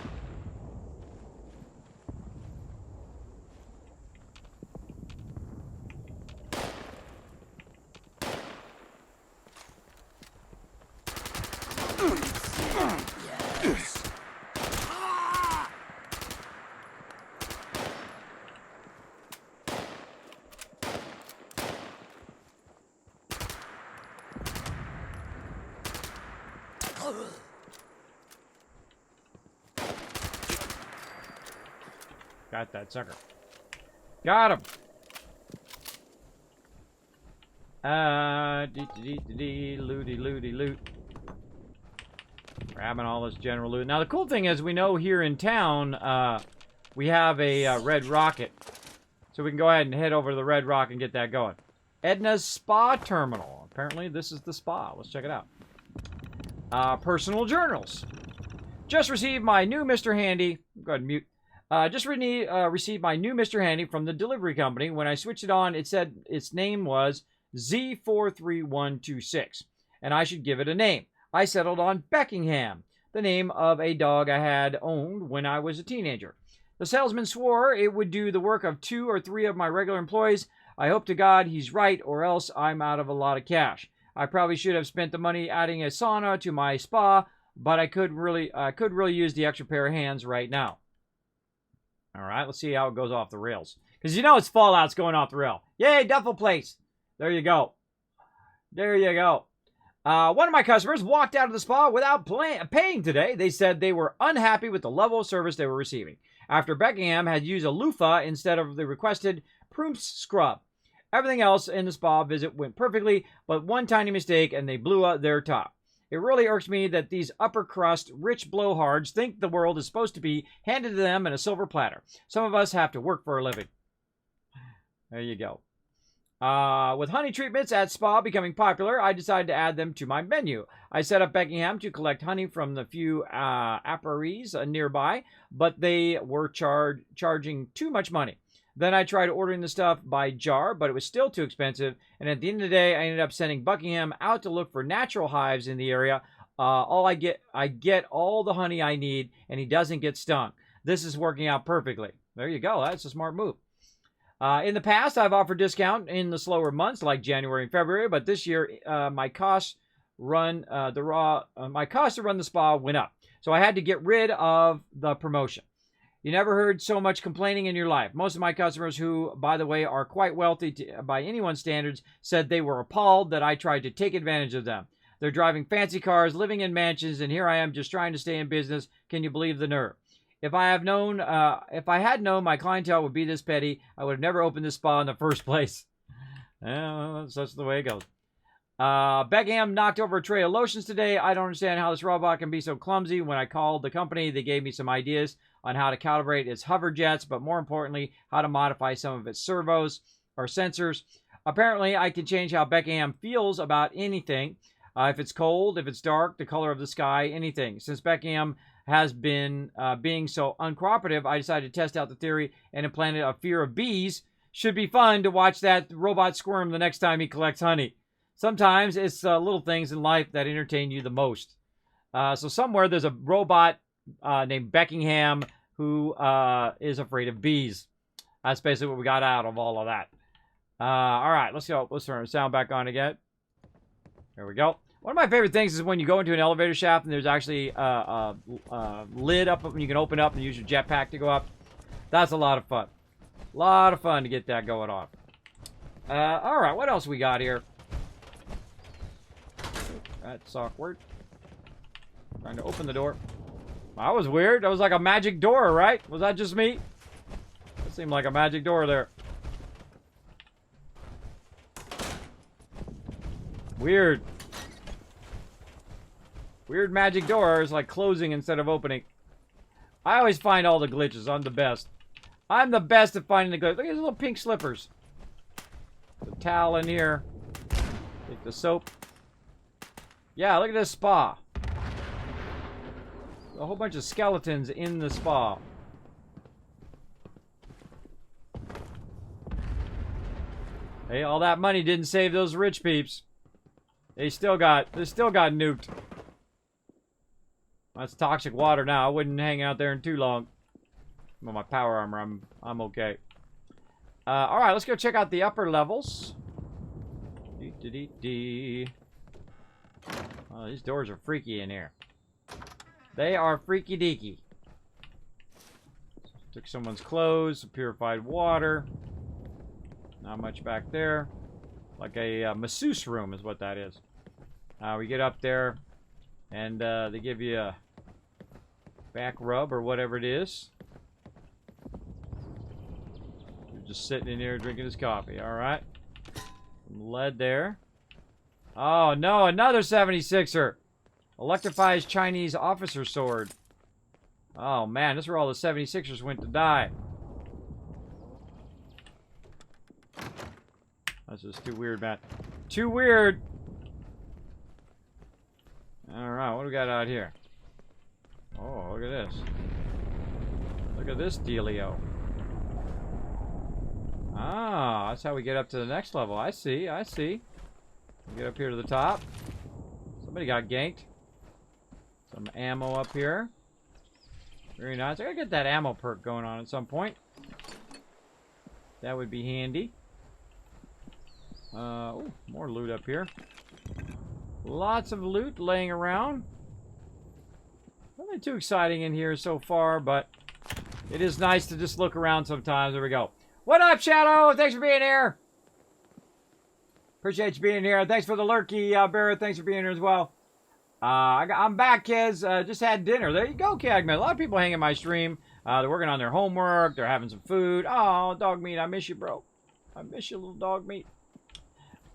Got that sucker. Got him. Looty loot. Grabbing all this general loot. Now the cool thing is, we know here in town, we have a red rocket. So we can go ahead and head over to the red rock and get that going. Edna's Spa Terminal. Apparently this is the spa. Let's check it out. Personal journals. Just received my new Mr. Handy. Go ahead and mute. Just received my new Mr. Handy from the delivery company. When I switched it on, it said its name was Z43126, and I should give it a name. I settled on Beckingham, the name of a dog I had owned when I was a teenager. The salesman swore it would do the work of 2 or 3 of my regular employees. I hope to God he's right, or else I'm out of a lot of cash. I probably should have spent the money adding a sauna to my spa, but I could really use the extra pair of hands right now. All right, let's see how it goes off the rails. Because you know it's Fallout's going off the rail. Yay, Duffel Place. There you go. There you go. One of my customers walked out of the spa without paying today. They said they were unhappy with the level of service they were receiving, after Beckingham had used a loofah instead of the requested Prumps scrub. Everything else in the spa visit went perfectly, but one tiny mistake and they blew up their top. It really irks me that these upper crust, rich blowhards think the world is supposed to be handed to them in a silver platter. Some of us have to work for a living. There you go. With honey treatments at spa becoming popular, I decided to add them to my menu. I set up Beckingham to collect honey from the few apiaries nearby, but they were charging too much money. Then I tried ordering the stuff by jar, but it was still too expensive, and at the end of the day, I ended up sending Buckingham out to look for natural hives in the area. I get all the honey I need, and he doesn't get stung. This is working out perfectly. There you go. That's a smart move. In the past, I've offered discount in the slower months like January and February, but this year my cost to run the spa went up, so I had to get rid of the promotion. You never heard so much complaining in your life. Most of my customers, who, by the way, are quite wealthy by anyone's standards, said they were appalled that I tried to take advantage of them. They're driving fancy cars, living in mansions, and here I am just trying to stay in business. Can you believe the nerve? If I had known my clientele would be this petty, I would have never opened this spa in the first place. Well, that's the way it goes. Beckham knocked over a tray of lotions today. I don't understand how this robot can be so clumsy. When I called the company, they gave me some ideas on how to calibrate its hover jets, but more importantly, how to modify some of its servos or sensors. Apparently, I can change how Beckham feels about anything. If it's cold, if it's dark, the color of the sky, anything. Since Beckham has been being so uncooperative, I decided to test out the theory and implanted a fear of bees. Should be fun to watch that robot squirm the next time he collects honey. Sometimes it's little things in life that entertain you the most. So somewhere there's a robot named Beckingham who is afraid of bees. That's basically what we got out of all of that. All right, let's go. Let's turn the sound back on again. There we go. One of my favorite things is when you go into an elevator shaft and there's actually a lid up and you can open up and use your jetpack to go up. That's a lot of fun. A lot of fun to get that going on. All right, what else we got here? That's awkward. Trying to open the door. That was weird. That was like a magic door, right? Was that just me? That seemed like a magic door there. Weird. Weird magic doors, like closing instead of opening. I always find all the glitches. I'm the best. I'm the best at finding the glitches. Look at these little pink slippers. The towel in here. Take the soap. Yeah, look at this spa. A whole bunch of skeletons in the spa. Hey, all that money didn't save those rich peeps. They still got nuked. That's toxic water now. I wouldn't hang out there in too long. Well, my power armor, I'm okay. All right, let's go check out the upper levels. Oh, these doors are freaky in here. They are freaky deaky. Took someone's clothes, some purified water. Not much back there. Like a masseuse room is what that is. We get up there, and they give you a back rub or whatever it is. You're just sitting in here drinking his coffee, all right? Some lead there. Oh, no, another 76er. Electrifies Chinese officer sword. Oh, man, this is where all the 76ers went to die. That's just too weird, man. Too weird. Alright, what do we got out here? Oh, look at this. Look at this dealio. Ah, that's how we get up to the next level. I see, I see. We get up here to the top. Somebody got ganked. Some ammo up here. Very nice. I gotta get that ammo perk going on at some point. That would be handy. Oh, more loot up here. Lots of loot laying around. Nothing too exciting in here so far, but it is nice to just look around sometimes. There we go. What up, Shadow? Thanks for being here. Appreciate you being here. Thanks for the lurky, Barrett. Thanks for being here as well. I'm back, kids. Just had dinner. There you go, Cagman. A lot of people hanging my stream. They're working on their homework. They're having some food. Oh, dog meat. I miss you, bro. I miss you, little dog meat.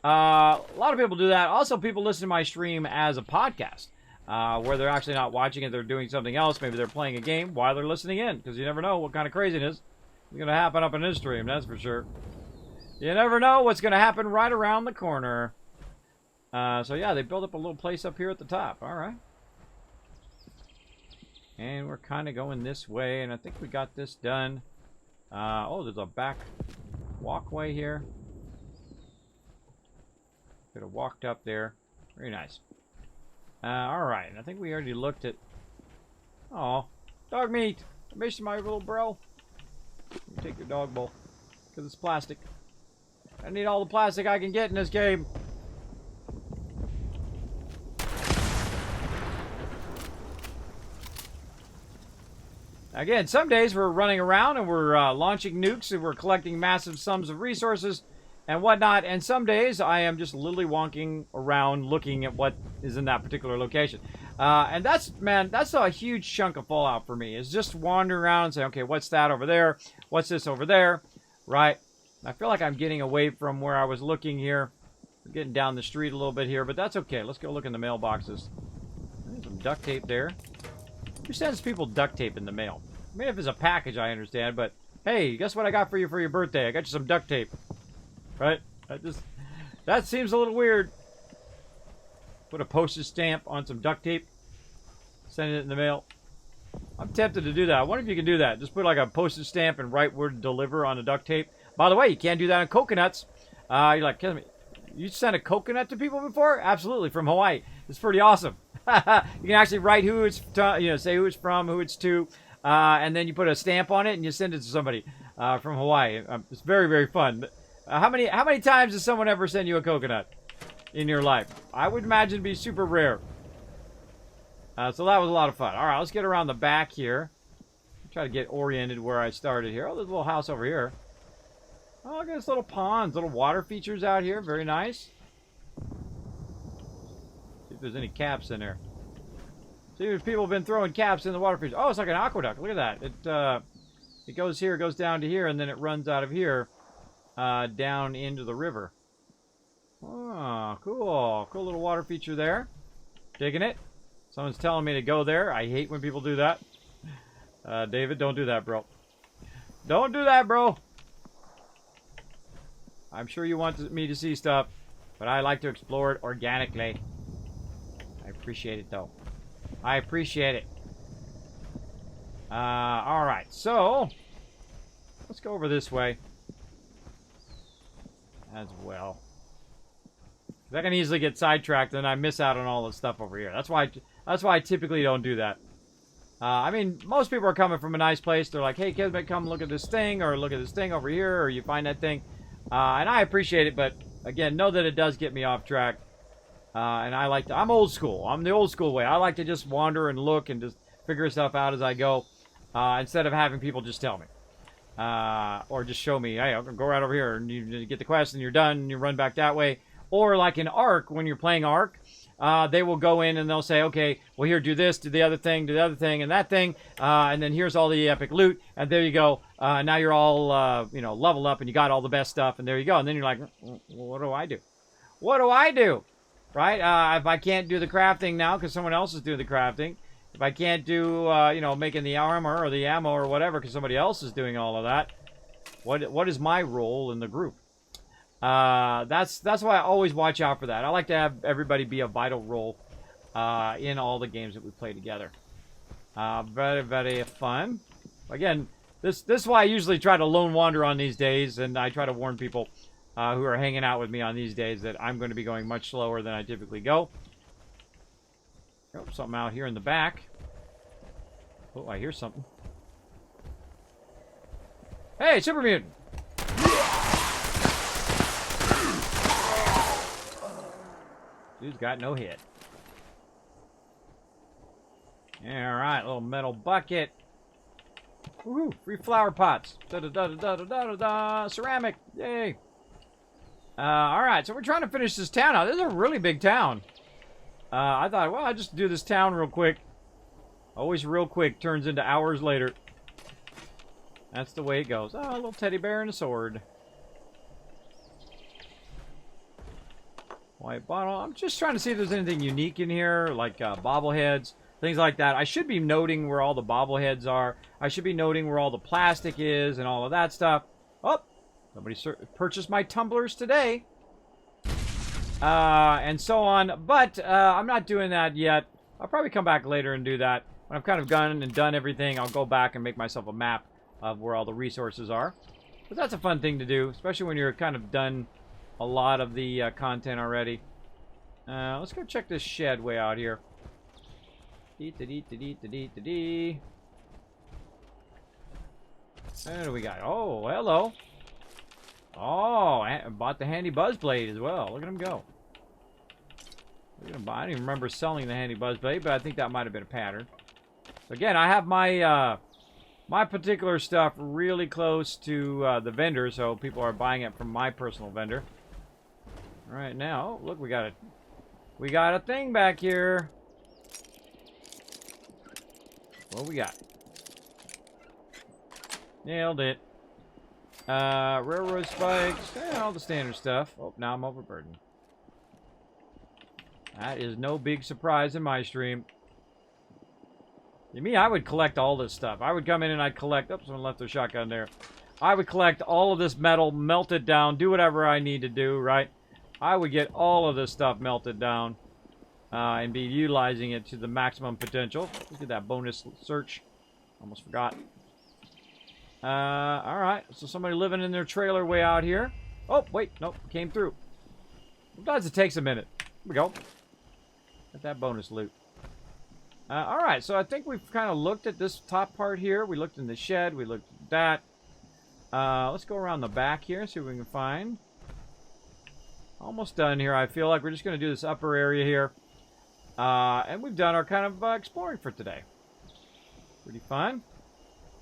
A lot of people do that. Also, people listen to my stream as a podcast, where they're actually not watching it. They're doing something else. Maybe they're playing a game while they're listening in, because you never know what kind of craziness is going to happen up in this stream. That's for sure. You never know what's going to happen right around the corner. So yeah, they built up a little place up here at the top. All right. And we're kind of going this way, and I think we got this done. Oh, there's a back walkway here. Could have walked up there. Very nice. Alright, I think we already looked at... Oh, dog meat! I miss you, my little bro. Take your dog bowl. Because it's plastic. I need all the plastic I can get in this game. Again, some days we're running around and we're launching nukes and we're collecting massive sums of resources and whatnot, and some days I am just literally walking around looking at what is in that particular location. And that's, man, that's a huge chunk of Fallout for me, is just wandering around and saying, okay, what's that over there? What's this over there? Right? I feel like I'm getting away from where I was looking here. I'm getting down the street a little bit here, but that's okay. Let's go look in the mailboxes. There's some duct tape there. Who sends people duct tape in the mail? I mean, if it's a package, I understand, but hey, guess what I got for your birthday? I got you some duct tape. Right? That seems a little weird. Put a postage stamp on some duct tape. Send it in the mail. I'm tempted to do that. I wonder if you can do that. Just put like a postage stamp and write word deliver on the duct tape. By the way, you can't do that on coconuts. You're like, you sent a coconut to people before? Absolutely, from Hawaii. It's pretty awesome. You can actually write who it's to, say who it's from, who it's to, and then you put a stamp on it and you send it to somebody from Hawaii. It's very, very fun. How many times does someone ever send you a coconut in your life? I would imagine it'd be super rare. So that was a lot of fun. All right, let's get around the back here. Try to get oriented where I started here. Oh, there's a little house over here. Oh, look at this little ponds, little water features out here. Very nice. See if there's any caps in there. See if people have been throwing caps in the water features. Oh, it's like an aqueduct. Look at that. It goes here, goes down to here, and then it runs out of here. Down into the river. Oh, cool. Cool little water feature there. Digging it. Someone's telling me to go there. I hate when people do that. David, don't do that, bro. Don't do that, bro. I'm sure you want me to see stuff, but I like to explore it organically. I appreciate it, though. I appreciate it. Alright, so let's go over this way as well. I can easily get sidetracked and I miss out on all the stuff over here. That's why I typically don't do that. I mean, most people are coming from a nice place. They're like, hey, Kismet, come look at this thing, or look at this thing over here, or you find that thing. And I appreciate it, but again, know that it does get me off track. And I like to, I'm old school. I'm the old school way. I like to just wander and look and just figure stuff out as I go, instead of having people just tell me. Or just show me, hey, I'll go right over here, and you get the quest, and you're done, and you run back that way. Or like in Ark, when you're playing Ark, they will go in and they'll say, okay, well, here, do this, do the other thing, and that thing, and then here's all the epic loot, and there you go. Now you're all, you know, leveled up, and you got all the best stuff, and there you go. And then you're like, well, what do I do? What do I do? Right? If I can't do the crafting now because someone else is doing the crafting, if I can't do, you know, making the armor or the ammo or whatever because somebody else is doing all of that, what is my role in the group? That's why I always watch out for that. I like to have everybody be a vital role in all the games that we play together. Very, very fun. Again, this is why I usually try to lone wander on these days, and I try to warn people who are hanging out with me on these days that I'm going to be going much slower than I typically go. Oh, something out here in the back. Oh, I hear something. Hey, Super Mutant! Dude's got no hit. Alright, little metal bucket. Woohoo! Free flower pots. Da-da-da-da-da-da-da-da. Ceramic. Yay! Alright, so we're trying to finish this town out. This is a really big town. I thought, well, I'll just do this town real quick. Always real quick turns into hours later. That's the way it goes. Oh, a little teddy bear and a sword. White bottle. I'm just trying to see if there's anything unique in here, like bobbleheads, things like that. I should be noting where all the bobbleheads are. I should be noting where all the plastic is and all of that stuff. Oh, somebody purchased my tumblers today. And so on. But I'm not doing that yet. I'll probably come back later and do that. When I've kind of gone and done everything, I'll go back and make myself a map of where all the resources are. But that's a fun thing to do, especially when you're kind of done a lot of the content already. Let's go check this shed way out here. What do we got? Oh, hello. Oh, I bought the handy buzz blade as well. Look at him go. Look at him. I don't even remember selling the handy buzz blade, but I think that might have been a pattern. So again, I have my my particular stuff really close to the vendor, so people are buying it from my personal vendor. Right now, look, we got a thing back here. What we got? Nailed it. Railroad spikes, all the standard stuff. Oh, now I'm overburdened. That is no big surprise in my stream. You mean I would collect all this stuff? I would come in and I'd collect. Oops, someone left their shotgun there. I would collect all of this metal, melt it down, do whatever I need to do, right? I would get all of this stuff melted down and be utilizing it to the maximum potential. Look at that bonus search. Almost forgot. Alright, so somebody living in their trailer way out here. Oh, wait, nope, came through. Sometimes it takes a minute. Here we go. Get that bonus loot. Alright, so I think we've kind of looked at this top part here. We looked in the shed, we looked at that. Let's go around the back here and see what we can find. Almost done here, I feel like. We're just going to do this upper area here. And we've done our kind of exploring for today. Pretty fun.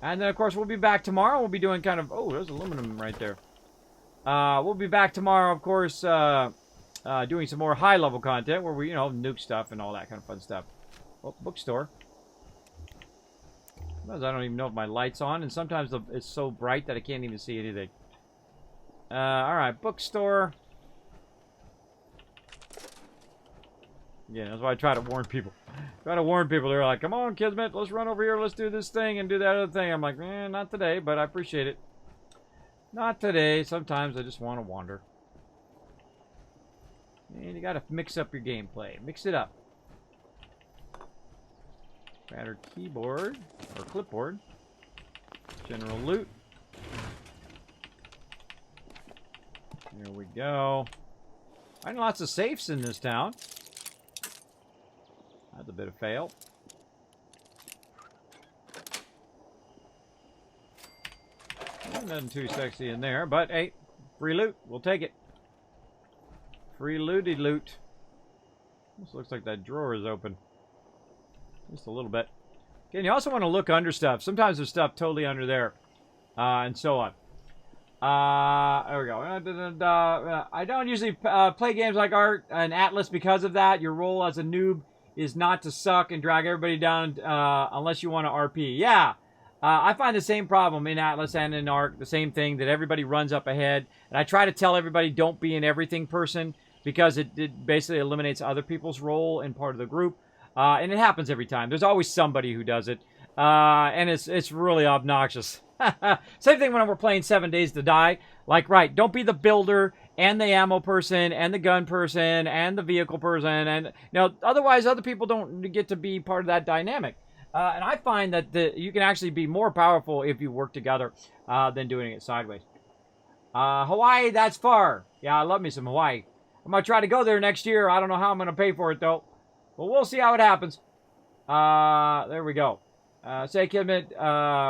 And then, of course, we'll be back tomorrow. We'll be doing kind of... Oh, there's aluminum right there. We'll be back tomorrow, of course, doing some more high-level content where we, you know, nuke stuff and all that kind of fun stuff. Oh, bookstore. Sometimes I don't even know if my light's on, and sometimes it's so bright that I can't even see anything. Alright, bookstore. Yeah, that's why I try to warn people. They're like, come on, Kismet, let's run over here, let's do this thing and do that other thing. I'm like, not today, but I appreciate it. Not today. Sometimes I just want to wander. And you gotta mix up your gameplay. Mix it up. Battered keyboard, or clipboard. General loot. There we go. Finding lots of safes in this town. That's a bit of fail. Nothing too sexy in there, but hey, free loot. We'll take it. Free looty loot. This looks like that drawer is open. Just a little bit. Again, you also want to look under stuff. Sometimes there's stuff totally under there. And so on. There we go. I don't usually play games like Art and Atlas because of that. Your role as a noob is not to suck and drag everybody down unless you want to RP. Yeah. I find the same problem in Atlas and in Arc, the same thing, that everybody runs up ahead. And I try to tell everybody, don't be an everything person, because it basically eliminates other people's role in part of the group. And it happens every time. There's always somebody who does it. And it's really obnoxious. Same thing when we're playing 7 Days to Die. Like, right, don't be the builder and the ammo person and the gun person and the vehicle person. And, otherwise other people don't get to be part of that dynamic. And I find that you can actually be more powerful if you work together than doing it sideways. Hawaii, that's far. Yeah, I love me some Hawaii. I'm going to try to go there next year. I don't know how I'm going to pay for it, though. But we'll see how it happens. There we go. Say, Kismet,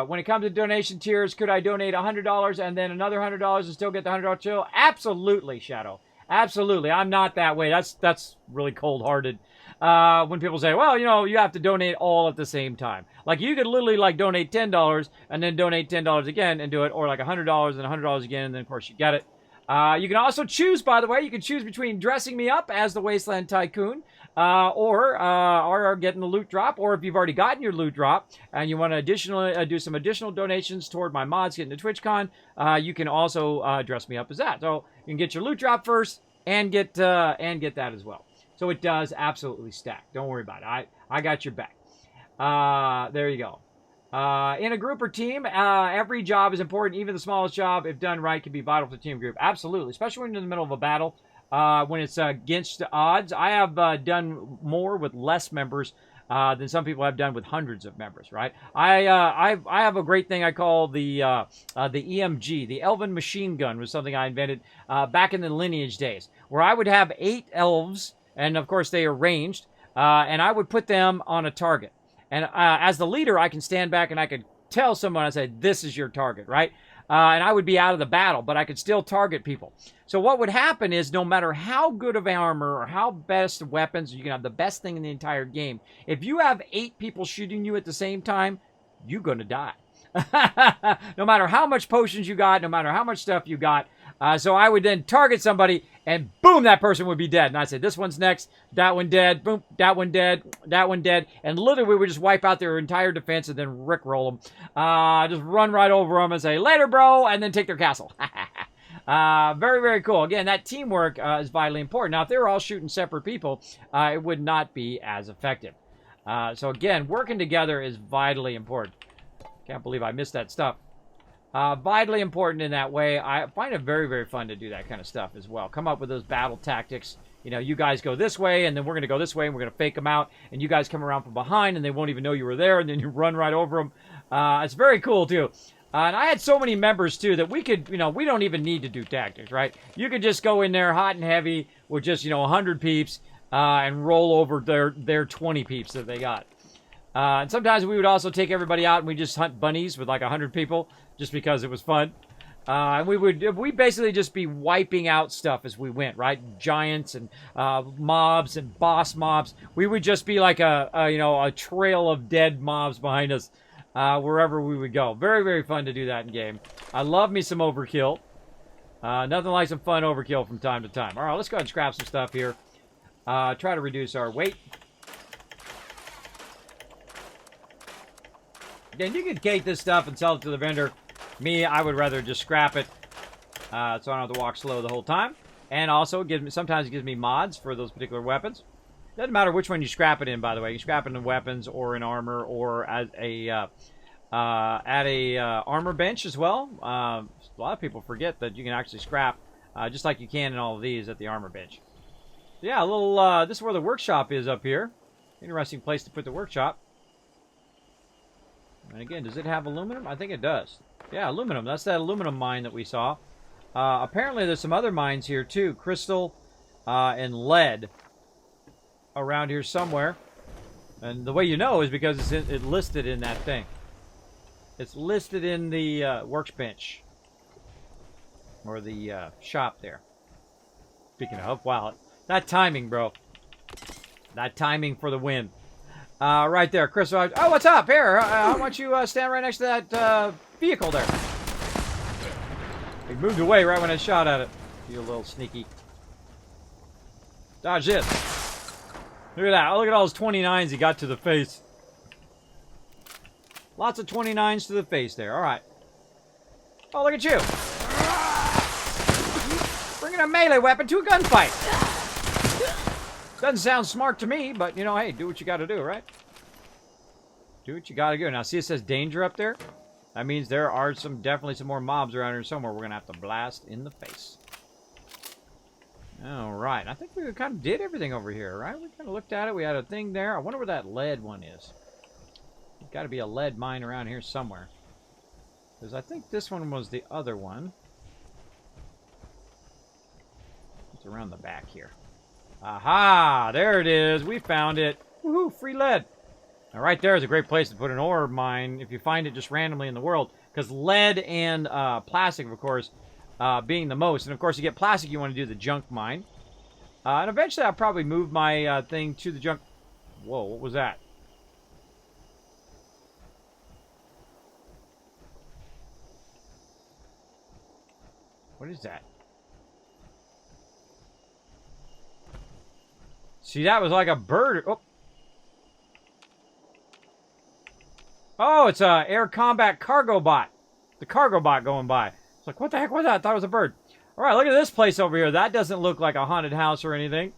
when it comes to donation tiers, could I donate $100 and then another $100 and still get the $100 chill? Absolutely, Shadow. Absolutely. I'm not that way. That's really cold-hearted. When people say, well, you have to donate all at the same time. Like, you could literally, donate $10 and then donate $10 again and do it, or $100 and $100 again, and then, of course, you get it. You can also choose, by the way, you can choose between dressing me up as the Wasteland Tycoon, or getting the loot drop, or if you've already gotten your loot drop and you want to additionally do some additional donations toward my mods getting to TwitchCon, you can also dress me up as that. So you can get your loot drop first and get that as well. So it does absolutely stack. Don't worry about it. I got your back. There you go. In a group or team, every job is important. Even the smallest job, if done right, can be vital for the team group. Absolutely, especially when you're in the middle of a battle. When it's against the odds. I have done more with less members than some people have done with hundreds of members, right? I have a great thing I call the EMG, the Elven Machine Gun, was something I invented back in the Lineage days, where I would have 8 elves, and of course they are ranged, and I would put them on a target. And as the leader, I can stand back and I could tell someone, I said, this is your target, right? And I would be out of the battle, but I could still target people. So what would happen is, no matter how good of armor or how best weapons, you can have the best thing in the entire game, if you have 8 people shooting you at the same time, you're going to die. No matter how much potions you got, no matter how much stuff you got. So I would then target somebody, and boom, that person would be dead. And I said, this one's next, that one dead, boom, that one dead, that one dead. And literally, we would just wipe out their entire defense and then rickroll them. Just run right over them and say, later, bro, and then take their castle. Very, very cool. Again, that teamwork is vitally important. Now, if they were all shooting separate people, it would not be as effective. So again, working together is vitally important. Can't believe I missed that stuff. Vitally important in that way. I find it very, very fun to do that kind of stuff as well. Come up with those battle tactics. You guys go this way, and then we're going to go this way, and we're going to fake them out, and you guys come around from behind, and they won't even know you were there, and then you run right over them. It's very cool, too. And I had so many members, too, that we could, we don't even need to do tactics, right? You could just go in there hot and heavy with just, 100 peeps and roll over their 20 peeps that they got. And sometimes we would also take everybody out and we just hunt bunnies with like 100 people just because it was fun. And we basically just be wiping out stuff as we went, right? Giants and mobs and boss mobs. We would just be like a trail of dead mobs behind us wherever we would go. Very, very fun to do that in game. I love me some overkill. Nothing like some fun overkill from time to time. All right, let's go ahead and scrap some stuff here. Try to reduce our weight. Again, you can cake this stuff and sell it to the vendor. Me, I would rather just scrap it, so I don't have to walk slow the whole time. And also, sometimes it gives me mods for those particular weapons. Doesn't matter which one you scrap it in, by the way. You can scrap it in weapons or in armor or at a armor bench as well. A lot of people forget that you can actually scrap, just like you can in all of these at the armor bench. So yeah, a little. This is where the workshop is up here. Interesting place to put the workshop. And again, does it have aluminum? I think it does. Yeah, aluminum. That's that aluminum mine that we saw. Apparently, there's some other mines here, too. Crystal and lead around here somewhere. And the way you know is because it's listed in that thing. It's listed in the workbench. Or the shop there. Speaking of, wow. That timing, bro. That timing for the win. Right there, Chris. Oh, what's up? Here, I want you stand right next to that vehicle there. He moved away right when I shot at it. You little sneaky. Dodge this. Look at that. Oh, look at all those 29s he got to the face. Lots of 29s to the face there. All right. Oh, look at you. Bringing a melee weapon to a gunfight. Doesn't sound smart to me, but, you know, hey, do what you got to do, right? Do what you got to do. Now, see it says danger up there? That means there are definitely some more mobs around here somewhere we're going to have to blast in the face. All right. I think we kind of did everything over here, right? We kind of looked at it. We had a thing there. I wonder where that lead one is. There's got to be a lead mine around here somewhere. Because I think this one was the other one. It's around the back here. Aha! There it is. We found it. Woohoo! Free lead. Now, right there is a great place to put an ore mine if you find it just randomly in the world. Because lead and plastic, of course, being the most. And, of course, you get plastic, you want to do the junk mine. And eventually I'll probably move my thing to the junk... Whoa, what was that? What is that? See, that was like a bird. Oh, oh, it's a air combat cargo bot. The cargo bot going by. It's like, what the heck was that? I thought it was a bird. All right, look at this place over here. That doesn't look like a haunted house or anything.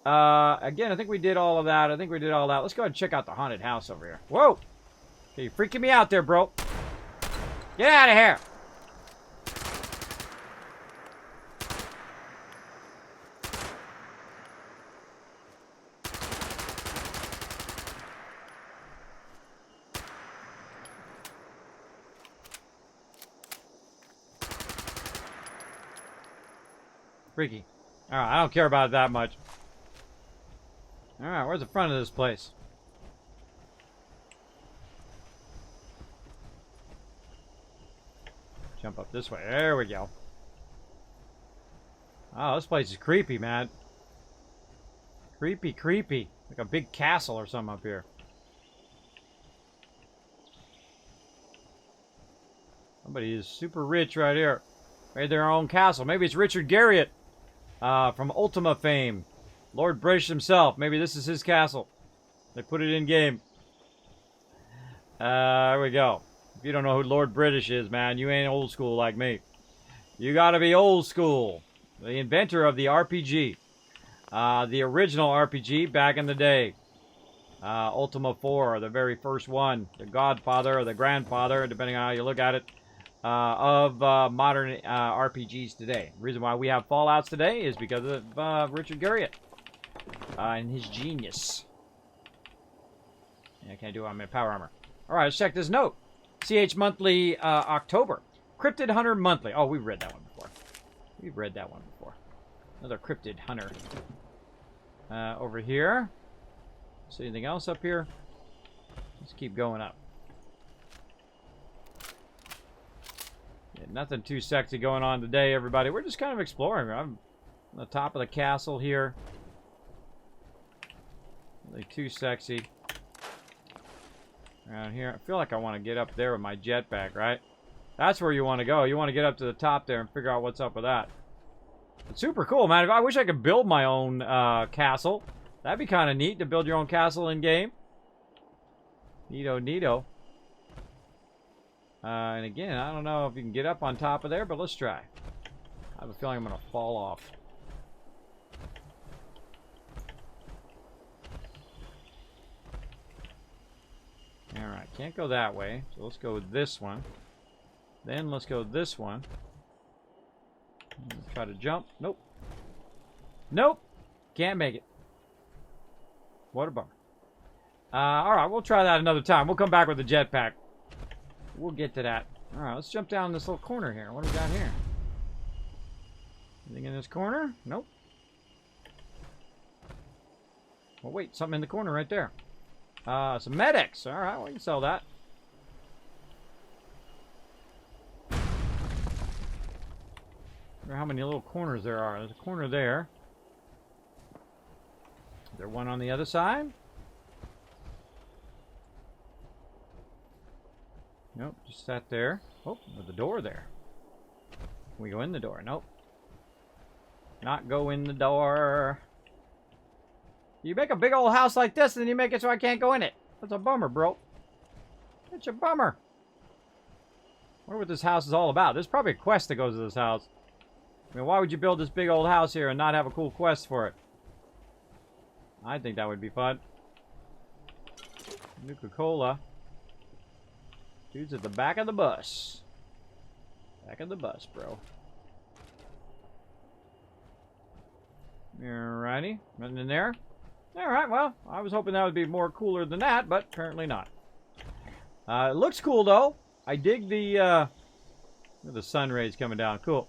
Again, I think we did all of that. Let's go ahead and check out the haunted house over here. Whoa. Okay, you're freaking me out there, bro. Get out of here. Freaky. Alright, I don't care about it that much. Alright, where's the front of this place? Jump up this way. There we go. Oh, this place is creepy, man. Creepy, creepy. Like a big castle or something up here. Somebody is super rich right here. Made their own castle. Maybe it's Richard Garriott. From Ultima fame. Lord British himself. Maybe this is his castle. They put it in game. There we go. If you don't know who Lord British is, man, you ain't old school like me. You gotta be old school. The inventor of the RPG. The original RPG back in the day. Ultima 4, the very first one. The godfather or the grandfather, depending on how you look at it. Of modern RPGs today. The reason why we have Fallouts today is because of Richard Garriott and his genius. Yeah, can I do it on my power armor? Alright, let's check this note. CH Monthly October. Cryptid Hunter Monthly. Oh, we've read that one before. We've read that one before. Another Cryptid Hunter. Over here. See anything else up here? Let's keep going up. Yeah, nothing too sexy going on today, everybody. We're just kind of exploring. I'm on the top of the castle here. Nothing too sexy. Around here. I feel like I want to get up there with my jetpack, right? That's where you want to go. You want to get up to the top there and figure out what's up with that. It's super cool, man. I wish I could build my own castle. That'd be kind of neat to build your own castle in-game. Neato, neato. And again, I don't know if you can get up on top of there, but let's try. I have a feeling I'm going to fall off. Alright, can't go that way. So let's go with this one. Then let's go this one. Try to jump. Nope. Nope. Can't make it. What a bummer. Alright, we'll try that another time. We'll come back with the jetpack. We'll get to that. Alright, let's jump down this little corner here. What do we got here? Anything in this corner? Nope. Well, wait. Something in the corner right there. Some medics. Alright, we can sell that. I wonder how many little corners there are. There's a corner there. Is there one on the other side? Nope, just sat there. Oh, there's a door there. Can we go in the door? Nope. Not go in the door. You make a big old house like this, and then you make it so I can't go in it. That's a bummer, bro. It's a bummer. I wonder what this house is all about. There's probably a quest that goes to this house. I mean, why would you build this big old house here and not have a cool quest for it? I think that would be fun. Nuka-Cola. Dude's at the back of the bus. Back of the bus, bro. Alrighty. Nothing in there? Alright, well, I was hoping that would be more cooler than that, but apparently not. It looks cool, though. I dig the sun rays coming down. Cool.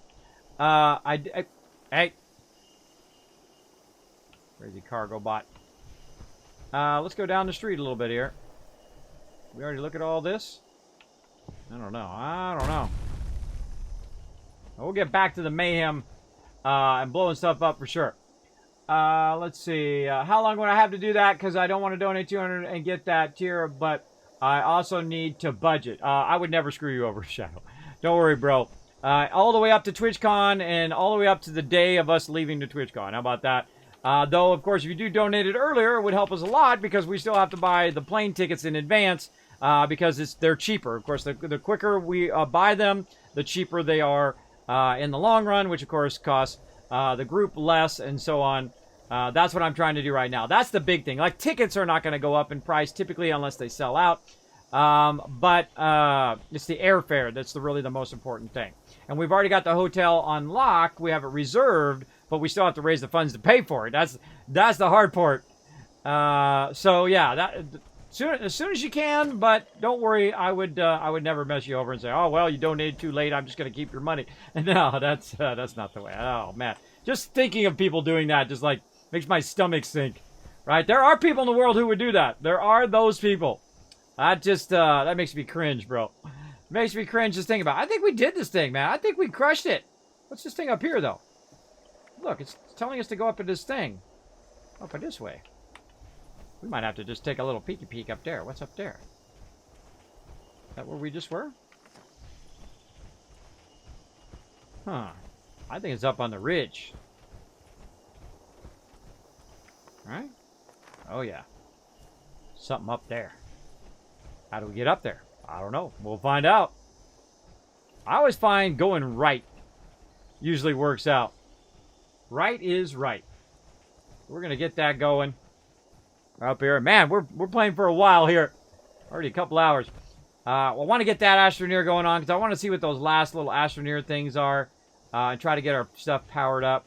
Hey. Crazy cargo bot. Let's go down the street a little bit here. We already look at all this? I don't know. We'll get back to the mayhem and blowing stuff up for sure. Let's see. How long would I have to do that? Because I don't want to donate 200 and get that tier, but I also need to budget. I would never screw you over, Shadow. Don't worry, bro. All the way up to TwitchCon and all the way up to the day of us leaving to TwitchCon. How about that? Though, of course, if you do donate it earlier, it would help us a lot because we still have to buy the plane tickets in advance because they're cheaper. Of course, the quicker we buy them, the cheaper they are in the long run, which, of course, costs the group less and so on. That's what I'm trying to do right now. That's the big thing. Like, tickets are not going to go up in price typically unless they sell out. But it's the airfare that's really the most important thing. And we've already got the hotel on lock. We have it reserved, but we still have to raise the funds to pay for it. That's the hard part. So yeah, as soon as you can. But don't worry, I would never mess you over and say, oh well, you donated too late, I'm just going to keep your money. No, that's not the way. Oh man, just thinking of people doing that just like makes my stomach sink. Right? There are people in the world who would do that. There are those people. That makes me cringe, bro. Makes me cringe just thinking about it. I think we did this thing, man. I think we crushed it. What's this thing up here, though? Look, it's telling us to go up in this thing. Up this way. We might have to just take a little peeky peek up there. What's up there? Is that where we just were? Huh. I think it's up on the ridge. Right? Oh, yeah. Something up there. How do we get up there? I don't know. We'll find out. I always find going right usually works out. Right is right. We're going to get that going. Up here. Man, we're playing for a while here. Already a couple hours. I want to get that Astroneer going on because I want to see what those last little Astroneer things are and try to get our stuff powered up.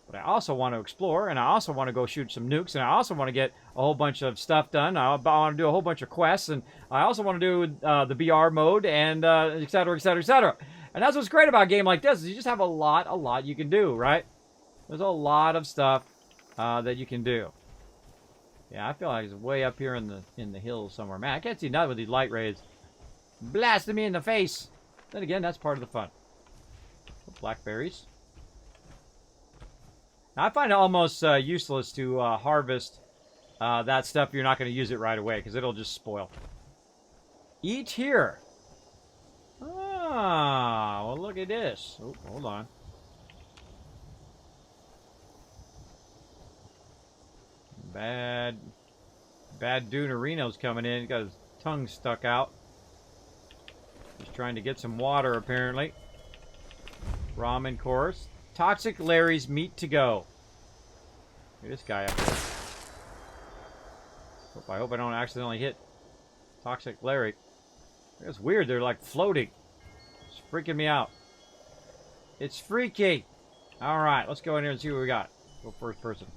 But I also want to explore, and I also want to go shoot some nukes, and I also want to get a whole bunch of stuff done. I want to do a whole bunch of quests, and I also want to do the BR mode, and et cetera, et cetera, et cetera. And that's what's great about a game like this, is you just have a lot you can do, right? There's a lot of stuff that you can do. Yeah, I feel like it's way up here in the hills somewhere. Man, I can't see nothing with these light rays. Blasting me in the face. Then again, that's part of the fun. Blackberries. Now, I find it almost useless to harvest that stuff if you're not going to use it right away, because it'll just spoil. Eat here. Ah, well, look at this. Oh, hold on. Bad Dunarino's coming in. He's got his tongue stuck out. Just trying to get some water, apparently. Ramen course. Toxic Larry's meat to go. Look at this guy up there. I hope I don't accidentally hit Toxic Larry. It's weird. They're like floating. It's freaking me out. It's freaky. Alright, let's go in here and see what we got. Go first person.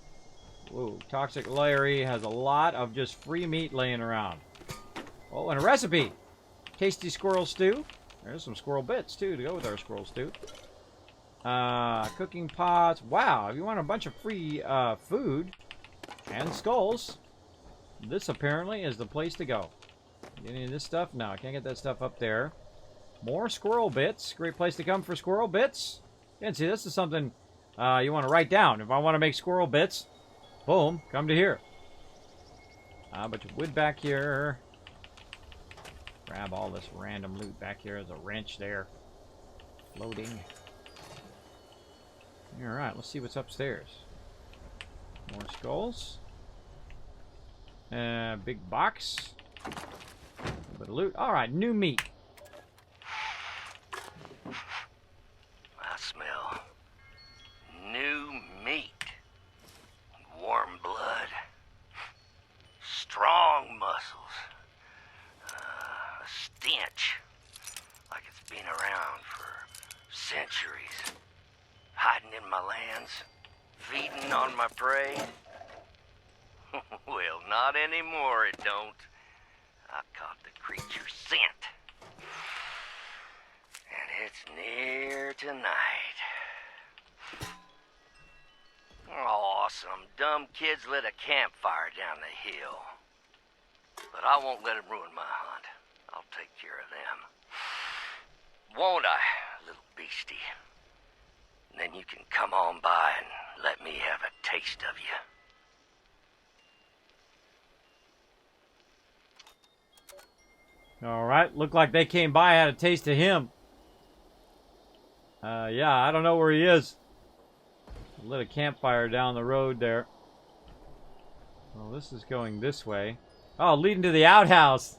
Whoa, Toxic Larry has a lot of just free meat laying around. Oh, and a recipe. Tasty squirrel stew. There's some squirrel bits, too, to go with our squirrel stew. Cooking pots. Wow, if you want a bunch of free food and skulls, this apparently is the place to go. Get any of this stuff? No, I can't get that stuff up there. More squirrel bits. Great place to come for squirrel bits. And see, this is something you want to write down. If I want to make squirrel bits, boom, come to here. A bunch of wood back here. Grab all this random loot back here. There's a wrench there. Floating. Alright, let's see what's upstairs. More skulls. Big box. A little bit of loot. Alright, new meat. I smell new meat. Warm blood. Strong muscles. A stench. Like it's been around for centuries. Hiding in my lands. Feeding on my prey. Well, not anymore, it don't. I caught the creature's scent. And it's near tonight. Aw, some dumb kids lit a campfire down the hill. But I won't let them ruin my hunt. I'll take care of them. Won't I, little beastie? And then you can come on by and let me have a taste of you. Alright, looked like they came by, had a taste of him. Yeah, I don't know where he is. Lit a campfire down the road there. Well, this is going this way. Oh, leading to the outhouse.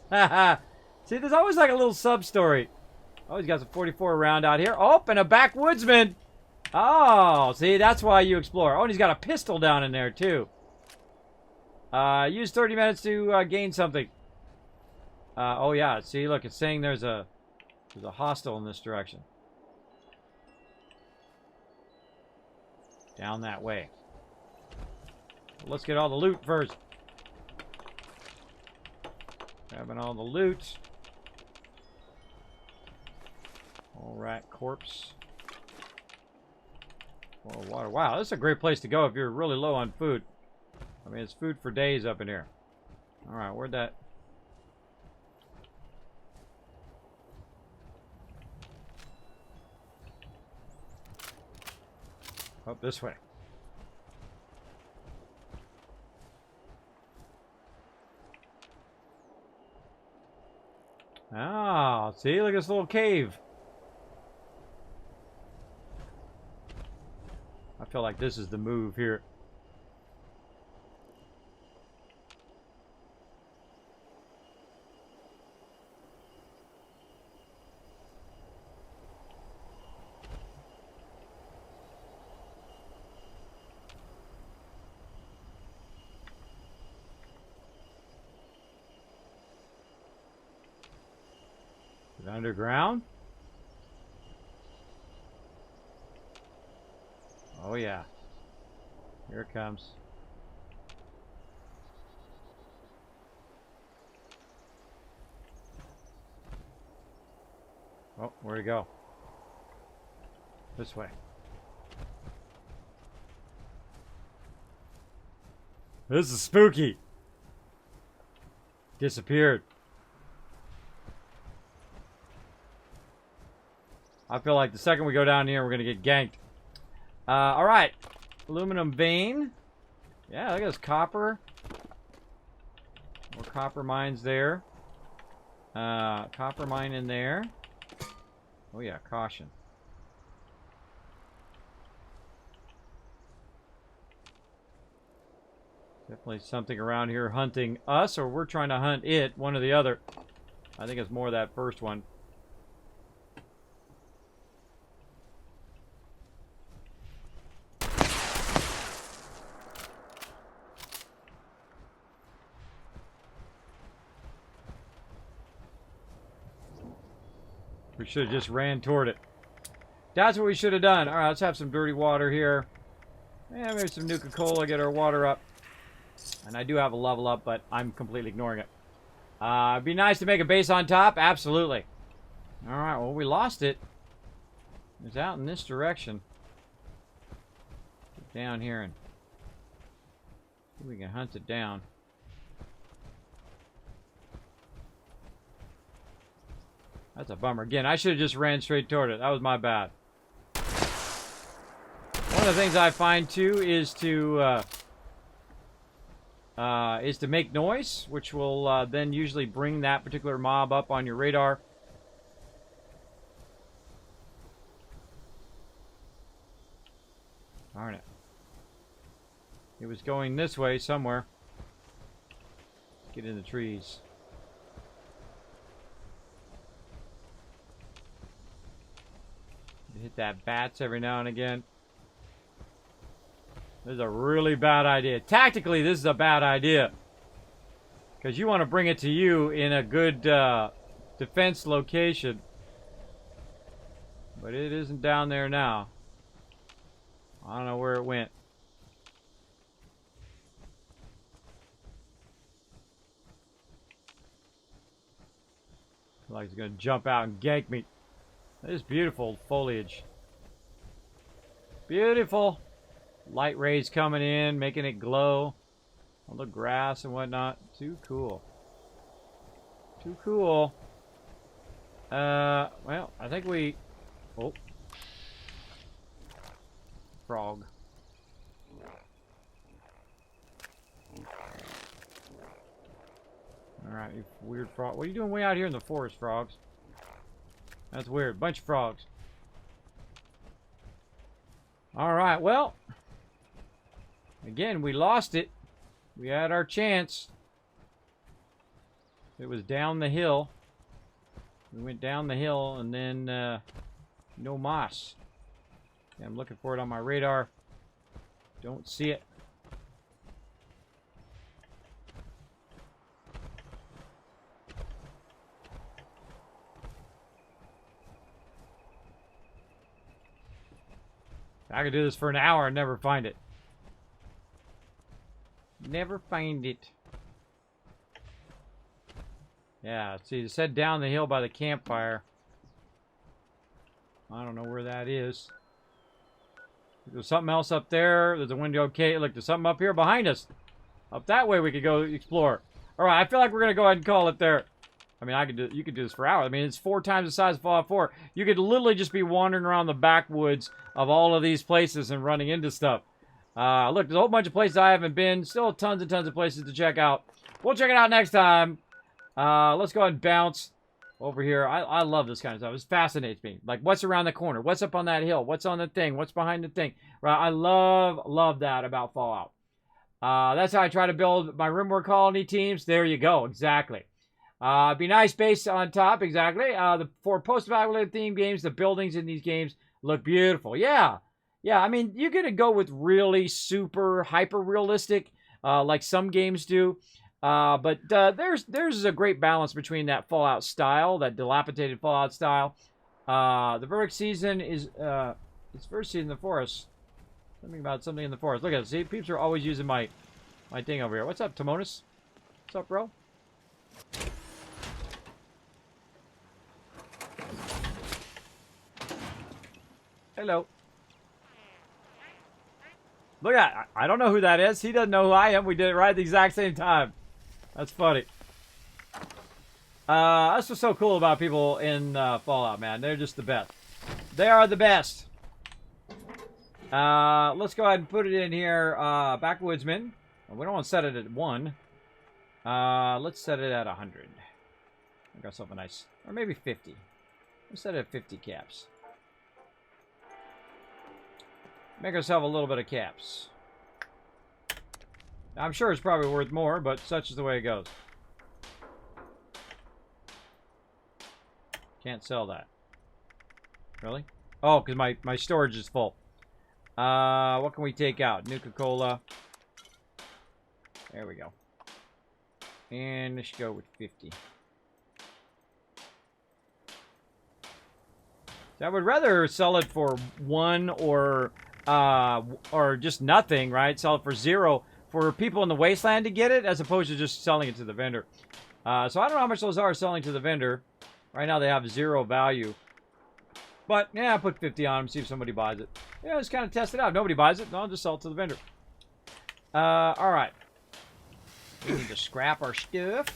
See, there's always like a little sub-story. Oh, he's got some 44 round out here. Oh, and a backwoodsman. Oh, see, that's why you explore. Oh, and he's got a pistol down in there, too. Use 30 minutes to gain something. Oh, yeah, see, look, it's saying there's a hostile in this direction. Down that way. Well, let's get all the loot first. Grabbing all the loot. Alright, corpse. Oh, water. Wow, this is a great place to go if you're really low on food. I mean, it's food for days up in here. Alright, where'd that... Up this way. Oh, see, look at this little cave. I feel like this is the move here. Underground? Oh yeah. Here it comes. Oh, where'd it go? This way. This is spooky. Disappeared. I feel like the second we go down here, we're going to get ganked. Alright. Aluminum vein. Yeah, look at this copper. More copper mines there. Copper mine in there. Oh yeah, caution. Definitely something around here hunting us, or we're trying to hunt it, one or the other. I think it's more that first one. We should have just ran toward it. That's what we should have done. Alright, let's have some dirty water here. Yeah, maybe some Nuka-Cola, get our water up. And I do have a level up, but I'm completely ignoring it. It'd be nice to make a base on top. Absolutely. Alright, well, we lost it. It's out in this direction. Get down here and see if we can hunt it down. That's a bummer. Again, I should have just ran straight toward it. That was my bad. One of the things I find, too, is to make noise, which will then usually bring that particular mob up on your radar. Darn it. It was going this way somewhere. Let's get in the trees. Hit that bats every now and again. This is a really bad idea. Tactically, this is a bad idea. Because you want to bring it to you in a good defense location. But it isn't down there now. I don't know where it went. Like it's going to jump out and gank me. This is beautiful foliage. Beautiful. Light rays coming in, making it glow. All the grass and whatnot. Too cool. Too cool. Well, I think we... Oh. Frog. Alright, you weird frog. What are you doing way out here in the forest, frogs? That's weird. Bunch of frogs. Alright, well. Again, we lost it. We had our chance. It was down the hill. We went down the hill and then no moss. Yeah, I'm looking for it on my radar. Don't see it. I could do this for an hour and never find it. Never find it. Yeah, see, it said down the hill by the campfire. I don't know where that is. There's something else up there. There's a window. Okay, look, there's something up here behind us. Up that way we could go explore. All right, I feel like we're gonna go ahead and call it there. I mean, you could do this for hours. I mean, it's 4 times the size of Fallout 4. You could literally just be wandering around the backwoods of all of these places and running into stuff. Look, there's a whole bunch of places I haven't been. Still tons and tons of places to check out. We'll check it out next time. Let's go ahead and bounce over here. I love this kind of stuff. It fascinates me. Like, what's around the corner? What's up on that hill? What's on the thing? What's behind the thing? Right? I love that about Fallout. That's how I try to build my RimWorld colony teams. There you go. Exactly. Be nice base on top. Exactly. For post-apocalyptic theme games, the buildings in these games look beautiful. Yeah. Yeah, I mean, you're going to go with really super hyper-realistic, like some games do. But there's a great balance between that Fallout style, that dilapidated Fallout style. The first season is, it's first season in the forest. Something in the forest. Look at it. See, peeps are always using my thing over here. What's up, Timonis? What's up, bro? Hello. Look at, I don't know who that is. He doesn't know who I am. We did it right at the exact same time. That's funny. That's what's so cool about people in Fallout, man. They're just the best. They are the best. Let's go ahead and put it in here. Backwoodsman. We don't want to set it at 1. Let's set it at 100. I got something nice. Or maybe 50. Let's set it at 50 caps. Make ourselves a little bit of caps. I'm sure it's probably worth more, but such is the way it goes. Can't sell that. Really? Oh, because my storage is full. What can we take out? Nuka-Cola. There we go. And let's go with 50. I would rather sell it for 1 or just nothing, right? Sell it for 0 for people in the wasteland to get it, as opposed to just selling it to the vendor. So I don't know how much those are selling to the vendor. Right now they have 0 value. But, yeah, I'll put 50 on them, see if somebody buys it. Yeah, just kind of test it out. If nobody buys it, I'll just sell it to the vendor. Alright. We need to scrap our stuff.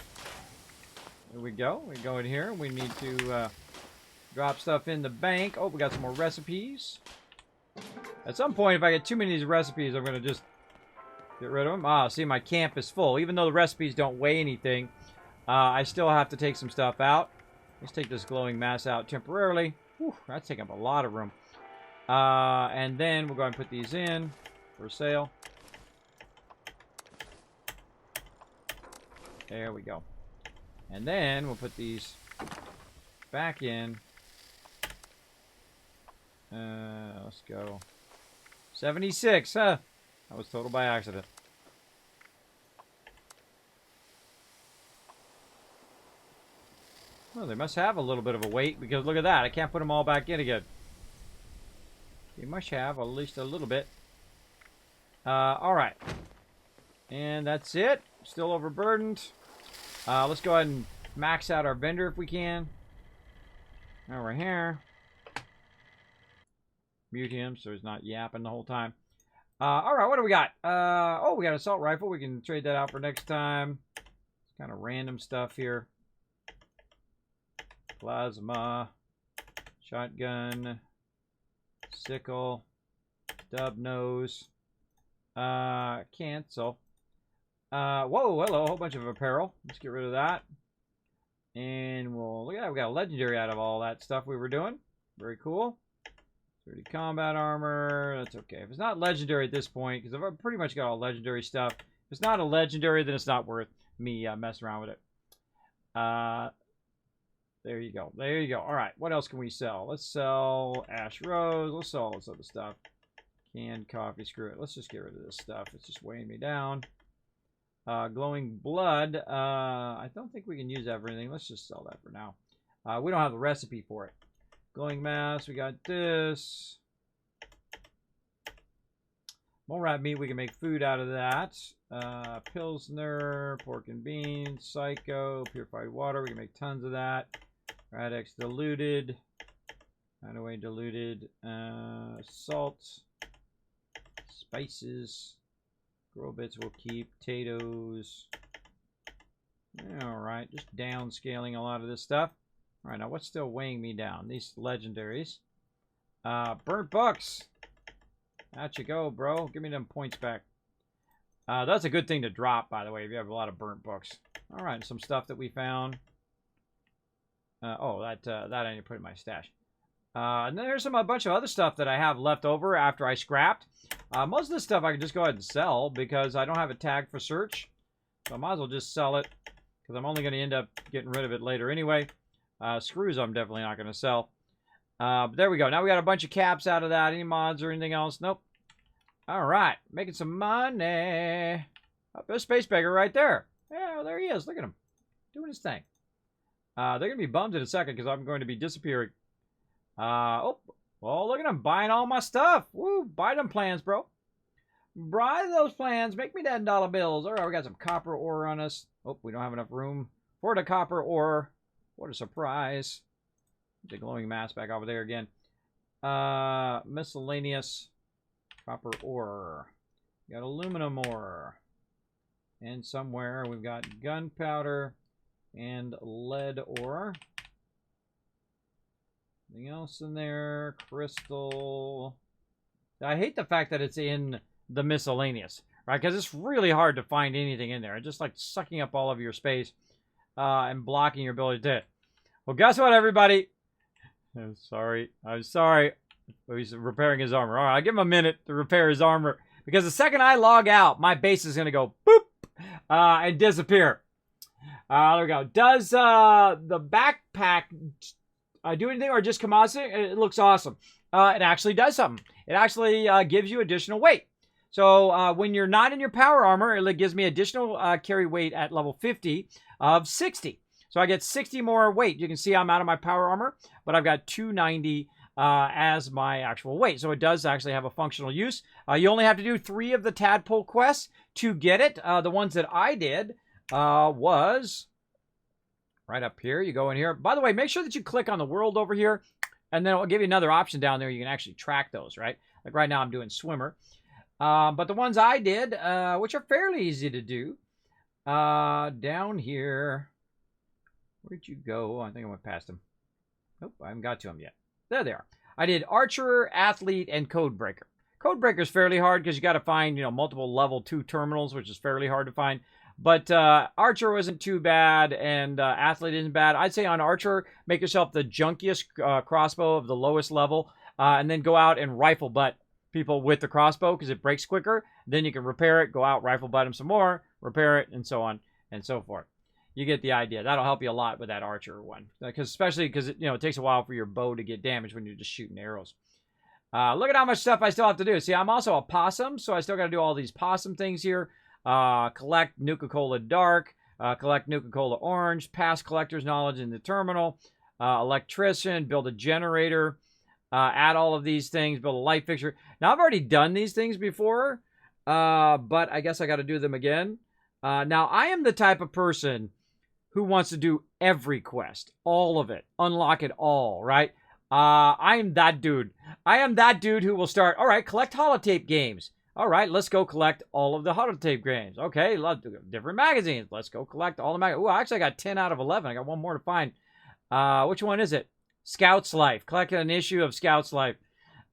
There we go. We go in here. We need to drop stuff in the bank. Oh, we got some more recipes. At some point, if I get too many of these recipes, I'm going to just get rid of them. Ah, see, my camp is full. Even though the recipes don't weigh anything, I still have to take some stuff out. Let's take this glowing mass out temporarily. Whew, that's taking up a lot of room. And then we'll go ahead and put these in for sale. There we go. And then we'll put these back in. Let's go. 76, huh? That was total by accident. Well, they must have a little bit of a weight, because look at that. I can't put them all back in again. They must have at least a little bit. Alright. And that's it. Still overburdened. Let's go ahead and max out our vendor if we can. Over here. Mute him so he's not yapping the whole time. Alright, what do we got? Oh, we got an assault rifle. We can trade that out for next time. It's kind of random stuff here. Plasma. Shotgun. Sickle. Dub nose. Cancel. Whoa, hello, a whole bunch of apparel. Let's get rid of that. And we'll look at that. We got a legendary out of all that stuff we were doing. Very cool. 30 combat armor. That's okay. If it's not legendary at this point, because I've pretty much got all legendary stuff. If it's not a legendary, then it's not worth me messing around with it. There you go. There you go. All right. What else can we sell? Let's sell Ash Rose. Let's sell all this other stuff. Canned coffee. Screw it. Let's just get rid of this stuff. It's just weighing me down. Glowing blood. I don't think we can use everything. Let's just sell that for now. We don't have the recipe for it. Glowing mass. We got this. Mole rat meat. We can make food out of that. Pilsner. Pork and beans. Psycho. Purified water. We can make tons of that. Radix diluted. Hideaway diluted. Salt. Spices. Grow bits we'll keep. Potatoes. Alright, just downscaling a lot of this stuff. Alright, now what's still weighing me down? These legendaries. Burnt books. Out you go, bro. Give me them points back. That's a good thing to drop, by the way, if you have a lot of burnt books. Alright, some stuff that we found. That I need to put in my stash. And then there's a bunch of other stuff that I have left over after I scrapped. Most of this stuff I can just go ahead and sell because I don't have a tag for search. So I might as well just sell it because I'm only going to end up getting rid of it later anyway. Screws I'm definitely not going to sell. But there we go. Now we got a bunch of caps out of that. Any mods or anything else? Nope. All right. Making some money. Oh, there's Space Beggar right there. Yeah, well, there he is. Look at him. Doing his thing. They're going to be bummed in a second because I'm going to be disappearing. Well, look at him buying all my stuff. Woo, buy them plans, bro. Buy those plans. Make me $10 bills. All right, we got some copper ore on us. Oh, we don't have enough room for the copper ore. What a surprise. The glowing mass back over there again. Miscellaneous copper ore. We got aluminum ore. And somewhere we've got gunpowder and lead ore. Anything else in there? Crystal. I hate the fact that it's in the miscellaneous, right? Because it's really hard to find anything in there. It's just like sucking up all of your space and blocking your ability to. Well, guess what, everybody? I'm sorry. Oh, he's repairing his armor. All right, I'll give him a minute to repair his armor. Because the second I log out, my base is going to go boop and disappear. There we go. Does the backpack do anything or just come on? It looks awesome. It actually does something. It actually gives you additional weight. So when you're not in your power armor, it gives me additional carry weight at level 50 of 60. So I get 60 more weight. You can see I'm out of my power armor, but I've got 290 as my actual weight. So it does actually have a functional use. You only have to do 3 of the tadpole quests to get it. The ones that I did was right up here. You go in here. By the way, make sure that you click on the world over here, and then it'll give you another option down there. You can actually track those, right? Like right now I'm doing swimmer. But the ones I did, which are fairly easy to do, down here. Where'd you go? I think I went past them. Nope, I haven't got to them yet. There they are. I did Archer, Athlete, and Codebreaker. Codebreaker is fairly hard because you got to find, multiple level 2 terminals, which is fairly hard to find. But Archer wasn't too bad, and Athlete isn't bad. I'd say on Archer, make yourself the junkiest crossbow of the lowest level. and then go out and rifle butt people with the crossbow because it breaks quicker. Then you can repair it, go out, rifle butt them some more, repair it, and so on and so forth. You get the idea. That'll help you a lot with that archer one, especially because it takes a while for your bow to get damaged when you're just shooting arrows. Look at how much stuff I still have to do. See, I'm also a possum, so I still got to do all these possum things here. Collect Nuka-Cola Dark, collect Nuka-Cola Orange, pass collector's knowledge in the terminal, electrician, build a generator, add all of these things, build a light fixture. Now, I've already done these things before, but I guess I got to do them again. Now, I am the type of person who wants to do every quest, all of it, unlock it all, right? I am that dude. I am that dude who will start, all right, collect holotape games. All right, let's go collect all of the holotape games. Okay, different magazines. Let's go collect all the magazines. Oh, actually, I got 10 out of 11. I got one more to find. Which one is it? Scout's Life. Collect an issue of Scout's Life.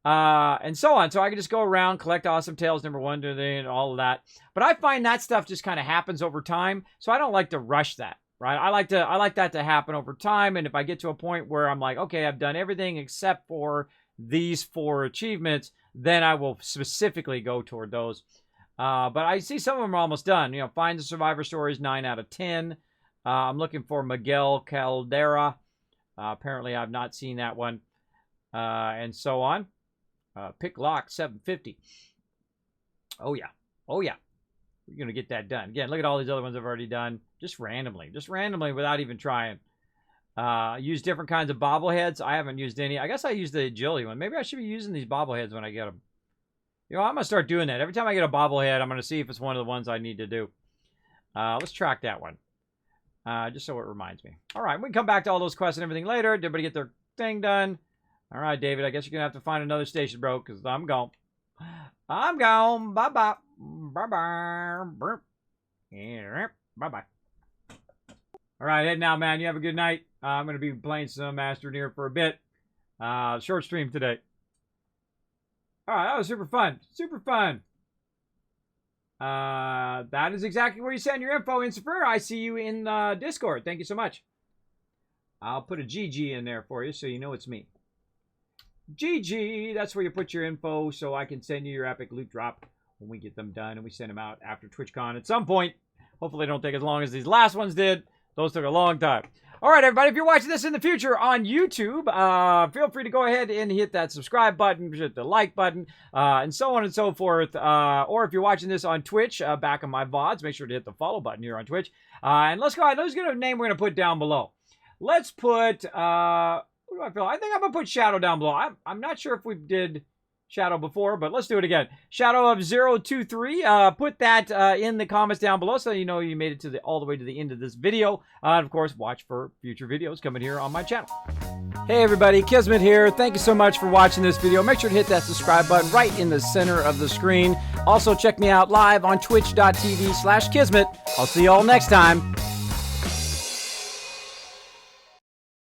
And so on. So I can just go around, collect Awesome Tales #1, and all of that. But I find that stuff just kind of happens over time. So I don't like to rush that, right? I like that to happen over time. And if I get to a point where I'm like, okay, I've done everything except for these 4 achievements, then I will specifically go toward those. But I see some of them are almost done. Find the Survivor Stories, 9 out of 10. I'm looking for Miguel Caldera. Apparently, I've not seen that one. And so on. Pick lock, 750. Oh, yeah. Oh, yeah. We're going to get that done. Again, look at all these other ones I've already done. Just randomly without even trying. Use different kinds of bobbleheads. I haven't used any. I guess I used the agility one. Maybe I should be using these bobbleheads when I get them. I'm going to start doing that. Every time I get a bobblehead, I'm going to see if it's one of the ones I need to do. Let's track that one. Just so it reminds me. All right, we can come back to all those quests and everything later. Did everybody get their thing done? All right, David, I guess you're going to have to find another station, bro, because I'm gone. I'm gone. Bye-bye. Bye-bye. Bye-bye. All right, head now, man. You have a good night. I'm going to be playing some Master Near for a bit. Short stream today. All right, that was super fun. Super fun. That is exactly where you send your info, Insifer. I see you in Discord. Thank you so much. I'll put a GG in there for you so you know it's me. GG, that's where you put your info so I can send you your epic loot drop when we get them done and we send them out after TwitchCon at some point. Hopefully they don't take as long as these last ones did. Those took a long time. All right, everybody, if you're watching this in the future on YouTube, feel free to go ahead and hit that subscribe button, hit the like button, and so on and so forth. Or if you're watching this on Twitch, back on my VODs, make sure to hit the follow button here on Twitch. And let's go ahead. Let's get a name we're going to put down below. Let's put, what do I feel? I think I'm going to put Shadow down below. I'm not sure if we did Shadow before, but let's do it again. Shadow of 023. Put that in the comments down below so you know you made it to all the way to the end of this video. And of course, watch for future videos coming here on my channel. Hey everybody, Kismet here. Thank you so much for watching this video. Make sure to hit that subscribe button right in the center of the screen. Also, check me out live on twitch.tv/Kismet. I'll see you all next time.